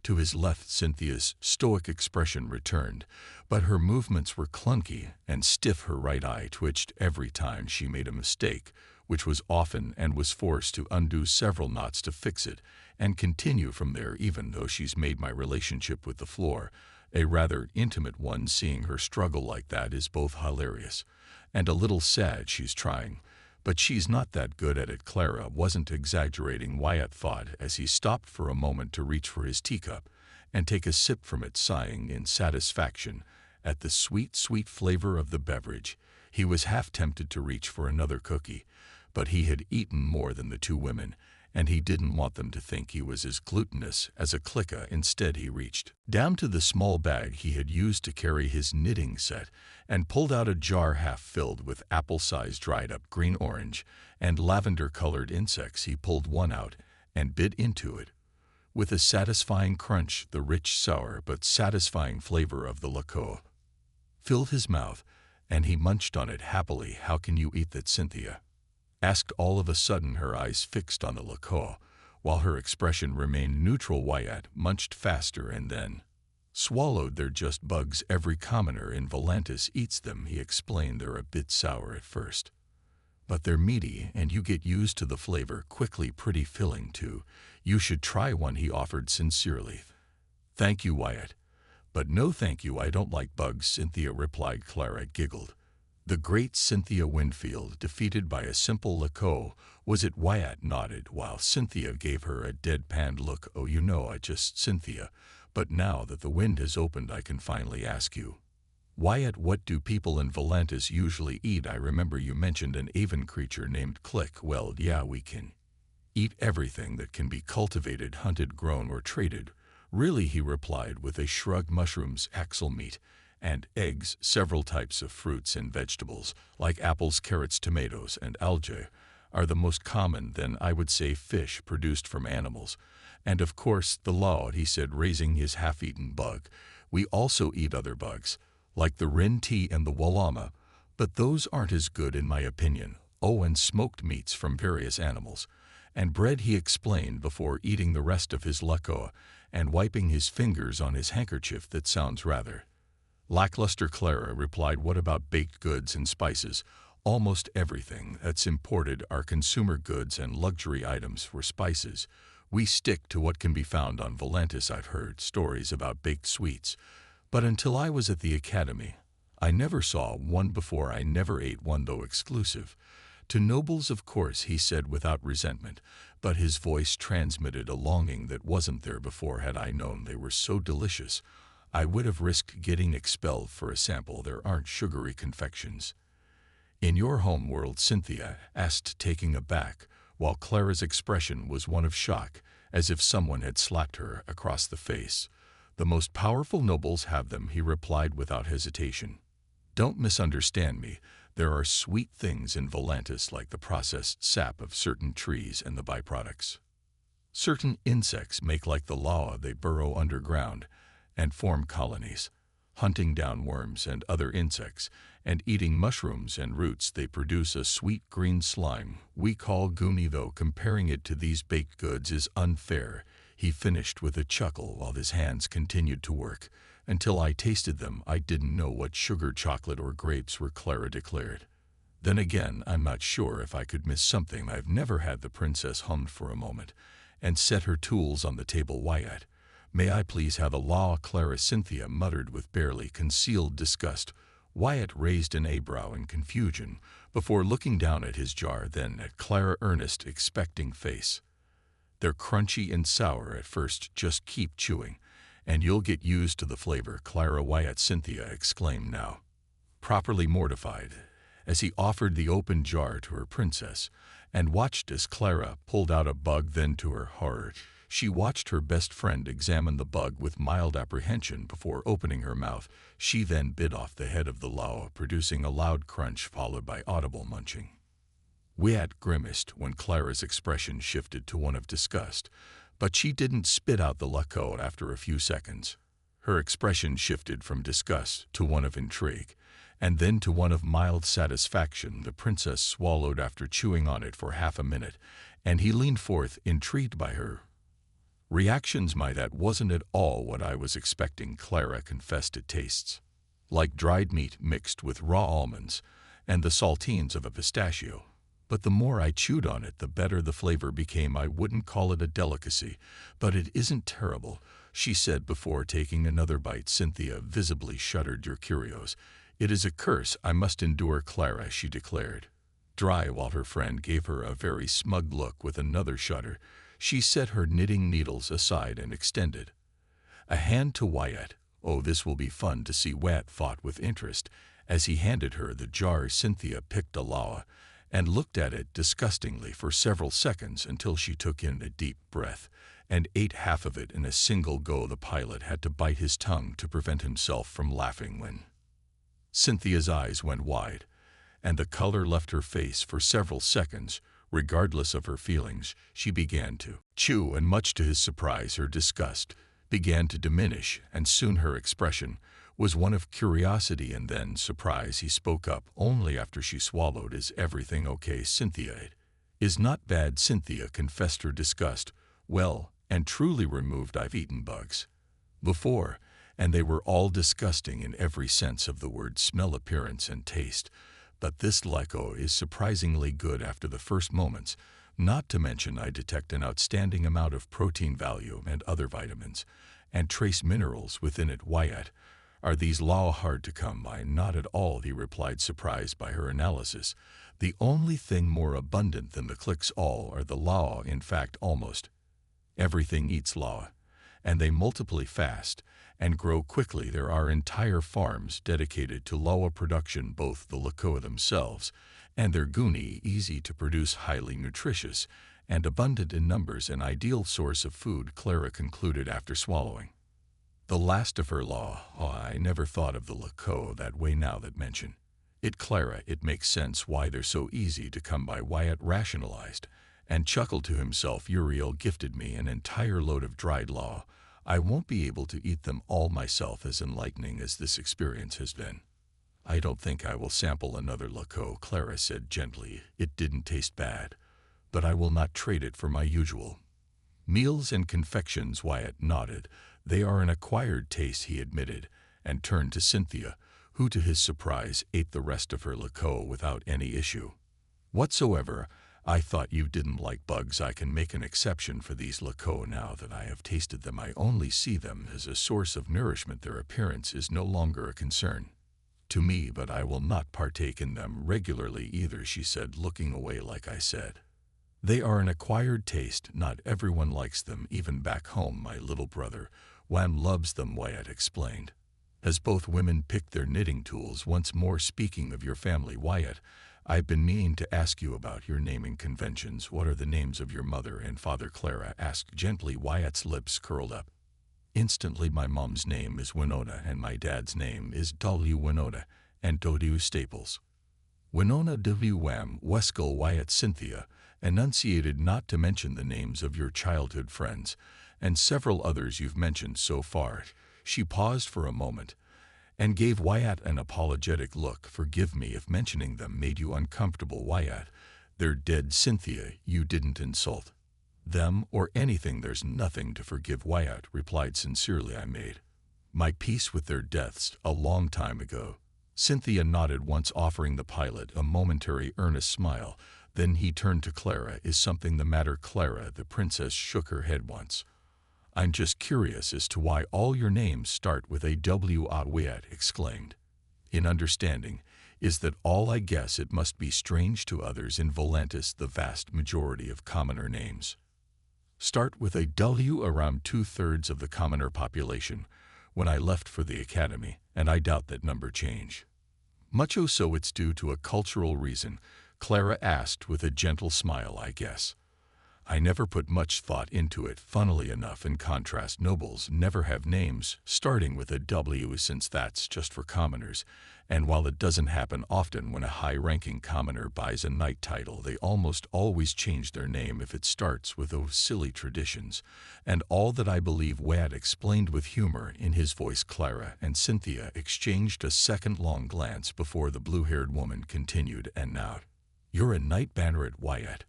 To his left, Cynthia's stoic expression returned, but her movements were clunky and stiff. Her right eye twitched every time she made a mistake, which was often, and was forced to undo several knots to fix it and continue from there. Even though she's made my relationship with the floor a rather intimate one, seeing her struggle like that is both hilarious and a little sad. She's trying, but she's not that good at it. Clara wasn't exaggerating, Wyatt thought, as he stopped for a moment to reach for his teacup and take a sip from it, sighing in satisfaction at the sweet, sweet flavor of the beverage. He was half tempted to reach for another cookie, but he had eaten more than the two women, and he didn't want them to think he was as glutinous as a clica. Instead, he reached down to the small bag he had used to carry his knitting set and pulled out a jar half filled with apple-sized dried-up green-orange and lavender-colored insects. He pulled one out and bit into it. With a satisfying crunch, the rich, sour but satisfying flavor of the liqueur filled his mouth, and he munched on it happily. "How can you eat that?" Cynthia asked, all of a sudden, her eyes fixed on the liqueur, while her expression remained neutral. Wyatt munched faster and then swallowed. "They're just bugs. Every commoner in Volantis eats them," he explained. "They're a bit sour at first, but they're meaty, and you get used to the flavor quickly. Pretty filling, too. You should try one," he offered sincerely. "Thank you, Wyatt, but no thank you. I don't like bugs," Cynthia replied. Clara giggled. The great Cynthia Winfield, defeated by a simple liqueur, was it? Wyatt nodded, while Cynthia gave her a deadpan look. "Oh, you know, I just, Cynthia, but now that the wind has opened, I can finally ask you, Wyatt, what do people in Volantis usually eat? I remember you mentioned an avian creature named Click." "Well, yeah, we can eat everything that can be cultivated, hunted, grown, or traded, really," he replied with a shrug. "Mushrooms, axle meat, and eggs, several types of fruits and vegetables, like apples, carrots, tomatoes, and algae, are the most common. Then I would say fish produced from animals, and of course the laud," he said, raising his half-eaten bug. "We also eat other bugs, like the wren-tea and the wallama, but those aren't as good in my opinion. Oh, and smoked meats from various animals, and bread," he explained before eating the rest of his liqueur and wiping his fingers on his handkerchief. "That sounds rather lackluster," Clara replied. "What about baked goods and spices?" "Almost everything that's imported are consumer goods and luxury items. For spices, we stick to what can be found on Volantis. I've heard stories about baked sweets, but until I was at the academy, I never saw one before. I never ate one, though exclusive to nobles, of course," he said without resentment, but his voice transmitted a longing that wasn't there before. "Had I known they were so delicious, I would have risked getting expelled for a sample. There aren't sugary confections in your home world?" Cynthia asked, taken aback, while Clara's expression was one of shock, as if someone had slapped her across the face. "The most powerful nobles have them," he replied without hesitation. "Don't misunderstand me. There are sweet things in Volantis like the processed sap of certain trees and the byproducts. Certain insects make like the law, they burrow underground and form colonies, hunting down worms and other insects, and eating mushrooms and roots. They produce a sweet green slime we call goonie, though comparing it to these baked goods is unfair. He finished with a chuckle while his hands continued to work. Until I tasted them, I didn't know what sugar, chocolate, or grapes were, Clara declared. Then again, I'm not sure if I could miss something. I've never had. The princess hummed for a moment and set her tools on the table. Wyatt, may I please have a law? Clara. Cynthia muttered with barely concealed disgust. Wyatt raised an eyebrow in confusion before looking down at his jar, then at Clara's earnest, expecting face. They're crunchy and sour at first. Just keep chewing, and you'll get used to the flavor. Clara. Wyatt, Cynthia exclaimed, now properly mortified, as he offered the open jar to her princess, and watched as Clara pulled out a bug. Then, to her horror, she watched her best friend examine the bug with mild apprehension before opening her mouth. She then bit off the head of the law, producing a loud crunch followed by audible munching. Wyatt grimaced when Clara's expression shifted to one of disgust, but she didn't spit out the laco after a few seconds. Her expression shifted from disgust to one of intrigue, and then to one of mild satisfaction. The princess swallowed after chewing on it for half a minute, and he leaned forth, intrigued by her reactions. That wasn't at all what I was expecting, Clara confessed. It tastes like dried meat mixed with raw almonds and the saltines of a pistachio. But the more I chewed on it, the better the flavor became. I wouldn't call it a delicacy, but it isn't terrible, she said before taking another bite. Cynthia visibly shuddered. You're curious. It is a curse I must endure, Clara, she declared, dry, while her friend gave her a very smug look. With another shudder, she set her knitting needles aside and extended a hand to Wyatt. Oh, this will be fun to see. Wyatt thought with interest as he handed her the jar. Cynthia picked a lawa and looked at it disgustingly for several seconds until she took in a deep breath and ate half of it in a single go. The pilot had to bite his tongue to prevent himself from laughing when Cynthia's eyes went wide and the color left her face for several seconds. Regardless of her feelings, she began to chew, and much to his surprise, her disgust began to diminish, and soon her expression was one of curiosity and then surprise. He spoke up only after she swallowed. Is everything okay, Cynthia? It is not bad, Cynthia confessed her disgust. Well and truly removed. I've eaten bugs before, and they were all disgusting in every sense of the word, smell, appearance, and taste. But this laco is surprisingly good after the first moments. Not to mention I detect an outstanding amount of protein value and other vitamins and trace minerals within it. Wyatt, are these law hard to come by? Not at all, he replied, surprised by her analysis. The only thing more abundant than the clicks all are the law. In fact, almost everything eats law, and they multiply fast and grow quickly. There are entire farms dedicated to lawa production, both the lakoa themselves and their goonie, easy to produce, highly nutritious, and abundant in numbers, an ideal source of food, Clara concluded after swallowing the last of her law. Oh, I never thought of the lakoa that way now that mention it, Clara. It makes sense why they're so easy to come by, Wyatt rationalized, and chuckled to himself. Uriel gifted me an entire load of dried law. I won't be able to eat them all myself, as enlightening as this experience has been. I don't think I will sample another laco, Clara said gently. It didn't taste bad, but I will not trade it for my usual meals and confections. Wyatt nodded. They are an acquired taste, he admitted, and turned to Cynthia, who to his surprise ate the rest of her laco without any issue whatsoever. I thought you didn't like bugs. I can make an exception for these laco now that I have tasted them. I only see them as a source of nourishment. Their appearance is no longer a concern to me, but I will not partake in them regularly either, she said, looking away. Like I said, they are an acquired taste. Not everyone likes them, even back home. My little brother, Wham, loves them, Wyatt explained, as both women picked their knitting tools once more. Speaking of your family, Wyatt, I've been meaning to ask you about your naming conventions. What are the names of your mother and father? Clara asked gently. Wyatt's lips curled up instantly. My mom's name is Winona, and my dad's name is W. Winona and Dodiu Staples. Winona W.M. Weskull Wyatt Cynthia enunciated not to mention the names of your childhood friends, and several others you've mentioned so far. She paused for a moment and gave Wyatt an apologetic look. Forgive me if mentioning them made you uncomfortable, Wyatt. They're dead, Cynthia. You didn't insult them or anything. There's nothing to forgive, Wyatt replied sincerely. I made my peace with their deaths a long time ago. Cynthia nodded once, offering the pilot a momentary earnest smile. Then he turned to Clara. Is something the matter, Clara? The princess shook her head once. I'm just curious as to why all your names start with a W. Wyatt exclaimed. In understanding, is that all? I guess it must be strange to others in Volantis. The vast majority of commoner names start with a W. Around 2/3 of the commoner population when I left for the academy, and I doubt that number change. Much so it's due to a cultural reason, Clara asked with a gentle smile. I guess. I never put much thought into it. Funnily enough, in contrast, nobles never have names starting with a W, since that's just for commoners, and while it doesn't happen often when a high-ranking commoner buys a knight title, they almost always change their name if it starts with those silly traditions. And all that, I believe, Wyatt explained with humor in his voice. Clara and Cynthia exchanged a second-long glance before the blue-haired woman continued. And now, you're a knight banneret, Wyatt.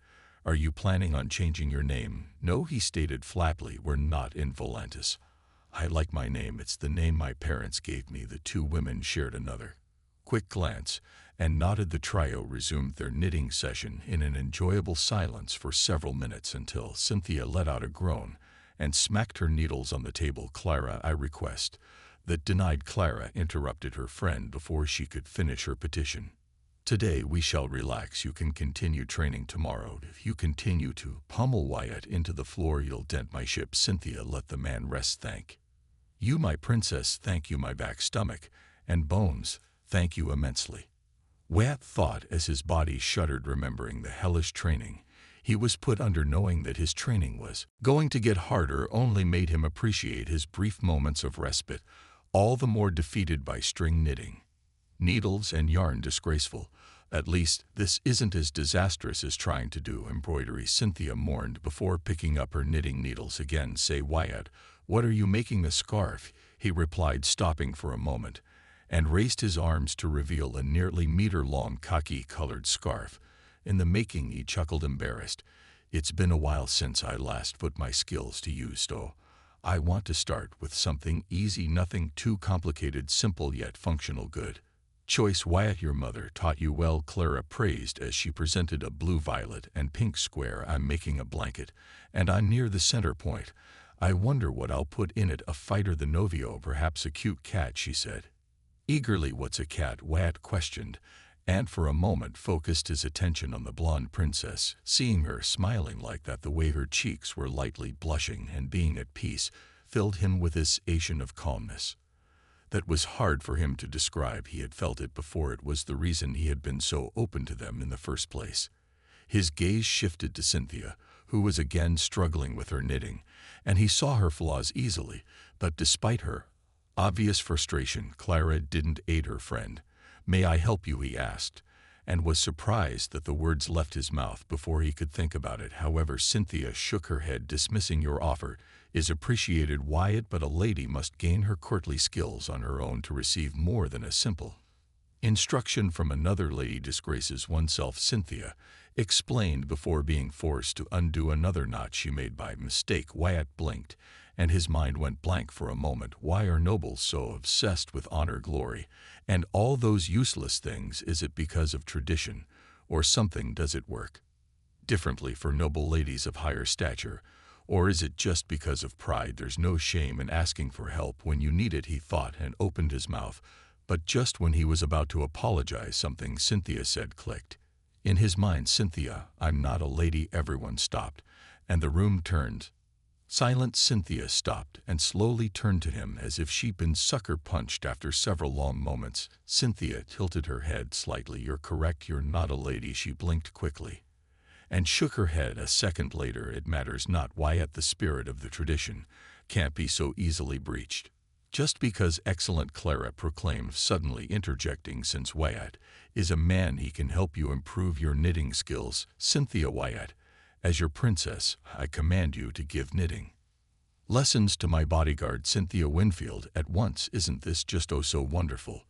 Are you planning on changing your name? No, he stated flatly. We're not in Volantis. I like my name. It's the name my parents gave me. The two women shared another quick glance and nodded. The trio resumed their knitting session in an enjoyable silence for several minutes until Cynthia let out a groan and smacked her needles on the table. Clara, I request that. Denied. Clara interrupted her friend before she could finish her petition. Today we shall relax. You can continue training tomorrow. If you continue to pummel Wyatt into the floor, you'll dent my ship. Cynthia, let the man rest. Thank you, my princess. Thank you, my back, stomach, and bones. Thank you immensely. Wyatt thought as his body shuddered, remembering the hellish training he was put under. Knowing that his training was going to get harder only made him appreciate his brief moments of respite, all the more. Defeated by string knitting, needles, and yarn. Disgraceful. At least this isn't as disastrous as trying to do embroidery, Cynthia mourned before picking up her knitting needles again. Say, Wyatt, what are you making? A scarf, he replied, stopping for a moment, and raised his arms to reveal a nearly meter-long khaki-colored scarf. In the making, he chuckled, embarrassed. It's been a while since I last put my skills to use, so I want to start with something easy, nothing too complicated, simple yet functional. Good choice, Wyatt. Your mother taught you well, Clara praised as she presented a blue, violet, and pink square. I'm making a blanket, and I'm near the center point. I wonder what I'll put in it. A fighter, the Novio, perhaps a cute cat, she said eagerly. What's a cat? Wyatt questioned, and for a moment focused his attention on the blonde princess. Seeing her smiling like that, the way her cheeks were lightly blushing and being at peace, filled him with this sensation of calmness that was hard for him to describe. He had felt it before. It was the reason he had been so open to them in the first place. His gaze shifted to Cynthia, who was again struggling with her knitting, and he saw her flaws easily, but despite her obvious frustration, Clara didn't aid her friend. May I help you? He asked, and was surprised that the words left his mouth before he could think about it. However, Cynthia shook her head, dismissing. Your offer is appreciated, Wyatt, but a lady must gain her courtly skills on her own to receive more than a simple instruction from another lady. Disgraces oneself, Cynthia explained before being forced to undo another knot she made by mistake. Wyatt blinked, and his mind went blank for a moment. Why are nobles so obsessed with honor, glory, and all those useless things? Is it because of tradition or something? Does it work differently for noble ladies of higher stature? Or is it just because of pride? There's no shame in asking for help when you need it, he thought, and opened his mouth. But just when he was about to apologize, something Cynthia said clicked in his mind. Cynthia, I'm not a lady. Everyone stopped, and the room turned silent. Cynthia stopped and slowly turned to him as if she'd been sucker punched after several long moments. Cynthia tilted her head slightly. You're correct, you're not a lady. She blinked quickly and shook her head. A second later, it matters not, Wyatt. The spirit of the tradition can't be so easily breached. Just because excellent Clara proclaimed, suddenly interjecting, since Wyatt is a man, he can help you improve your knitting skills. Cynthia Wyatt, as your princess, I command you to give knitting lessons to my bodyguard Cynthia Winfield at once. Isn't this just oh so wonderful?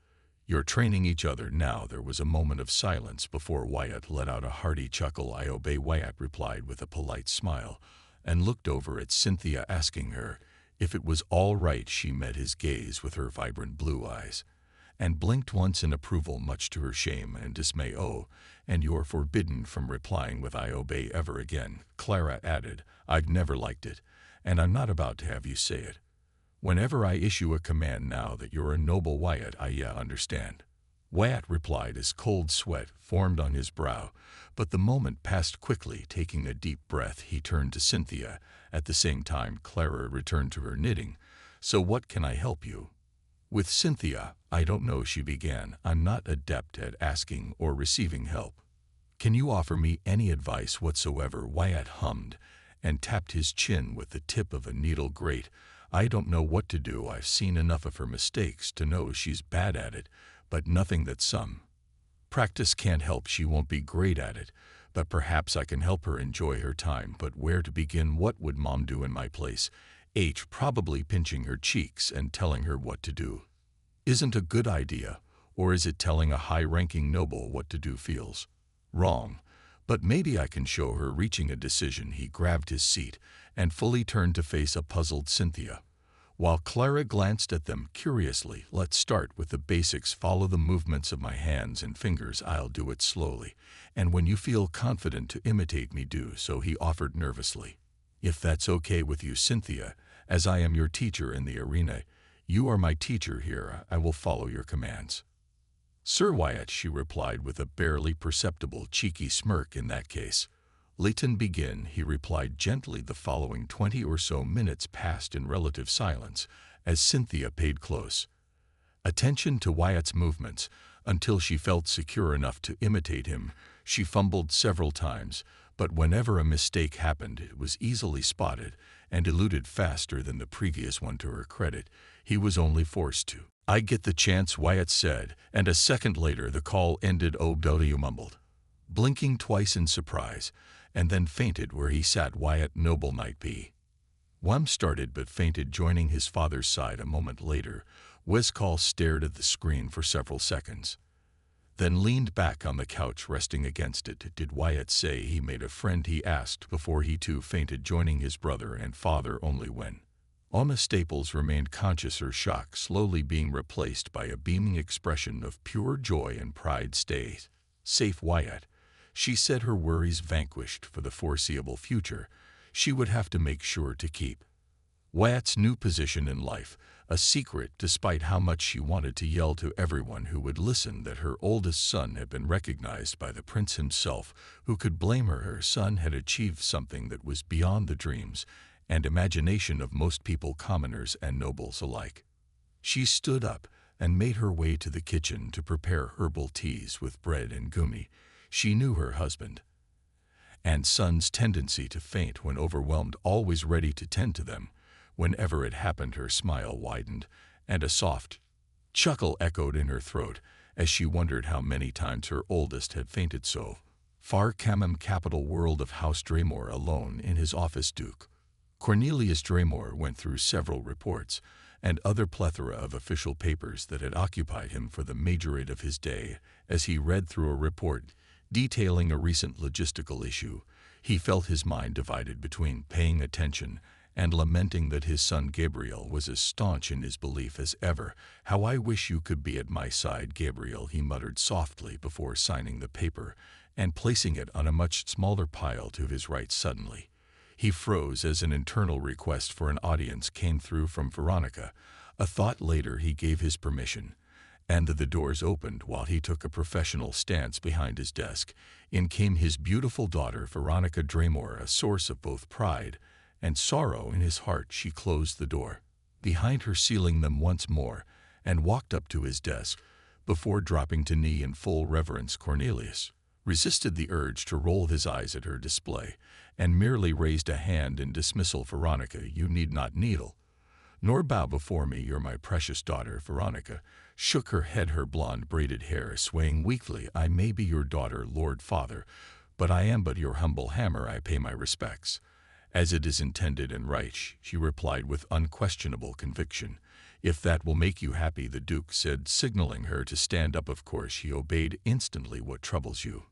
You're training each other now. There was a moment of silence before Wyatt let out a hearty chuckle. I obey, Wyatt replied with a polite smile, and looked over at Cynthia, asking her if it was all right. She met his gaze with her vibrant blue eyes, and blinked once in approval, much to her shame and dismay. Oh, and you're forbidden from replying with I obey ever again, Clara added. I've never liked it, and I'm not about to have you say it. Whenever I issue a command now that you're a noble, Wyatt, yeah, understand. Wyatt replied as cold sweat formed on his brow, but the moment passed quickly. Taking a deep breath, he turned to Cynthia. At the same time, Clara returned to her knitting. So what can I help you with, Cynthia? I don't know, she began. I'm not adept at asking or receiving help. Can you offer me any advice whatsoever? Wyatt hummed and tapped his chin with the tip of a needle. Great. I don't know what to do. I've seen enough of her mistakes to know she's bad at it, but nothing that some practice can't help. She won't be great at it, but perhaps I can help her enjoy her time. But where to begin? What would Mom do in my place? Probably pinching her cheeks and telling her what to do isn't a good idea. Or is it telling a high-ranking noble what to do feels wrong? But maybe I can show her. Reaching a decision, he grabbed his seat and fully turned to face a puzzled Cynthia, while Clara glanced at them curiously. Let's start with the basics. Follow the movements of my hands and fingers. I'll do it slowly, and when you feel confident to imitate me, do so, he offered nervously. If that's okay with you, Cynthia, as I am your teacher in the arena, you are my teacher here, I will follow your commands. Sir Wyatt, she replied with a barely perceptible cheeky smirk. In that case, Leighton, begin, he replied gently. The following 20 or so minutes passed in relative silence as Cynthia paid close attention to Wyatt's movements until she felt secure enough to imitate him. She fumbled several times, but whenever a mistake happened, it was easily spotted and eluded faster than the previous one. To her credit, he was only forced to I get the chance, Wyatt said, and a second later the call ended. O.W. mumbled, blinking twice in surprise, and then fainted where he sat. Wyatt, noble knight P. Wham started but fainted, joining his father's side a moment later. Wescall stared at the screen for several seconds, then leaned back on the couch, resting against it. Did Wyatt say he made a friend, he asked before he too fainted, joining his brother and father only when Alma Staples remained conscious, her shock slowly being replaced by a beaming expression of pure joy and pride. Stay safe, Wyatt, she said, her worries vanquished. For the foreseeable future, she would have to make sure to keep Wyatt's new position in life a secret, despite how much she wanted to yell to everyone who would listen that her oldest son had been recognized by the prince himself. Who could blame her? Her son had achieved something that was beyond the dreams and imagination of most people, commoners and nobles alike. She stood up and made her way to the kitchen to prepare herbal teas with bread and gumi. She knew her husband and son's tendency to faint when overwhelmed, always ready to tend to them whenever it happened. Her smile widened, and a soft chuckle echoed in her throat as she wondered how many times her oldest had fainted so far. Capital world of House Draymore. Alone in his office, Duke Cornelius Draymore went through several reports and other plethora of official papers that had occupied him for the majority of his day. As he read through a report detailing a recent logistical issue, he felt his mind divided between paying attention and lamenting that his son Gabriel was as staunch in his belief as ever. How I wish you could be at my side, Gabriel, he muttered softly before signing the paper and placing it on a much smaller pile to his right. Suddenly, he froze as an internal request for an audience came through from Veronica. A thought later, he gave his permission, and the doors opened while he took a professional stance behind his desk. In came his beautiful daughter, Veronica Draymore, a source of both pride and sorrow in his heart. She closed the door behind her, sealing them once more, and walked up to his desk before dropping to knee in full reverence. Cornelius resisted the urge to roll his eyes at her display and merely raised a hand in dismissal. Veronica, you need not kneel, nor bow before me. You're my precious daughter." Veronica shook her head, her blonde braided hair swaying weakly. "I may be your daughter, Lord Father, but I am but your humble hammer. I pay my respects as it is intended and right," she replied with unquestionable conviction. "If that will make you happy," the Duke said, signaling her to stand up. Of course she obeyed instantly. "What troubles you?"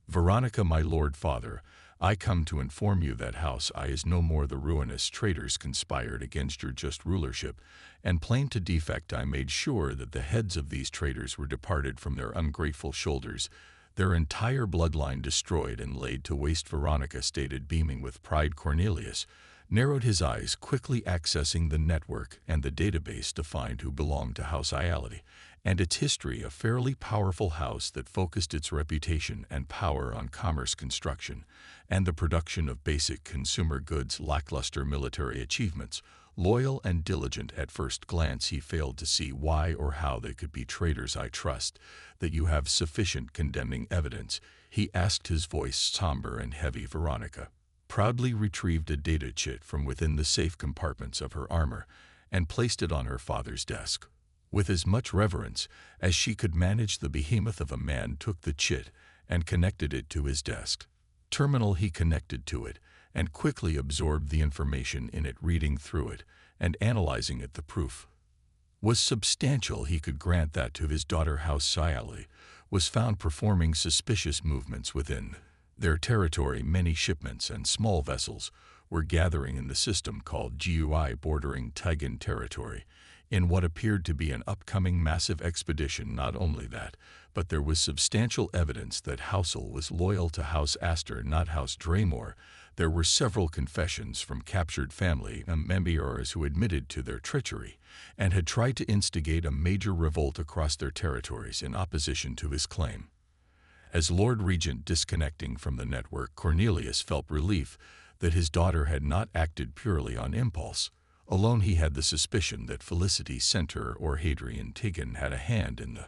"Veronica, my Lord Father, I come to inform you that House I is no more. The ruinous traitors conspired against your just rulership, and plain to defect I made sure that the heads of these traitors were departed from their ungrateful shoulders, their entire bloodline destroyed and laid to waste," Veronica stated, beaming with pride. Cornelius narrowed his eyes, quickly accessing the network and the database to find who belonged to House Iality and its history, a fairly powerful house that focused its reputation and power on commerce, construction, and the production of basic consumer goods. Lackluster military achievements, loyal and diligent. At first glance he failed to see why or how they could be traitors. "I trust that you have sufficient condemning evidence," he asked, his voice somber and heavy. Veronica proudly retrieved a data chit from within the safe compartments of her armor and placed it on her father's desk. With as much reverence as she could manage, the behemoth of a man took the chit and connected it to his desk terminal. He connected to it and quickly absorbed the information in it, reading through it and analyzing it. The proof was substantial. He could grant that to his daughter. House Iality was found performing suspicious movements within their territory. Many shipments and small vessels were gathering in the system called GUI, bordering Tigan territory, in what appeared to be an upcoming massive expedition. Not only that, but there was substantial evidence that Housel was loyal to House Astor, not House Draymore. There were several confessions from captured family members who admitted to their treachery and had tried to instigate a major revolt across their territories in opposition to his claim. As Lord Regent, disconnecting from the network, Cornelius felt relief that his daughter had not acted purely on impulse alone. He had the suspicion that Felicity Center or Hadrian Tigan had a hand in the